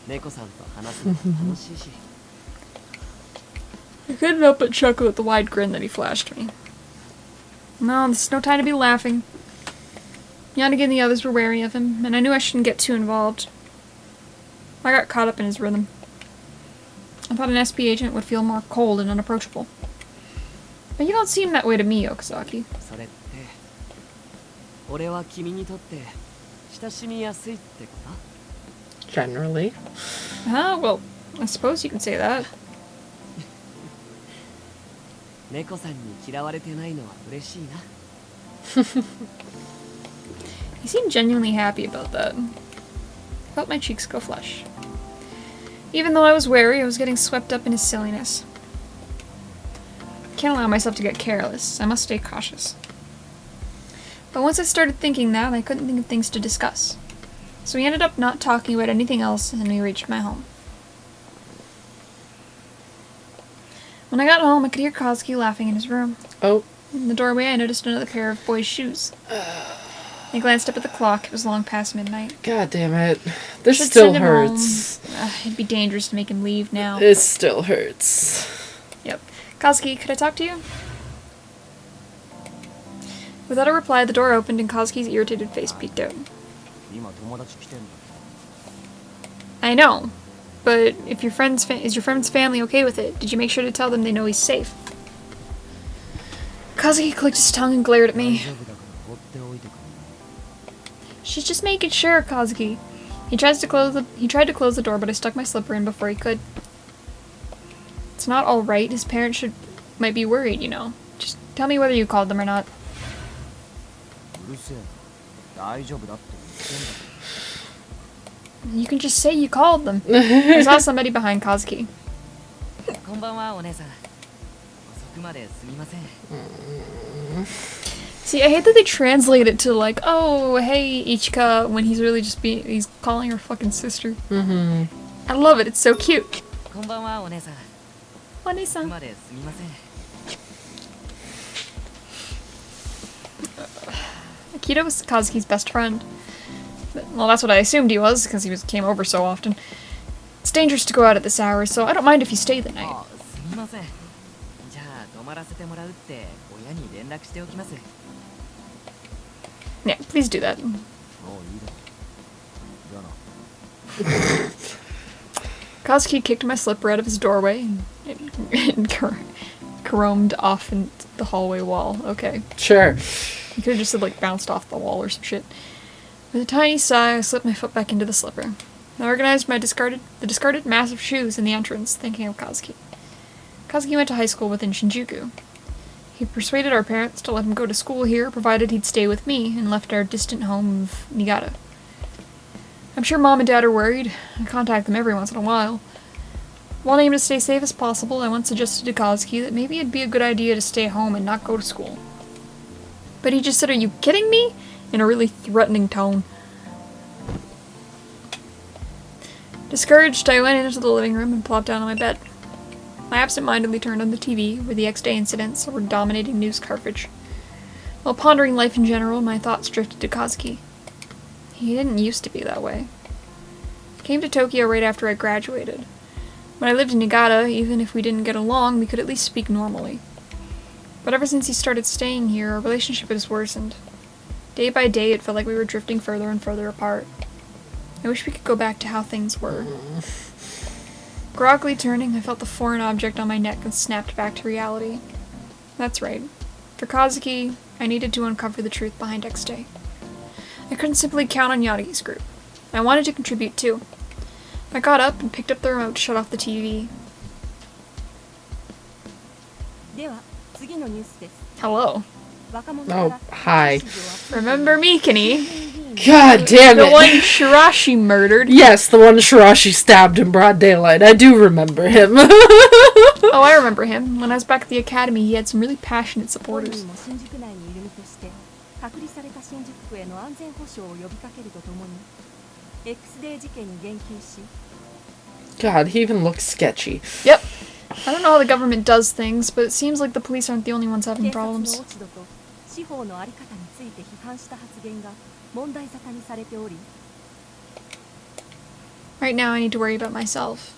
猫さんと話すの楽しいし。 I couldn't help but chuckle at the wide grin that he flashed me. No, this is no time to be laughing. Yanagi and the others were wary of him, and I knew I shouldn't get too involved. I got caught up in his rhythm. I thought an SP agent would feel more cold and unapproachable. But you don't seem that way to me, Okazaki. それって俺は君にとって親しみやすいってこと Generally. Well, I suppose you can say that. 猫さんに嫌われてないのは嬉しいな。 He seemed genuinely happy about that. I felt my cheeks go flush. Even though I was wary, I was getting swept up in his silliness. I can't allow myself to get careless. I must stay cautious. But once I started thinking that, I couldn't think of things to discuss. So we ended up not talking about anything else, and we reached my home. When I got home, I could hear Kazuki laughing in his room. Oh. In the doorway, I noticed another pair of boys' shoes. I glanced up at the clock. It was long past midnight. God damn it. This Should still send him hurts. home. It'd be dangerous to make him leave now. It still hurts. Yep. Kazuki, could I talk to you? Without a reply, the door opened and Kazuki's irritated face peeked out. 今友達来てんだ。 I know, but if your is your friend's family okay with it? Did you make sure to tell them they know he's safe? Kazuki clicked his tongue and glared at 大 me. 丈夫だから放っておいてくれ。 She's just making sure, Kazuki. He tried to close the door, but I stuck my slipper in before he could. It's not all right. His parents might be worried, you know. Just tell me whether you called them or not. うるせえ。大丈夫だって言ってんだ。 You can just say you called them. I saw somebody behind Kazuki. こんばんはお姉さん。遅くまですみません。 See, I hate that they translate it to like, oh, hey, Ichika, when he's really just he's calling her fucking sister. Mm-hmm. I love it. It's so cute. こんばんはお姉さん。遅く One-san. まですみません。 Akito was Kazuki's best friend. Well, that's what I assumed he was, because he came over so often. It's dangerous to go out at this hour, so I don't mind if you stay the night. あ、すみません。じゃあ泊まらせてもらうって親に連絡しておきます。 Yeah, please do that. もういいだろ。じゃあな。 Kazuki kicked my slipper out of his doorway and caromed off in the hallway wall. Okay. Sure. He could have just like bounced off the wall or some shit. With a tiny sigh, I slipped my foot back into the slipper. I organized the discarded massive shoes in the entrance, thinking of Kazuki. Kazuki went to high school within Shinjuku. He persuaded our parents to let him go to school here, provided he'd stay with me, and left our distant home of Niigata. I'm sure Mom and Dad are worried. I contact them every once in a while. Wanting him to stay safe as possible, I once suggested to Kazuki that maybe it'd be a good idea to stay home and not go to school. But he just said, "Are you kidding me?" in a really threatening tone. Discouraged, I went into the living room and plopped down on my bed. I absent-mindedly turned on the TV, where the X-Day incidents were dominating news coverage. While pondering life in general, my thoughts drifted to Kazuki. He didn't used to be that way. I came to Tokyo right after I graduated. When I lived in Niigata, even if we didn't get along, we could at least speak normally. But ever since he started staying here, our relationship has worsened. Day by day, it felt like we were drifting further and further apart. I wish we could go back to how things were. Groggily turning, I felt the foreign object on my neck and snapped back to reality. That's right. For Kazuki, I needed to uncover the truth behind X-Day. I couldn't simply count on Yanagi's group. I wanted to contribute too. I got up and picked up the remote to shut off the TV. では次のニュースです。 Hello. 若者か Oh, ら hi. Remember me, Kenny? God damn The it. one Shirashi murdered. Yes, the one Shirashi stabbed in broad daylight. I do remember him. Oh, I remember him. When I was back at the academy, he had some really passionate 本 supporters. 人も新宿内にいる身として隔離された新宿区への安全保障を呼びかけるとともに X デー事件に言及し God, he even looks sketchy. Yep. I don't know how the government does things, but it seems like the police aren't the only ones having 警察の problems. 落ち度と司法の在り方について批判した発言が問題沙汰にされており、 Right now, I need to worry about myself.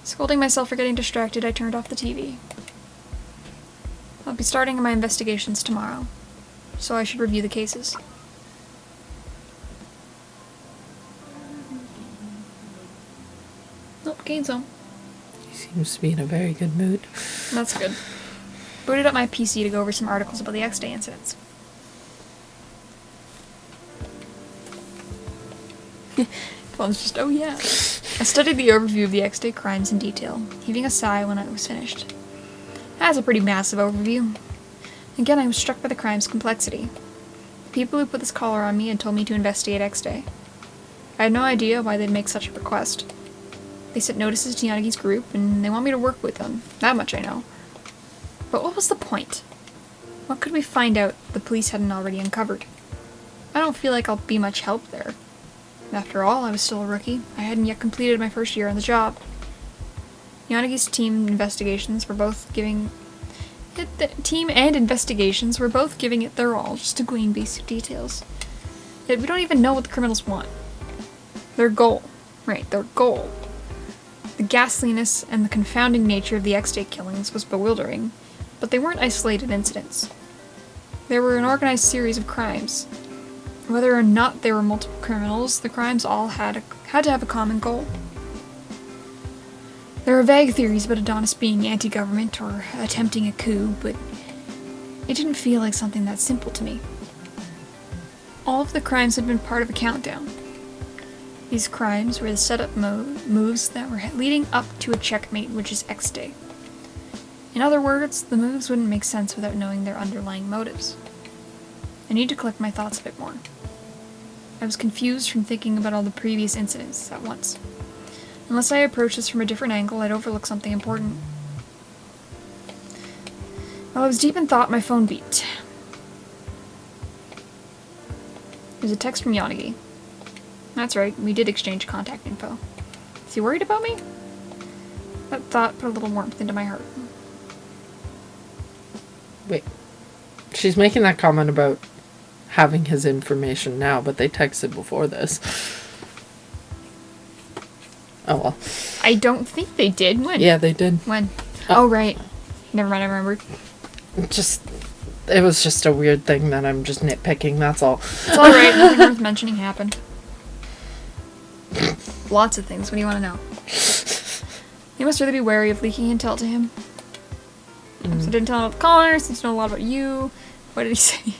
Scolding myself for getting distracted, I turned off the TV. I'll be starting my investigations tomorrow, so I should review the cases. Nope, gain's home. He seems to be in a very good mood. That's good. Booted up my PC to go over some articles about the X-Day incidents. Phone's just, oh yeah. I studied the overview of the X-Day crimes in detail, heaving a sigh when I was finished. That's a pretty massive overview. Again, I was struck by the crime's complexity. The people who put this collar on me had told me to investigate X-Day. I had no idea why they'd make such a request. They sent notices to Yanagi's group, and they want me to work with them. That much I know. But what was the point? What could we find out the police hadn't already uncovered? I don't feel like I'll be much help there. After all, I was still a rookie. I hadn't yet completed my first year on the job. Yanagi's team and investigations were both giving it their all, just to glean basic details. Yet we don't even know what the criminals want. Their goal. Right, their goal. The ghastliness and the confounding nature of the X-Day killings was bewildering, but they weren't isolated incidents. They were an organized series of crimes. Whether or not they were multiple criminals, the crimes all had to have a common goal. There are vague theories about Adonis being anti-government or attempting a coup, but it didn't feel like something that simple to me. All of the crimes had been part of a countdown. These crimes were the setup moves that were leading up to a checkmate, which is X-Day. In other words, the moves wouldn't make sense without knowing their underlying motives. I need to collect my thoughts a bit more. I was confused from thinking about all the previous incidents at once. Unless I approached this from a different angle, I'd overlook something important. While I was deep in thought, my phone beeped. There's a text from Yanagi. That's right, we did exchange contact info. Is he worried about me? That thought put a little warmth into my heart. Wait. She's making that comment about having his information now, but they texted before this. Oh well. I don't think they did. When? Yeah, they did. When? Oh, right. Never mind, I remembered. It was just a weird thing that I'm just nitpicking, that's all. It's alright, nothing worth mentioning happened. Lots of things, what do you want to know? You must really be wary of leaking intel to him. So I didn't tell him about the caller, seems to know a lot about you. What did he say?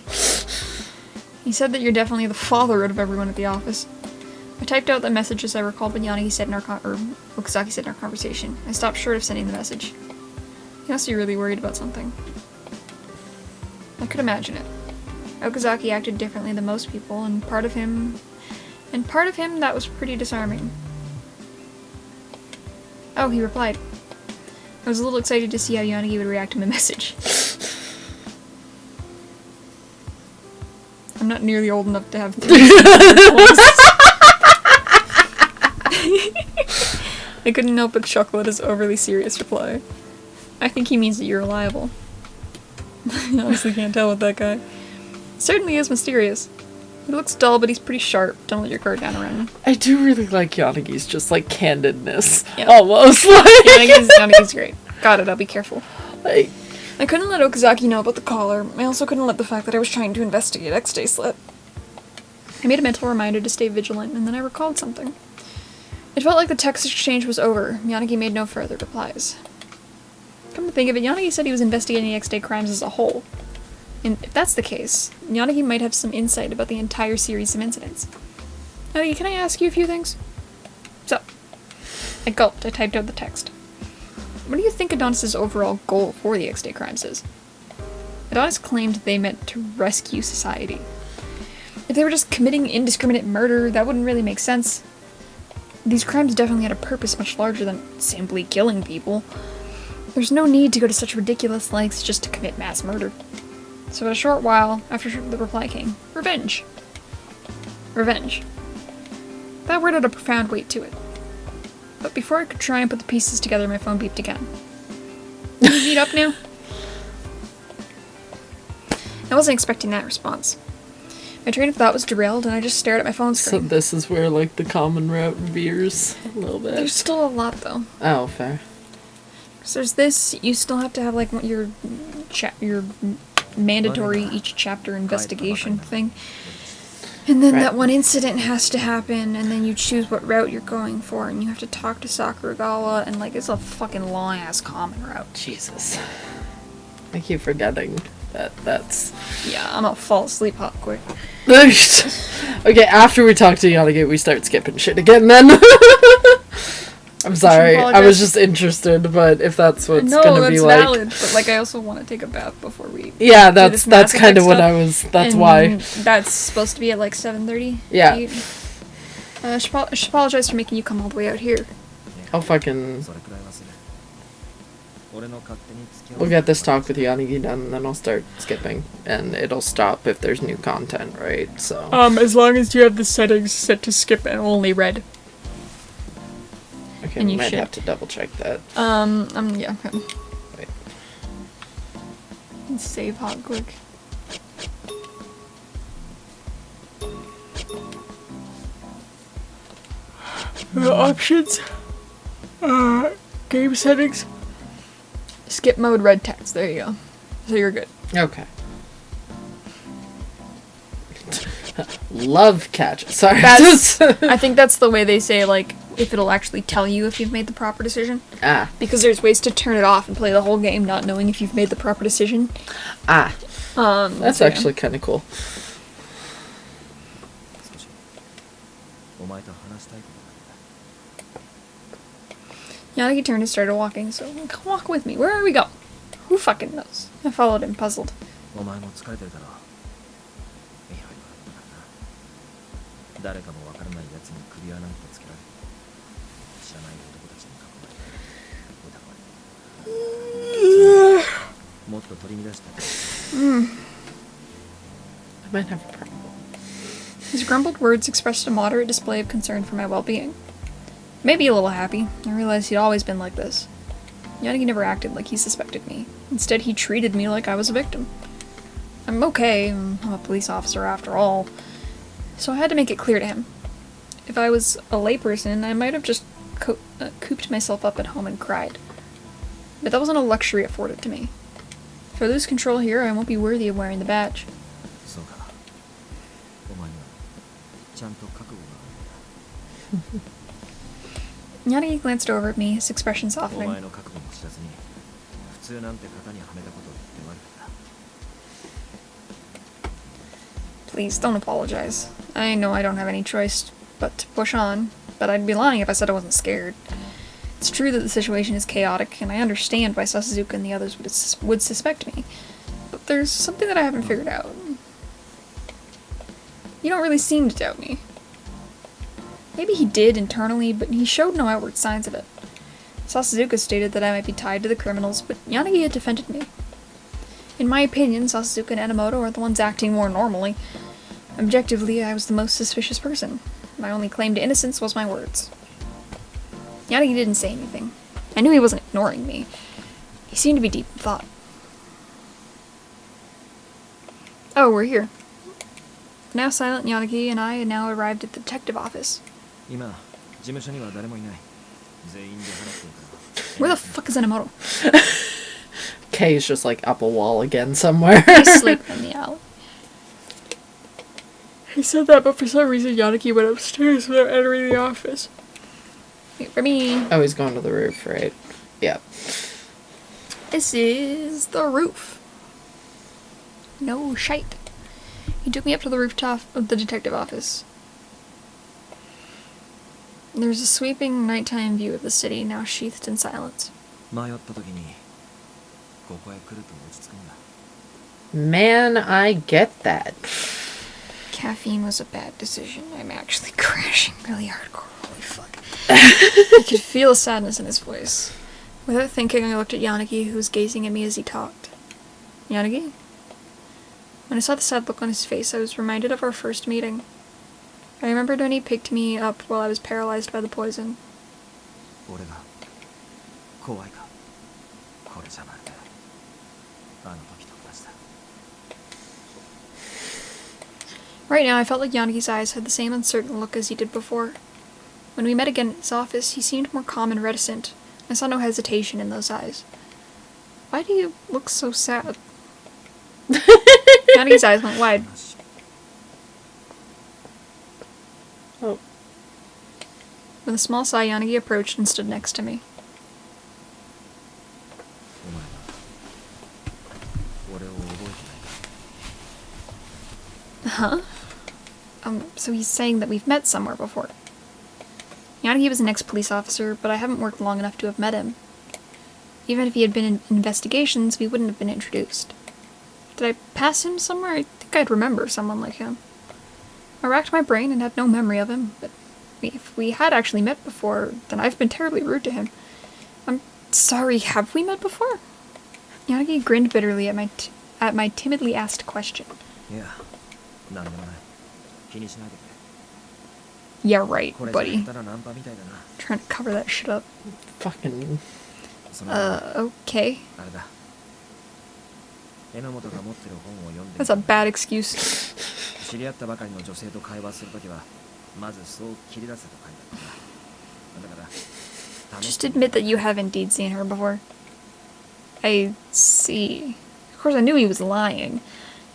He said that you're definitely the father out of everyone at the office. I typed out the message as I recalled what Yanagi said in our Okazaki said in our conversation. I stopped short of sending the message. He must be really worried about something. I could imagine it. Okazaki acted differently than most people, and part of him that was pretty disarming. Oh, he replied. I was a little excited to see how Yanagi would react to my message. I'm not nearly old enough to have I couldn't help but chuckle at his overly serious reply. I think he means that you're reliable. I honestly can't tell with that guy. Certainly is mysterious. He looks dull, but he's pretty sharp. Don't let your guard down around him. I do really like Yanagi's just like candidness. Yeah. Almost like Yanagi's great. Got it, I'll be careful. like I couldn't let Okazaki know about the collar. I also couldn't let the fact that I was trying to investigate X-Day slip. I made a mental reminder to stay vigilant, and then I recalled something. It felt like the text exchange was over. Yanagi made no further replies. Come to think of it, Yanagi said he was investigating the X-Day crimes as a whole. And if that's the case, Yanagi might have some insight about the entire series of incidents. Yanagi, can I ask you a few things? So, I gulped. I typed out the text. What do you think Adonis' overall goal for the X-Day crimes is? Adonis claimed they meant to rescue society. If they were just committing indiscriminate murder, that wouldn't really make sense. These crimes definitely had a purpose much larger than simply killing people. There's no need to go to such ridiculous lengths just to commit mass murder. So a short while after the reply came, revenge. Revenge. That word had a profound weight to it. But before I could try and put the pieces together, my phone beeped again. Can we meet up now? I wasn't expecting that response. My train of thought was derailed, and I just stared at my phone So screen. this is where, like, the common route veers a little bit. There's still a lot, though. Oh, fair. So there's this. You still have to have, like, your mandatory each chapter investigation thing. And then Right. that one incident has to happen, and then you choose what route you're going for, and you have to talk to Sakuragawa, and, like, it's a fucking long-ass common route. Jesus. I keep forgetting that's... Yeah, I'm gonna fall asleep hot quick. Okay, after we talk to Yanagi, we start skipping shit again then. I'm sorry, I was just interested, but if that's what's gonna be like... valid, but, like, I also want to take a bath before we Yeah, do this that's Mass kind of Effect what stuff. I was... That's And why. That's supposed to be at, like, 7:30? Yeah. 8. I should apologize for making you come all the way out here. I'll fucking... それくらいはする俺の勝手に付き合 We'll get this talk with Yanagi done, and then I'll start skipping. And it'll stop if there's new content, right? So... As long as you have the settings set to skip and only read. okay, and we you might should. have to double check that. Yeah. Okay. Wait. Save hot quick. Options. Game settings. Skip mode, red text. There you go. So you're good. Okay. Love catch. Sorry. That's, I think that's the way they say, like, if it'll actually tell you if you've made the proper decision. Ah. Because there's ways to turn it off and play the whole game not knowing if you've made the proper decision. Ah. That's so yeah. actually kind of cool. 少しお前と話したいことがあるんだ Yanagi turned and started walking, so come walk with me. Where are we going? Who fucking knows? I followed him, puzzled. お前も疲れてるだろいろいろあったからな誰かもわからない奴に首輪なんてつけられ知らない男たちに囲まれ疑われもっと取り乱した I might have a problem. His grumbled words expressed a moderate display of concern for my well-being. Maybe a little happy. I realized he'd always been like this. Yanagi never acted like he suspected me. Instead, he treated me like I was a victim. I'm okay. I'm a police officer after all. So I had to make it clear to him. If I was a layperson, I might have just cooped myself up at home and cried. But that wasn't a luxury afforded to me. If I lose control here, I won't be worthy of wearing the badge. そうかお前にはちゃんと覚悟があるんだ Yanagi glanced over at me, his expression お softening. 前の覚悟も知らずに普通なんて型にはめたことを言って悪かった Please, don't apologize. I know I don't have any choice but to push on, but I'd be lying if I said I wasn't scared. It's true that the situation is chaotic, and I understand why Sasuzuka and the others would suspect me. But there's something that I haven't figured out. You don't really seem to doubt me. Maybe he did internally, but he showed no outward signs of it. Sasuzuka stated that I might be tied to the criminals, but Yanagi had defended me. In my opinion, Sasuzuka and Enomoto are the ones acting more normally. Objectively, I was the most suspicious person. My only claim to innocence was my words. Yanagi didn't say anything. I knew he wasn't ignoring me. He seemed to be deep in thought. Oh, we're here. The now silent Yanagi and I had now arrived at the detective office. 今事務所には誰もいない全員で払ってるから Where the fuck is Enomoto? Kay's just like up a wall again somewhere. He's sleeping in the alley. He said that, but for some reason Yanagi went upstairs without entering the office. Wait for me. Oh, he's going to the roof, right? Yeah. This is the roof. No shite. He took me up to the rooftop of the detective office. There's a sweeping nighttime view of the city, now sheathed in silence. 迷った時にここへ来ると落ち着くんだ Man, I get that. Caffeine was a bad decision. I'm actually crashing really hardcore. Holy fuck. I could feel the sadness in his voice. Without thinking, I looked at Yanagi, who was gazing at me as he talked. Yanagi? When I saw the sad look on his face, I was reminded of our first meeting. I remembered when he picked me up while I was paralyzed by the poison. 俺が怖いかこれじゃまるであの時と同じだ Right now, I felt like Yanagi's eyes had the same uncertain look as he did before. When we met again in his office, he seemed more calm and reticent. I saw no hesitation in those eyes. Why do you look so sad? Yanagi's eyes went wide. Oh. With a small sigh, Yanagi approached and stood next to me. お前は俺を覚えてないか？ Huh? So he's saying that we've met somewhere before. Yanagi was an ex-police officer, but I haven't worked long enough to have met him. Even if he had been in investigations, we wouldn't have been introduced. Did I pass him somewhere? I think I'd remember someone like him. I racked my brain and had no memory of him, but if we had actually met before, then I've been terribly rude to him. I'm sorry, have we met before? Yanagi grinned bitterly at my timidly asked question. いや、なんでもない。気にしないでくれ。 Yeah, right, これじゃ buddy. ただナンパみたいだな。 Trying to cover that shit up. Fucking. その Okay. あれだ。榎本が持ってる本を読んでみ That's た a bad excuse. 知り合ったばかりの女性と会話するときはまずそう切り出せと書いてあったんだ。だから Just admit that you have indeed seen her before. I see. Of course, I knew he was lying.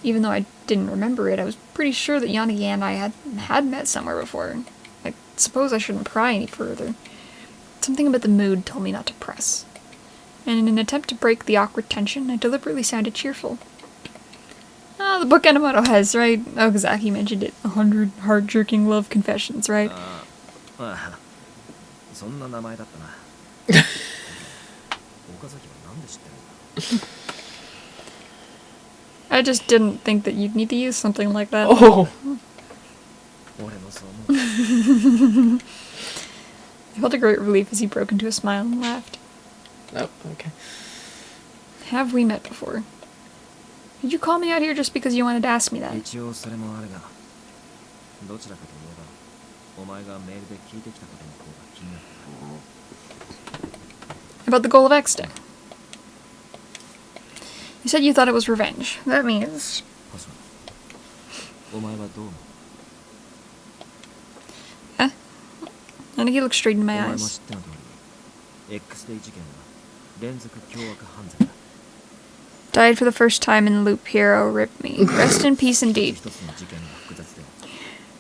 Even though I didn't remember it, I was pretty sure that Yanagi and I had met somewhere before. I suppose I shouldn't pry any further. Something about the mood told me not to press. And in an attempt to break the awkward tension, I deliberately sounded cheerful. Ah, the book Enomoto has, right? Oh, Zaki mentioned it. 100 heart-jerking love confessions, right? ああ、そんな名前だったな。岡崎はなんで知ってるんだ。 I just didn't think that you'd need to use something like that. Oh. 俺もそう思う。 I felt a great relief as he broke into a smile and laughed. Oh, okay. Have we met before? Did you call me out here just because you wanted to ask me that? 一応それもあるが、どちらかといえば、お前がメールで聞いてきたことの方が気になってる。 About the goal of X Day. You said you thought it was revenge. That means... 細野、お前はどう思う？ Yanagi looked straight into お my 前も eyes. 知っての通り、X デイ事件は連続凶悪犯罪だ。 Died for the first time in the loop hero ripped me. Rest in peace 一 indeed. つの事件が複雑で、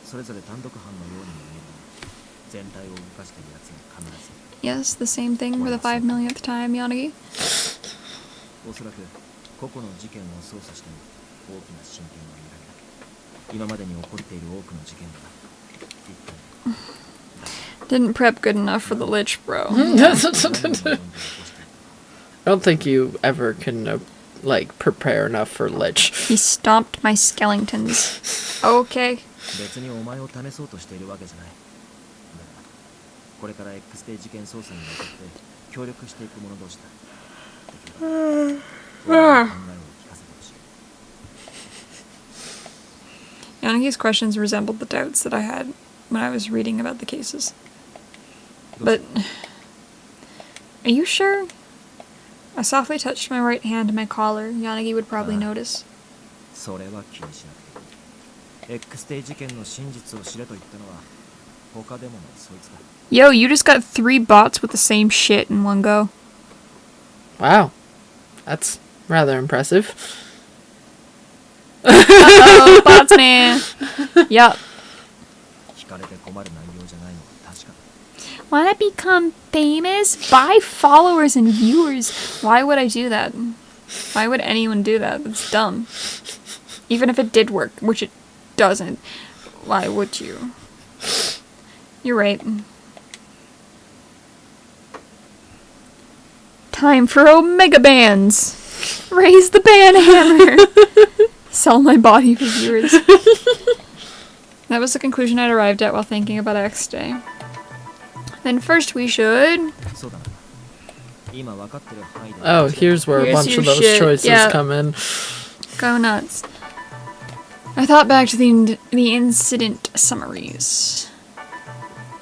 それぞれ単独犯のようにも見えるが、全体を動かしている奴が必ず。 Yes, the same thing for the 5 millionth time, Yanagi. おそらく個々の事件を捜査しても大きな進展は見られない。今までに起こっている多くの事件だが、一体 Didn't prep good enough for the Lich, bro. I don't think you ever can, like, prepare enough for Lich. He stomped my skeletons. Okay. 別にお前を試そうとしているわけじゃない。だが、これから X デイ事件捜査に向かって協力していく者同士だ。できれば、俺の考えを聞かせてほしい。 Yanagi's questions resembled the doubts that I had when I was reading about the cases. But... Are you sure? I softly touched my right hand to my collar. Yanagi would probably notice. それは気にしなくていい。X デイ事件の真実を知れと言ったのは他でもないそいつだ。 Yo, you just got 3 bots with the same shit in one go. Wow. That's rather impressive. Uh-oh, bots man. Yup. 聞かれて困る内容じゃないのは確かだ。 Wanna become famous? Buy followers and viewers. Why would I do that? Why would anyone do that? That's dumb. Even if it did work, which it doesn't. Why would you? You're right. Time for Omega Bands! Raise the band hammer! Sell my body for viewers. That was the conclusion I'd arrived at while thinking about X Day. Then first we should... そうだな。今分かってる範囲で。 Oh, here's where a Here's bunch your of those shit, choices yeah. come in. Go nuts. I thought back to the incident summaries.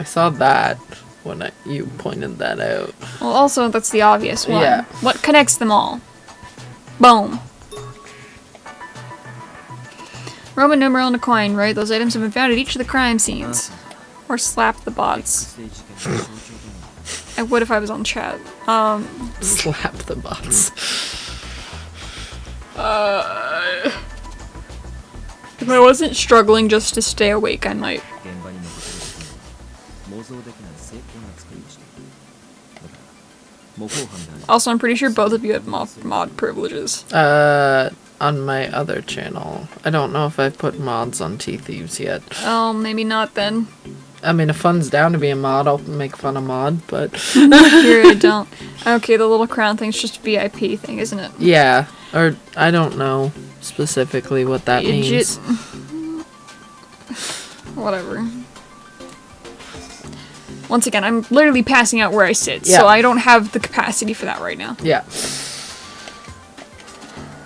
I saw that when you pointed that out. Well, also, that's the obvious one. Yeah. What connects them all? Boom. Roman numeral and a coin, right? Those items have been found at each of the crime scenes. Or slap the bots. X デー事件の象徴とも I would if I was on chat. Slap the bots. If I wasn't struggling just to stay awake, I might. 現場に残されるものは模造できない精巧な作りをしているだから模倣犯である Also, I'm pretty sure both of you have mod privileges. On my other channel. I don't know if I've put mods on T-Thieves yet. Oh, maybe not then. I mean, if fun's down to be a mod, I'll make fun of mod, but... Here, I don't. Okay, the little crown thing's just a VIP thing, isn't it? Yeah, or I don't know specifically what that means. Whatever. Once again, I'm literally passing out where I sit, Yeah. so I don't have the capacity for that right now. Yeah.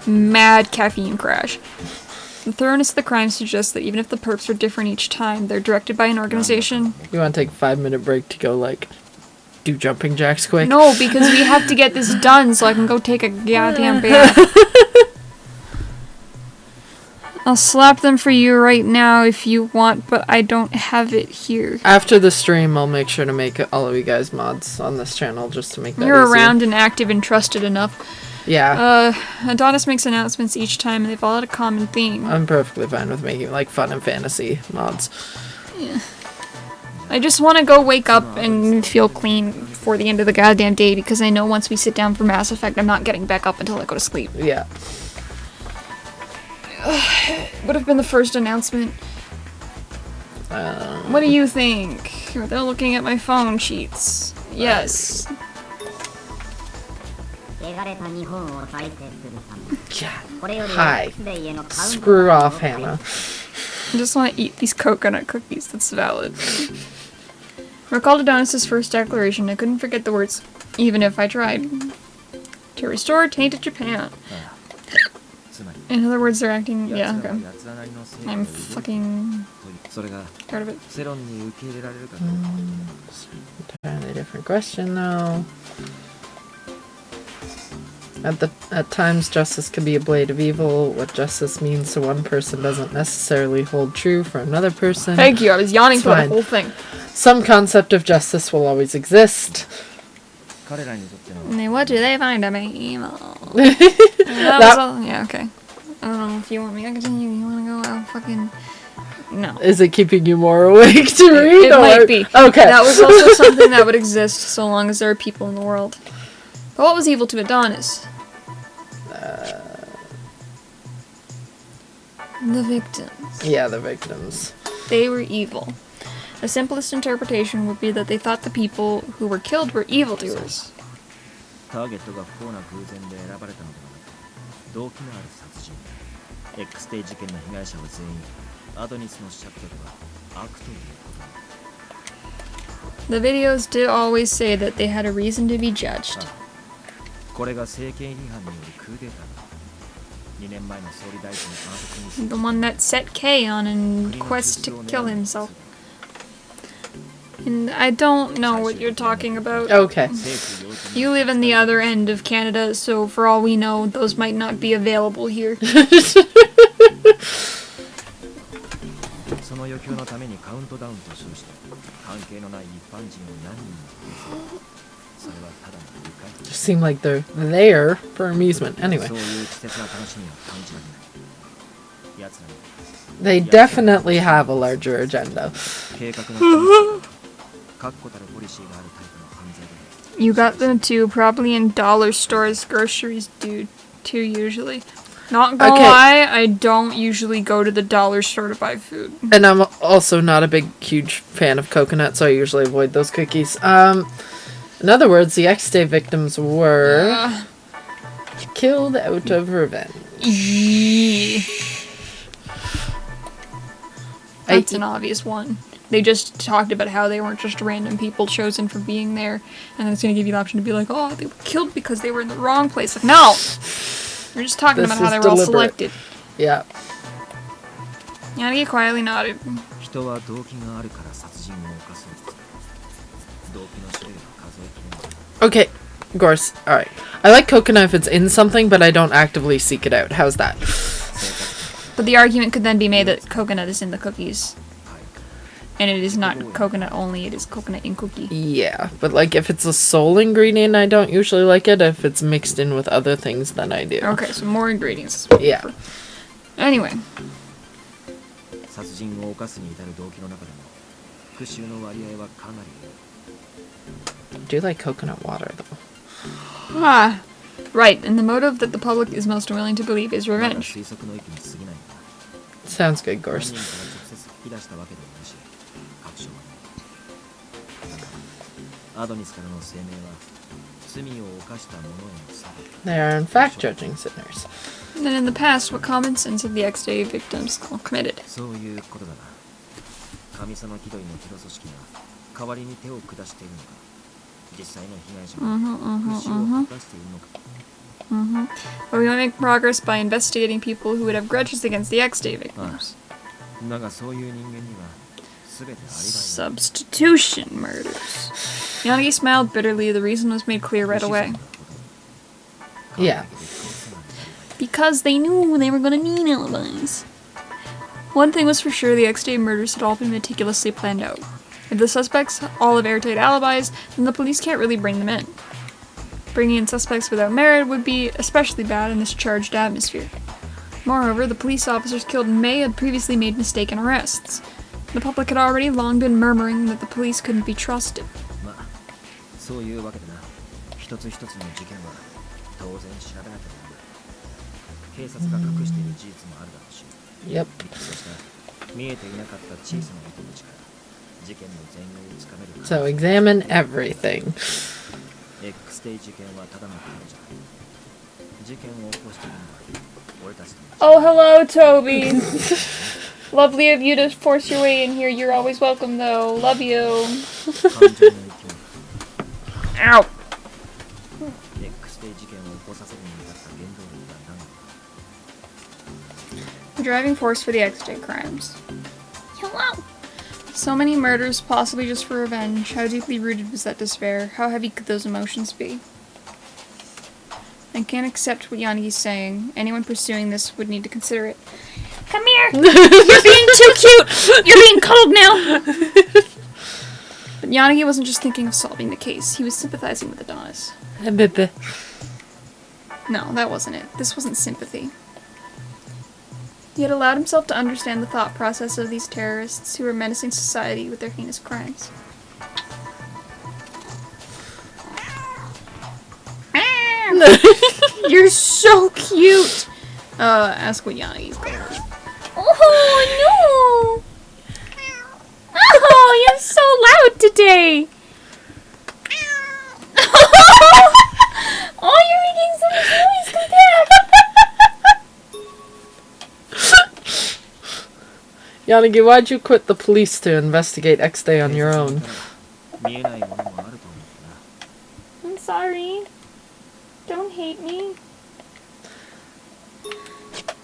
Mad caffeine crash. The thoroughness of the crime suggests that even if the perps are different each time, they're directed by an organization. You want to take a 5-minute break to go, like, do jumping jacks quick? No, because we have to get this done so I can go take a goddamn bath. I'll slap them for you right now if you want, but I don't have it here. After the stream, I'll make sure to make all of you guys mods on this channel just to make that You're easier. around and active and trusted enough. Yeah. Adonis makes announcements each time and they've all had a common theme. I'm perfectly fine with making, like, fun and fantasy mods. I just want to go wake up and feel clean before the end of the goddamn day because I know once we sit down for Mass Effect, I'm not getting back up until I go to sleep. Yeah. Would have been the first announcement. What do you think? They're looking at my phone sheets. Yes. Hi. Screw off, Hannah. I just want to eat these coconut cookies. That's valid. Recalled Adonis' first declaration. I couldn't forget the words, even if I tried. To restore tainted Japan. つまり In other words, they're acting. 奴 Yeah, らは okay. 奴らなりの成 I'm 果を fucking それが tired of it. セロンに受け入れられるかどうか Entirely different question, though. At times, justice can be a blade of evil. What justice means to one person doesn't necessarily hold true for another person. Thank you. I was yawning It's for fine. the whole thing. Some concept of justice will always exist. 彼らにとっての And then what do they find about evil? That- was all, yeah, okay. I don't know if you want me to continue. You want to go? I'll fucking. No. Is it keeping you more awake to read? It or? might be. Okay. That was also something that would exist so long as there are people in the world. But what was evil to Adonis? The victims. Yeah, the victims. They were evil. The simplest interpretation would be that they thought the people who were killed were evildoers. ターゲットが不幸な偶然で選ばれたのではなく動機のある殺人 X デー事件の被害者は全員アドニスの釈とは悪ということ The videos did always say that they had a reason to be judged. これが政権批判によるクーデターだ2年前の総理大臣の暗殺に The one that set K on in quest to kill himself. And I don't know what you're talking about. Okay. You live in the other end of Canada, so for all we know, those might not be available here. その余興のためにカウントダウンと称して関係のない一般人を何人も殺すそれはただの愉快 Just seem like they're there for amusement. Anyway. そういう季節な楽しみは感じられない奴らに They definitely have a larger agenda. 計画の確固たるポリシーがあるタイプの犯罪で You got them too, probably in dollar stores, groceries do too usually. Not gonna Okay. lie, I don't usually go to the dollar store to buy food. And I'm also not a big, huge fan of coconut, so I usually avoid those cookies. In other words, the X-Day victims were killed out of revenge. That's an obvious one. They just talked about how they weren't just random people chosen for being there, and then it's gonna give you the option to be like, oh, they were killed because they were in the wrong place. Like, no! We're just talking This about how is they were all deliberate. selected. Yeah. Yanagi quietly nodded. 人は動機があるから殺人を犯すのです動機の種類は数えきれない Okay, of course. Alright. I like coconut if it's in something, but I don't actively seek it out. How's that? But the argument could then be made that coconut is in the cookies. And it is not coconut only, it is coconut in cookie. Yeah, but like if it's a sole ingredient, I don't usually like it. If it's mixed in with other things, then I do. Okay, so more ingredients. Is what we Yeah. prefer. Anyway. 殺人を犯すに至る動機の中でも復讐の割合はかなり I do like coconut water though. Ah. Right, and the motive that the public is most willing to believe is まだ revenge. 推測の域に過ぎないんだ Sounds good, 犯 Gorse. 人から直接聞き出したわけでもなし確証はないだからアドニスからの声明は罪を犯した者への裁き They are in fact judging sinners. And then in the past, what common sins have the X-Day victims committed? そういうことだな神様気取りのテロ組織が代わりに手を下しているのか実際の被害者が復讐を果たしているのか But we want to make progress by investigating people who would have grudges against the X-Day victims. だがそういう人間には全てアリバイが Substitution murders. Yanagi smiled bitterly. The reason was made clear right away. Yeah. Because they knew they were going to need alibis. One thing was for sure, the X-Day murders had all been meticulously planned out. If the suspects all have airtight alibis, then the police can't really bring them in. Bringing in suspects without merit would be especially bad in this charged atmosphere. Moreover, the police officers killed in May had previously made mistaken arrests. The public had already long been murmuring that the police couldn't be trusted. まあそういうわけでな一つ一つの事件は当然調べなきゃならない警察が隠している事実もあるだろうし Yep. そうした見えていなかった小さな糸口から事件の全容をつかめる So examine everything. X デイ事件はただのことじゃない事件を起こしているのは俺たちと同じ Oh, hello, Toby. Lovely of you to force your way in here. You're always welcome, though. Love you. 感情の勢い Ow. X デイ事件を起こさせるに至った原動力は何だ The driving force for the X-Day crimes. Hello. So many murders, possibly just for revenge. How deeply rooted was that despair? How heavy could those emotions be? I can't accept what Yanagi's saying. Anyone pursuing this would need to consider it. Come here! You're being too cute! You're being cuddled now! But Yanagi wasn't just thinking of solving the case. He was sympathizing with Adonis. No, that wasn't it. This wasn't sympathy. He had allowed himself to understand the thought process of these terrorists who were menacing society with their heinous crimes. You're so cute! Ask what Yanagi's going on. Oh, no! Oh, you're so loud today! Oh, you're making so much noise! Come back! Yanagi, why'd you quit the police to investigate X-Day on your own? 見えないものもあると思うんだな I'm sorry. Don't hate me.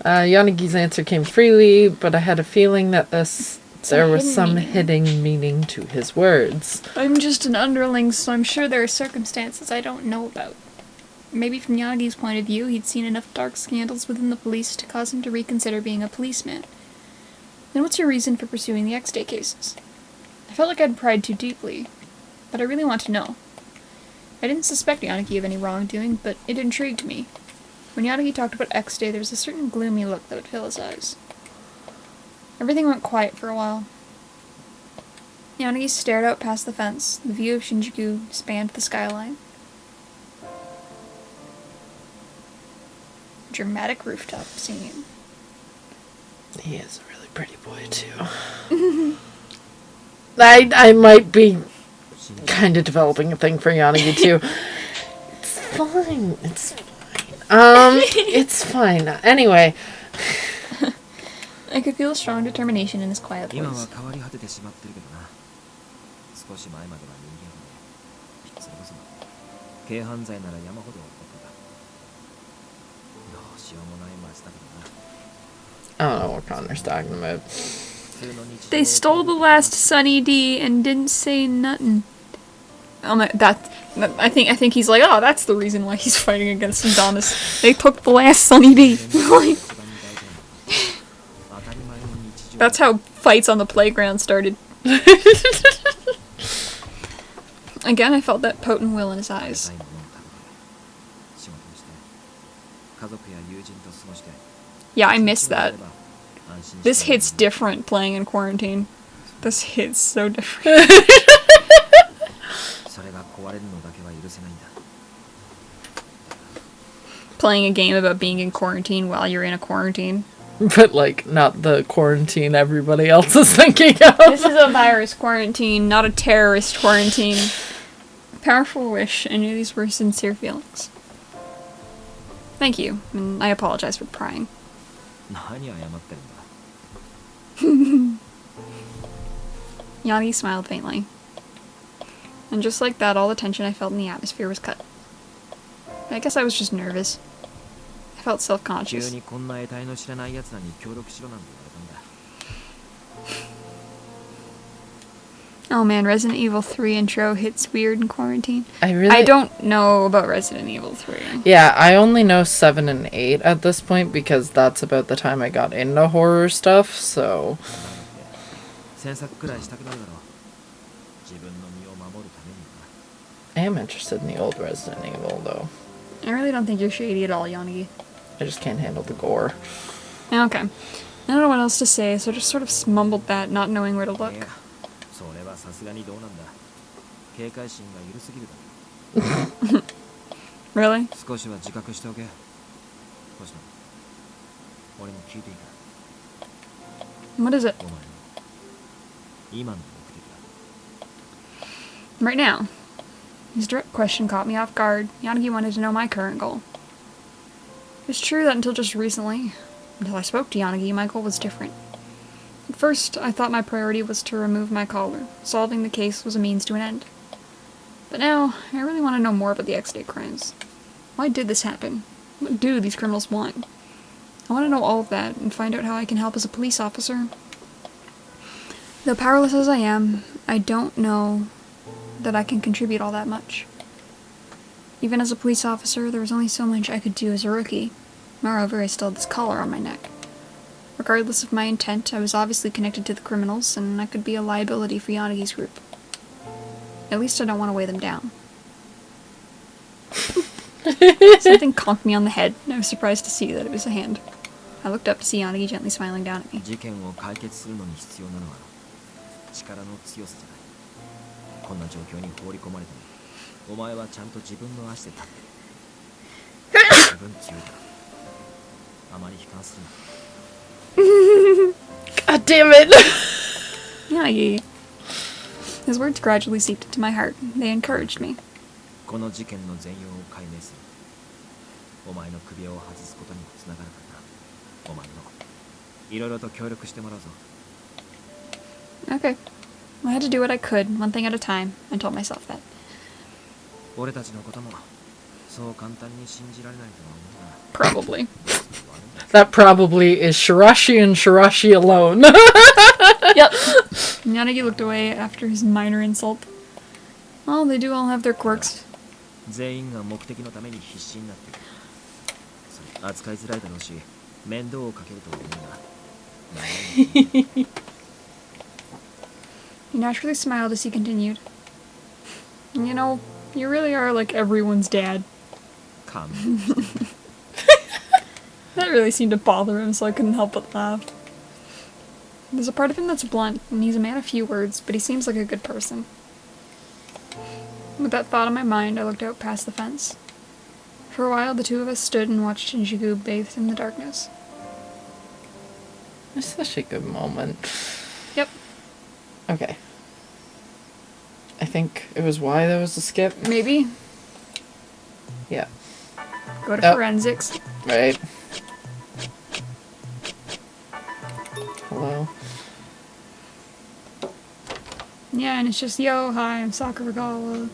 Yanagi's answer came freely, but I had a feeling that there was hidden some meaning. hidden meaning to his words. I'm just an underling, so I'm sure there are circumstances I don't know about. Maybe from Yanagi's point of view, he'd seen enough dark scandals within the police to cause him to reconsider being a policeman. Then what's your reason for pursuing the X-Day cases? I felt like I'd pried too deeply, but I really want to know. I didn't suspect Yanagi of any wrongdoing, but it intrigued me. When Yanagi talked about X-Day, there was a certain gloomy look that would fill his eyes. Everything went quiet for a while. Yanagi stared out past the fence. The view of Shinjuku spanned the skyline. Dramatic rooftop scene. He is a really pretty boy, too. I might be kind of developing a thing for Yanagi, too. It's fine. It's fine. It's fine. Anyway. I could feel a strong determination in his quiet 今は voice. 変わり果ててしまってるけどな少し前までは人間でそれこそ軽犯罪なら山ほど起こってたどうしようもない街だけどな I don't know what Connor's talking about. 普通の日常 They stole the last Sunny D and didn't say nothing. I think he's like, oh, that's the reason why he's fighting against Adonis. They took the last Sunny D. 当たり前の日常 That's how fights on the playground started. Again, I felt that potent will in his eyes. ものを食べて仕事をして家族や友人と過ごして Yeah, I miss that. 安心して This hits different playing in quarantine. This hits so different. それが壊れるのだけは許せないんだ Playing a game about being in quarantine while you're in a quarantine. But, like, not the quarantine everybody else is thinking of. This is a virus quarantine, not a terrorist quarantine. Powerful wish. I knew these were sincere feelings. Thank you, and I apologize for prying. 何謝ってるんだ Yanagi smiled faintly. And just like that, all the tension I felt in the atmosphere was cut. I guess I was just nervous. I felt 急 self-conscious. にこんな得体の知らない奴らに協力しろなんて言われたんだ Oh man, Resident Evil 3 intro hits weird in quarantine. I I don't know about Resident Evil 3. Yeah, I only know 7 and 8 at this point because that's about the time I got into horror stuff, so... 詮索くらいしたくなるだろう自分の身を守るためには I am interested in the old Resident Evil, though. I really don't think you're shady at all, Yanagi. I just can't handle the gore. Okay. I don't know what else to say, so I just sort of mumbled that, not knowing where to い look. やそれはさすがにどうなんだ警戒心が緩すぎるだろ Really? 少しは自覚しておけ星野俺も聞いていいか What is it? お前の今の目的だ Right now. His direct question caught me off guard. Yanagi wanted to know my current goal. It's true that until just recently, until I spoke to Yanagi, my goal was different. At first, I thought my priority was to remove my collar. Solving the case was a means to an end. But now, I really want to know more about the X-Day crimes. Why did this happen? What do these criminals want? I want to know all of that and find out how I can help as a police officer. Though powerless as I am, I don't know that I can contribute all that much. Even as a police officer, there was only so much I could do as a rookie. Moreover, I still had this collar on my neck. Regardless of my intent, I was obviously connected to the criminals, and I could be a liability for Yanagi's group. At least I don't want to weigh them down. Something conked me on the head, and I was surprised to see that it was a hand. I looked up to see Yanagi gently smiling down at me. 事件を解決するのに必要なのは力の強さじゃないこんな状況に放り込まれてもお前はちゃんと自分の足で立ってる自分強いからあまり悲観するな God damn it! Yanagi. His words gradually seeped into my heart. They encouraged me. この事件の全容を解明するお前の首輪を外すことにもつながるからなお前のいろいろと協力してもらうぞ Okay. I had to do what I could, one thing at a time. I told myself that. 俺たちのこともそう簡単に信じられないとは思うが Probably. That probably is Shirashi and Shirashi alone. Yep. Yanagi looked away after his minor insult. Well, they do all have their quirks. 全員が目的のために必死になってるそれ扱いづらいだろうし面倒をかけると思うが He naturally smiled as he continued. You know, you really are like everyone's dad. 勘 That really seemed to bother him, so I couldn't help but laugh. There's a part of him that's blunt, and he's a man of few words, but he seems like a good person. With that thought in my mind, I looked out past the fence. For a while, the two of us stood and watched Shinjuku bathed in the darkness. It's such a good moment. Yep. Okay. I think it was why there was a skip. Maybe. Yeah. Go to Oh. forensics. Right. Hello. Yeah, and it's just, yo, hi, I'm Sakuragawa.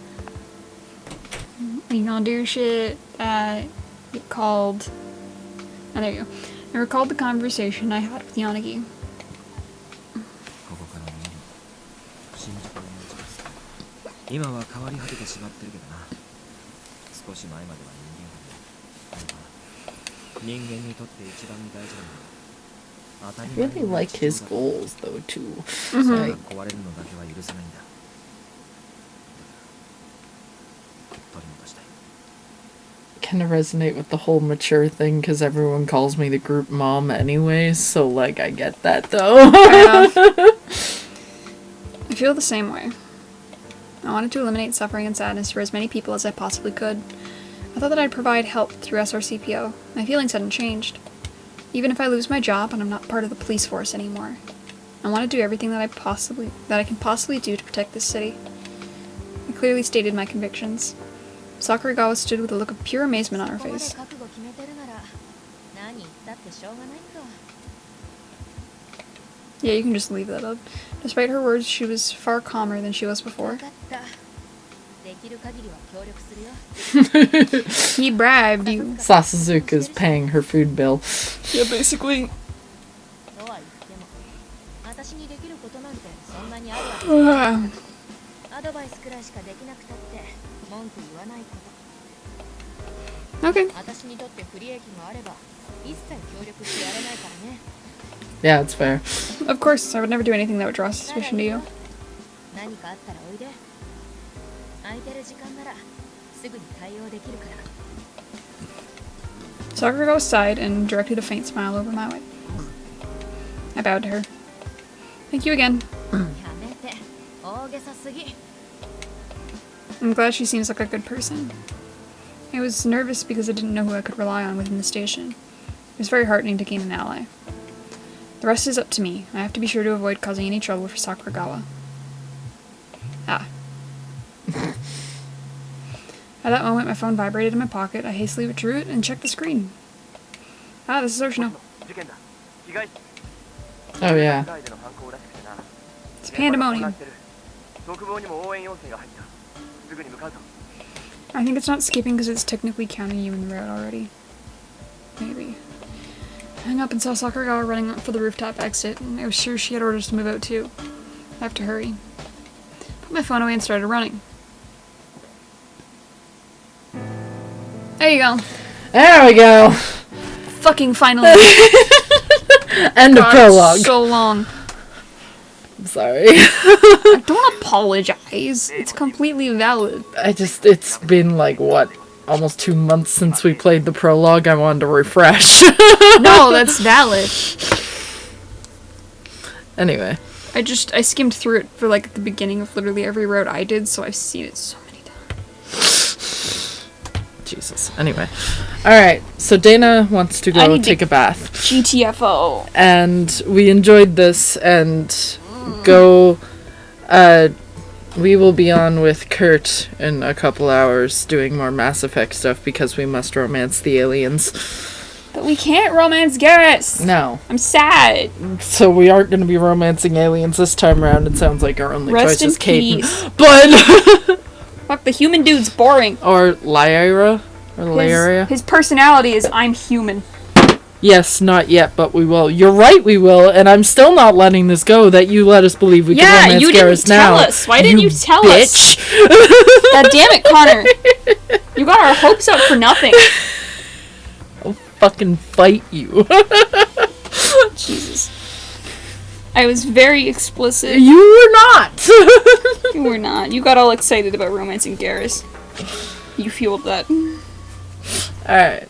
You gonna do shit that you called... Oh, there you go. I recalled the conversation I had with Yanagi. ここから見える新宿の街です今は変わり果ててしまってるけどな少し前までは人間だったあれは人間にとって一番大事なのは I really like his goals though too. Mm-hmm. Like, 壊れるのだけは許せないんだ。取り戻したい。 kind of resonate with the whole mature thing because everyone calls me the group mom anyways, so like I get that though. I feel the same way. I wanted to eliminate suffering and sadness for as many people as I possibly could. I thought that I'd provide help through SRCPO. My feelings hadn't changed. Even if I lose my job and I'm not part of the police force anymore, I want to do everything that I can possibly do to protect this city. I clearly stated my convictions. Sakuragawa stood with a look of pure amazement on her ここまで face. 覚悟決めてるなら何言ったってしょうがないか。 Yeah, you can just leave that up. Despite her words, she was far calmer than she was 分 before. かった。できる限りは協力するよ。 He bribed you. Sasuzuka's paying her food bill. Yeah, basically. とは言っても私にできることなんてそんなにあるわけじゃない。アドバイスくらいしかできなくたって文句言わないこと。 Okay. 私にとって不利益があれば一切協力してやれないからね。 Yeah, it's fair. Of course, I would never do anything that would draw suspicion to you. 何かあったらおいで。空いてる時間ならすぐに対応できるから。 Sakuragawa sighed and directed a faint smile over my way. I bowed to her. Thank you again. やめて。大げさすぎ。 I'm glad she seems like a good person. I was nervous because I didn't know who I could rely on within the station. It was very heartening to gain an ally. The rest is up to me. I have to be sure to avoid causing any trouble for Sakuragawa. Ah. At that moment, my phone vibrated in my pocket. I hastily withdrew it and checked the screen. Ah, this is Oshino. 事件だ。被害者 Oh yeah. 外での犯行らしくてな。 It's pandemonium. 特防にも応援要請が入った。すぐに向かうぞ。 I think it's not skipping because it's technically counting you in the route already. Maybe. I hung up and saw Sakuragawa running for the rooftop exit, and I was sure she had orders to move out too. I have to hurry. Put my phone away and started running. There you go. There we go. Fucking finally. End of God, prologue. so long. I'm sorry. Don't apologize. It's completely valid. It's been like, what, almost 2 months since we played the prologue. I wanted to refresh. No, that's valid. Anyway. I skimmed through it for like at the beginning of literally every road I did, so I've seen it so many times. Jesus. Anyway. Alright, so Dana wants to go take a bath. GTFO. And we enjoyed this, and we will be on with Kurt in a couple hours doing more Mass Effect stuff because we must romance the aliens. But we can't romance Garrus! No. I'm sad. So we aren't going to be romancing aliens this time around. It sounds like our only Rest choice in is Caden. peace. But... Fuck, the human dude's boring. Or Lyra? Or Lyria? His personality is I'm human. Yes, not yet, but we will. You're right, we will, and I'm still not letting this go that you let us believe we can romance you didn't Garrus now. tell us. Why didn't you tell bitch. us? God damn it, Connor. You got our hopes up for nothing. I'll fucking fight you. Jesus. I was very explicit. You were not. You were not. You got all excited about romancing Garrus. You fueled that. Alright.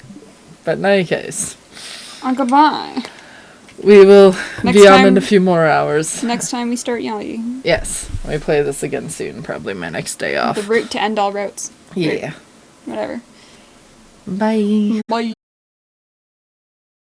But in any case. Goodbye. We will Next be on time- in a few more hours. Next time we start Yanagi. Yes. We play this again soon. Probably my next day off. The route to end all routes. Yeah. Whatever. Bye. Bye.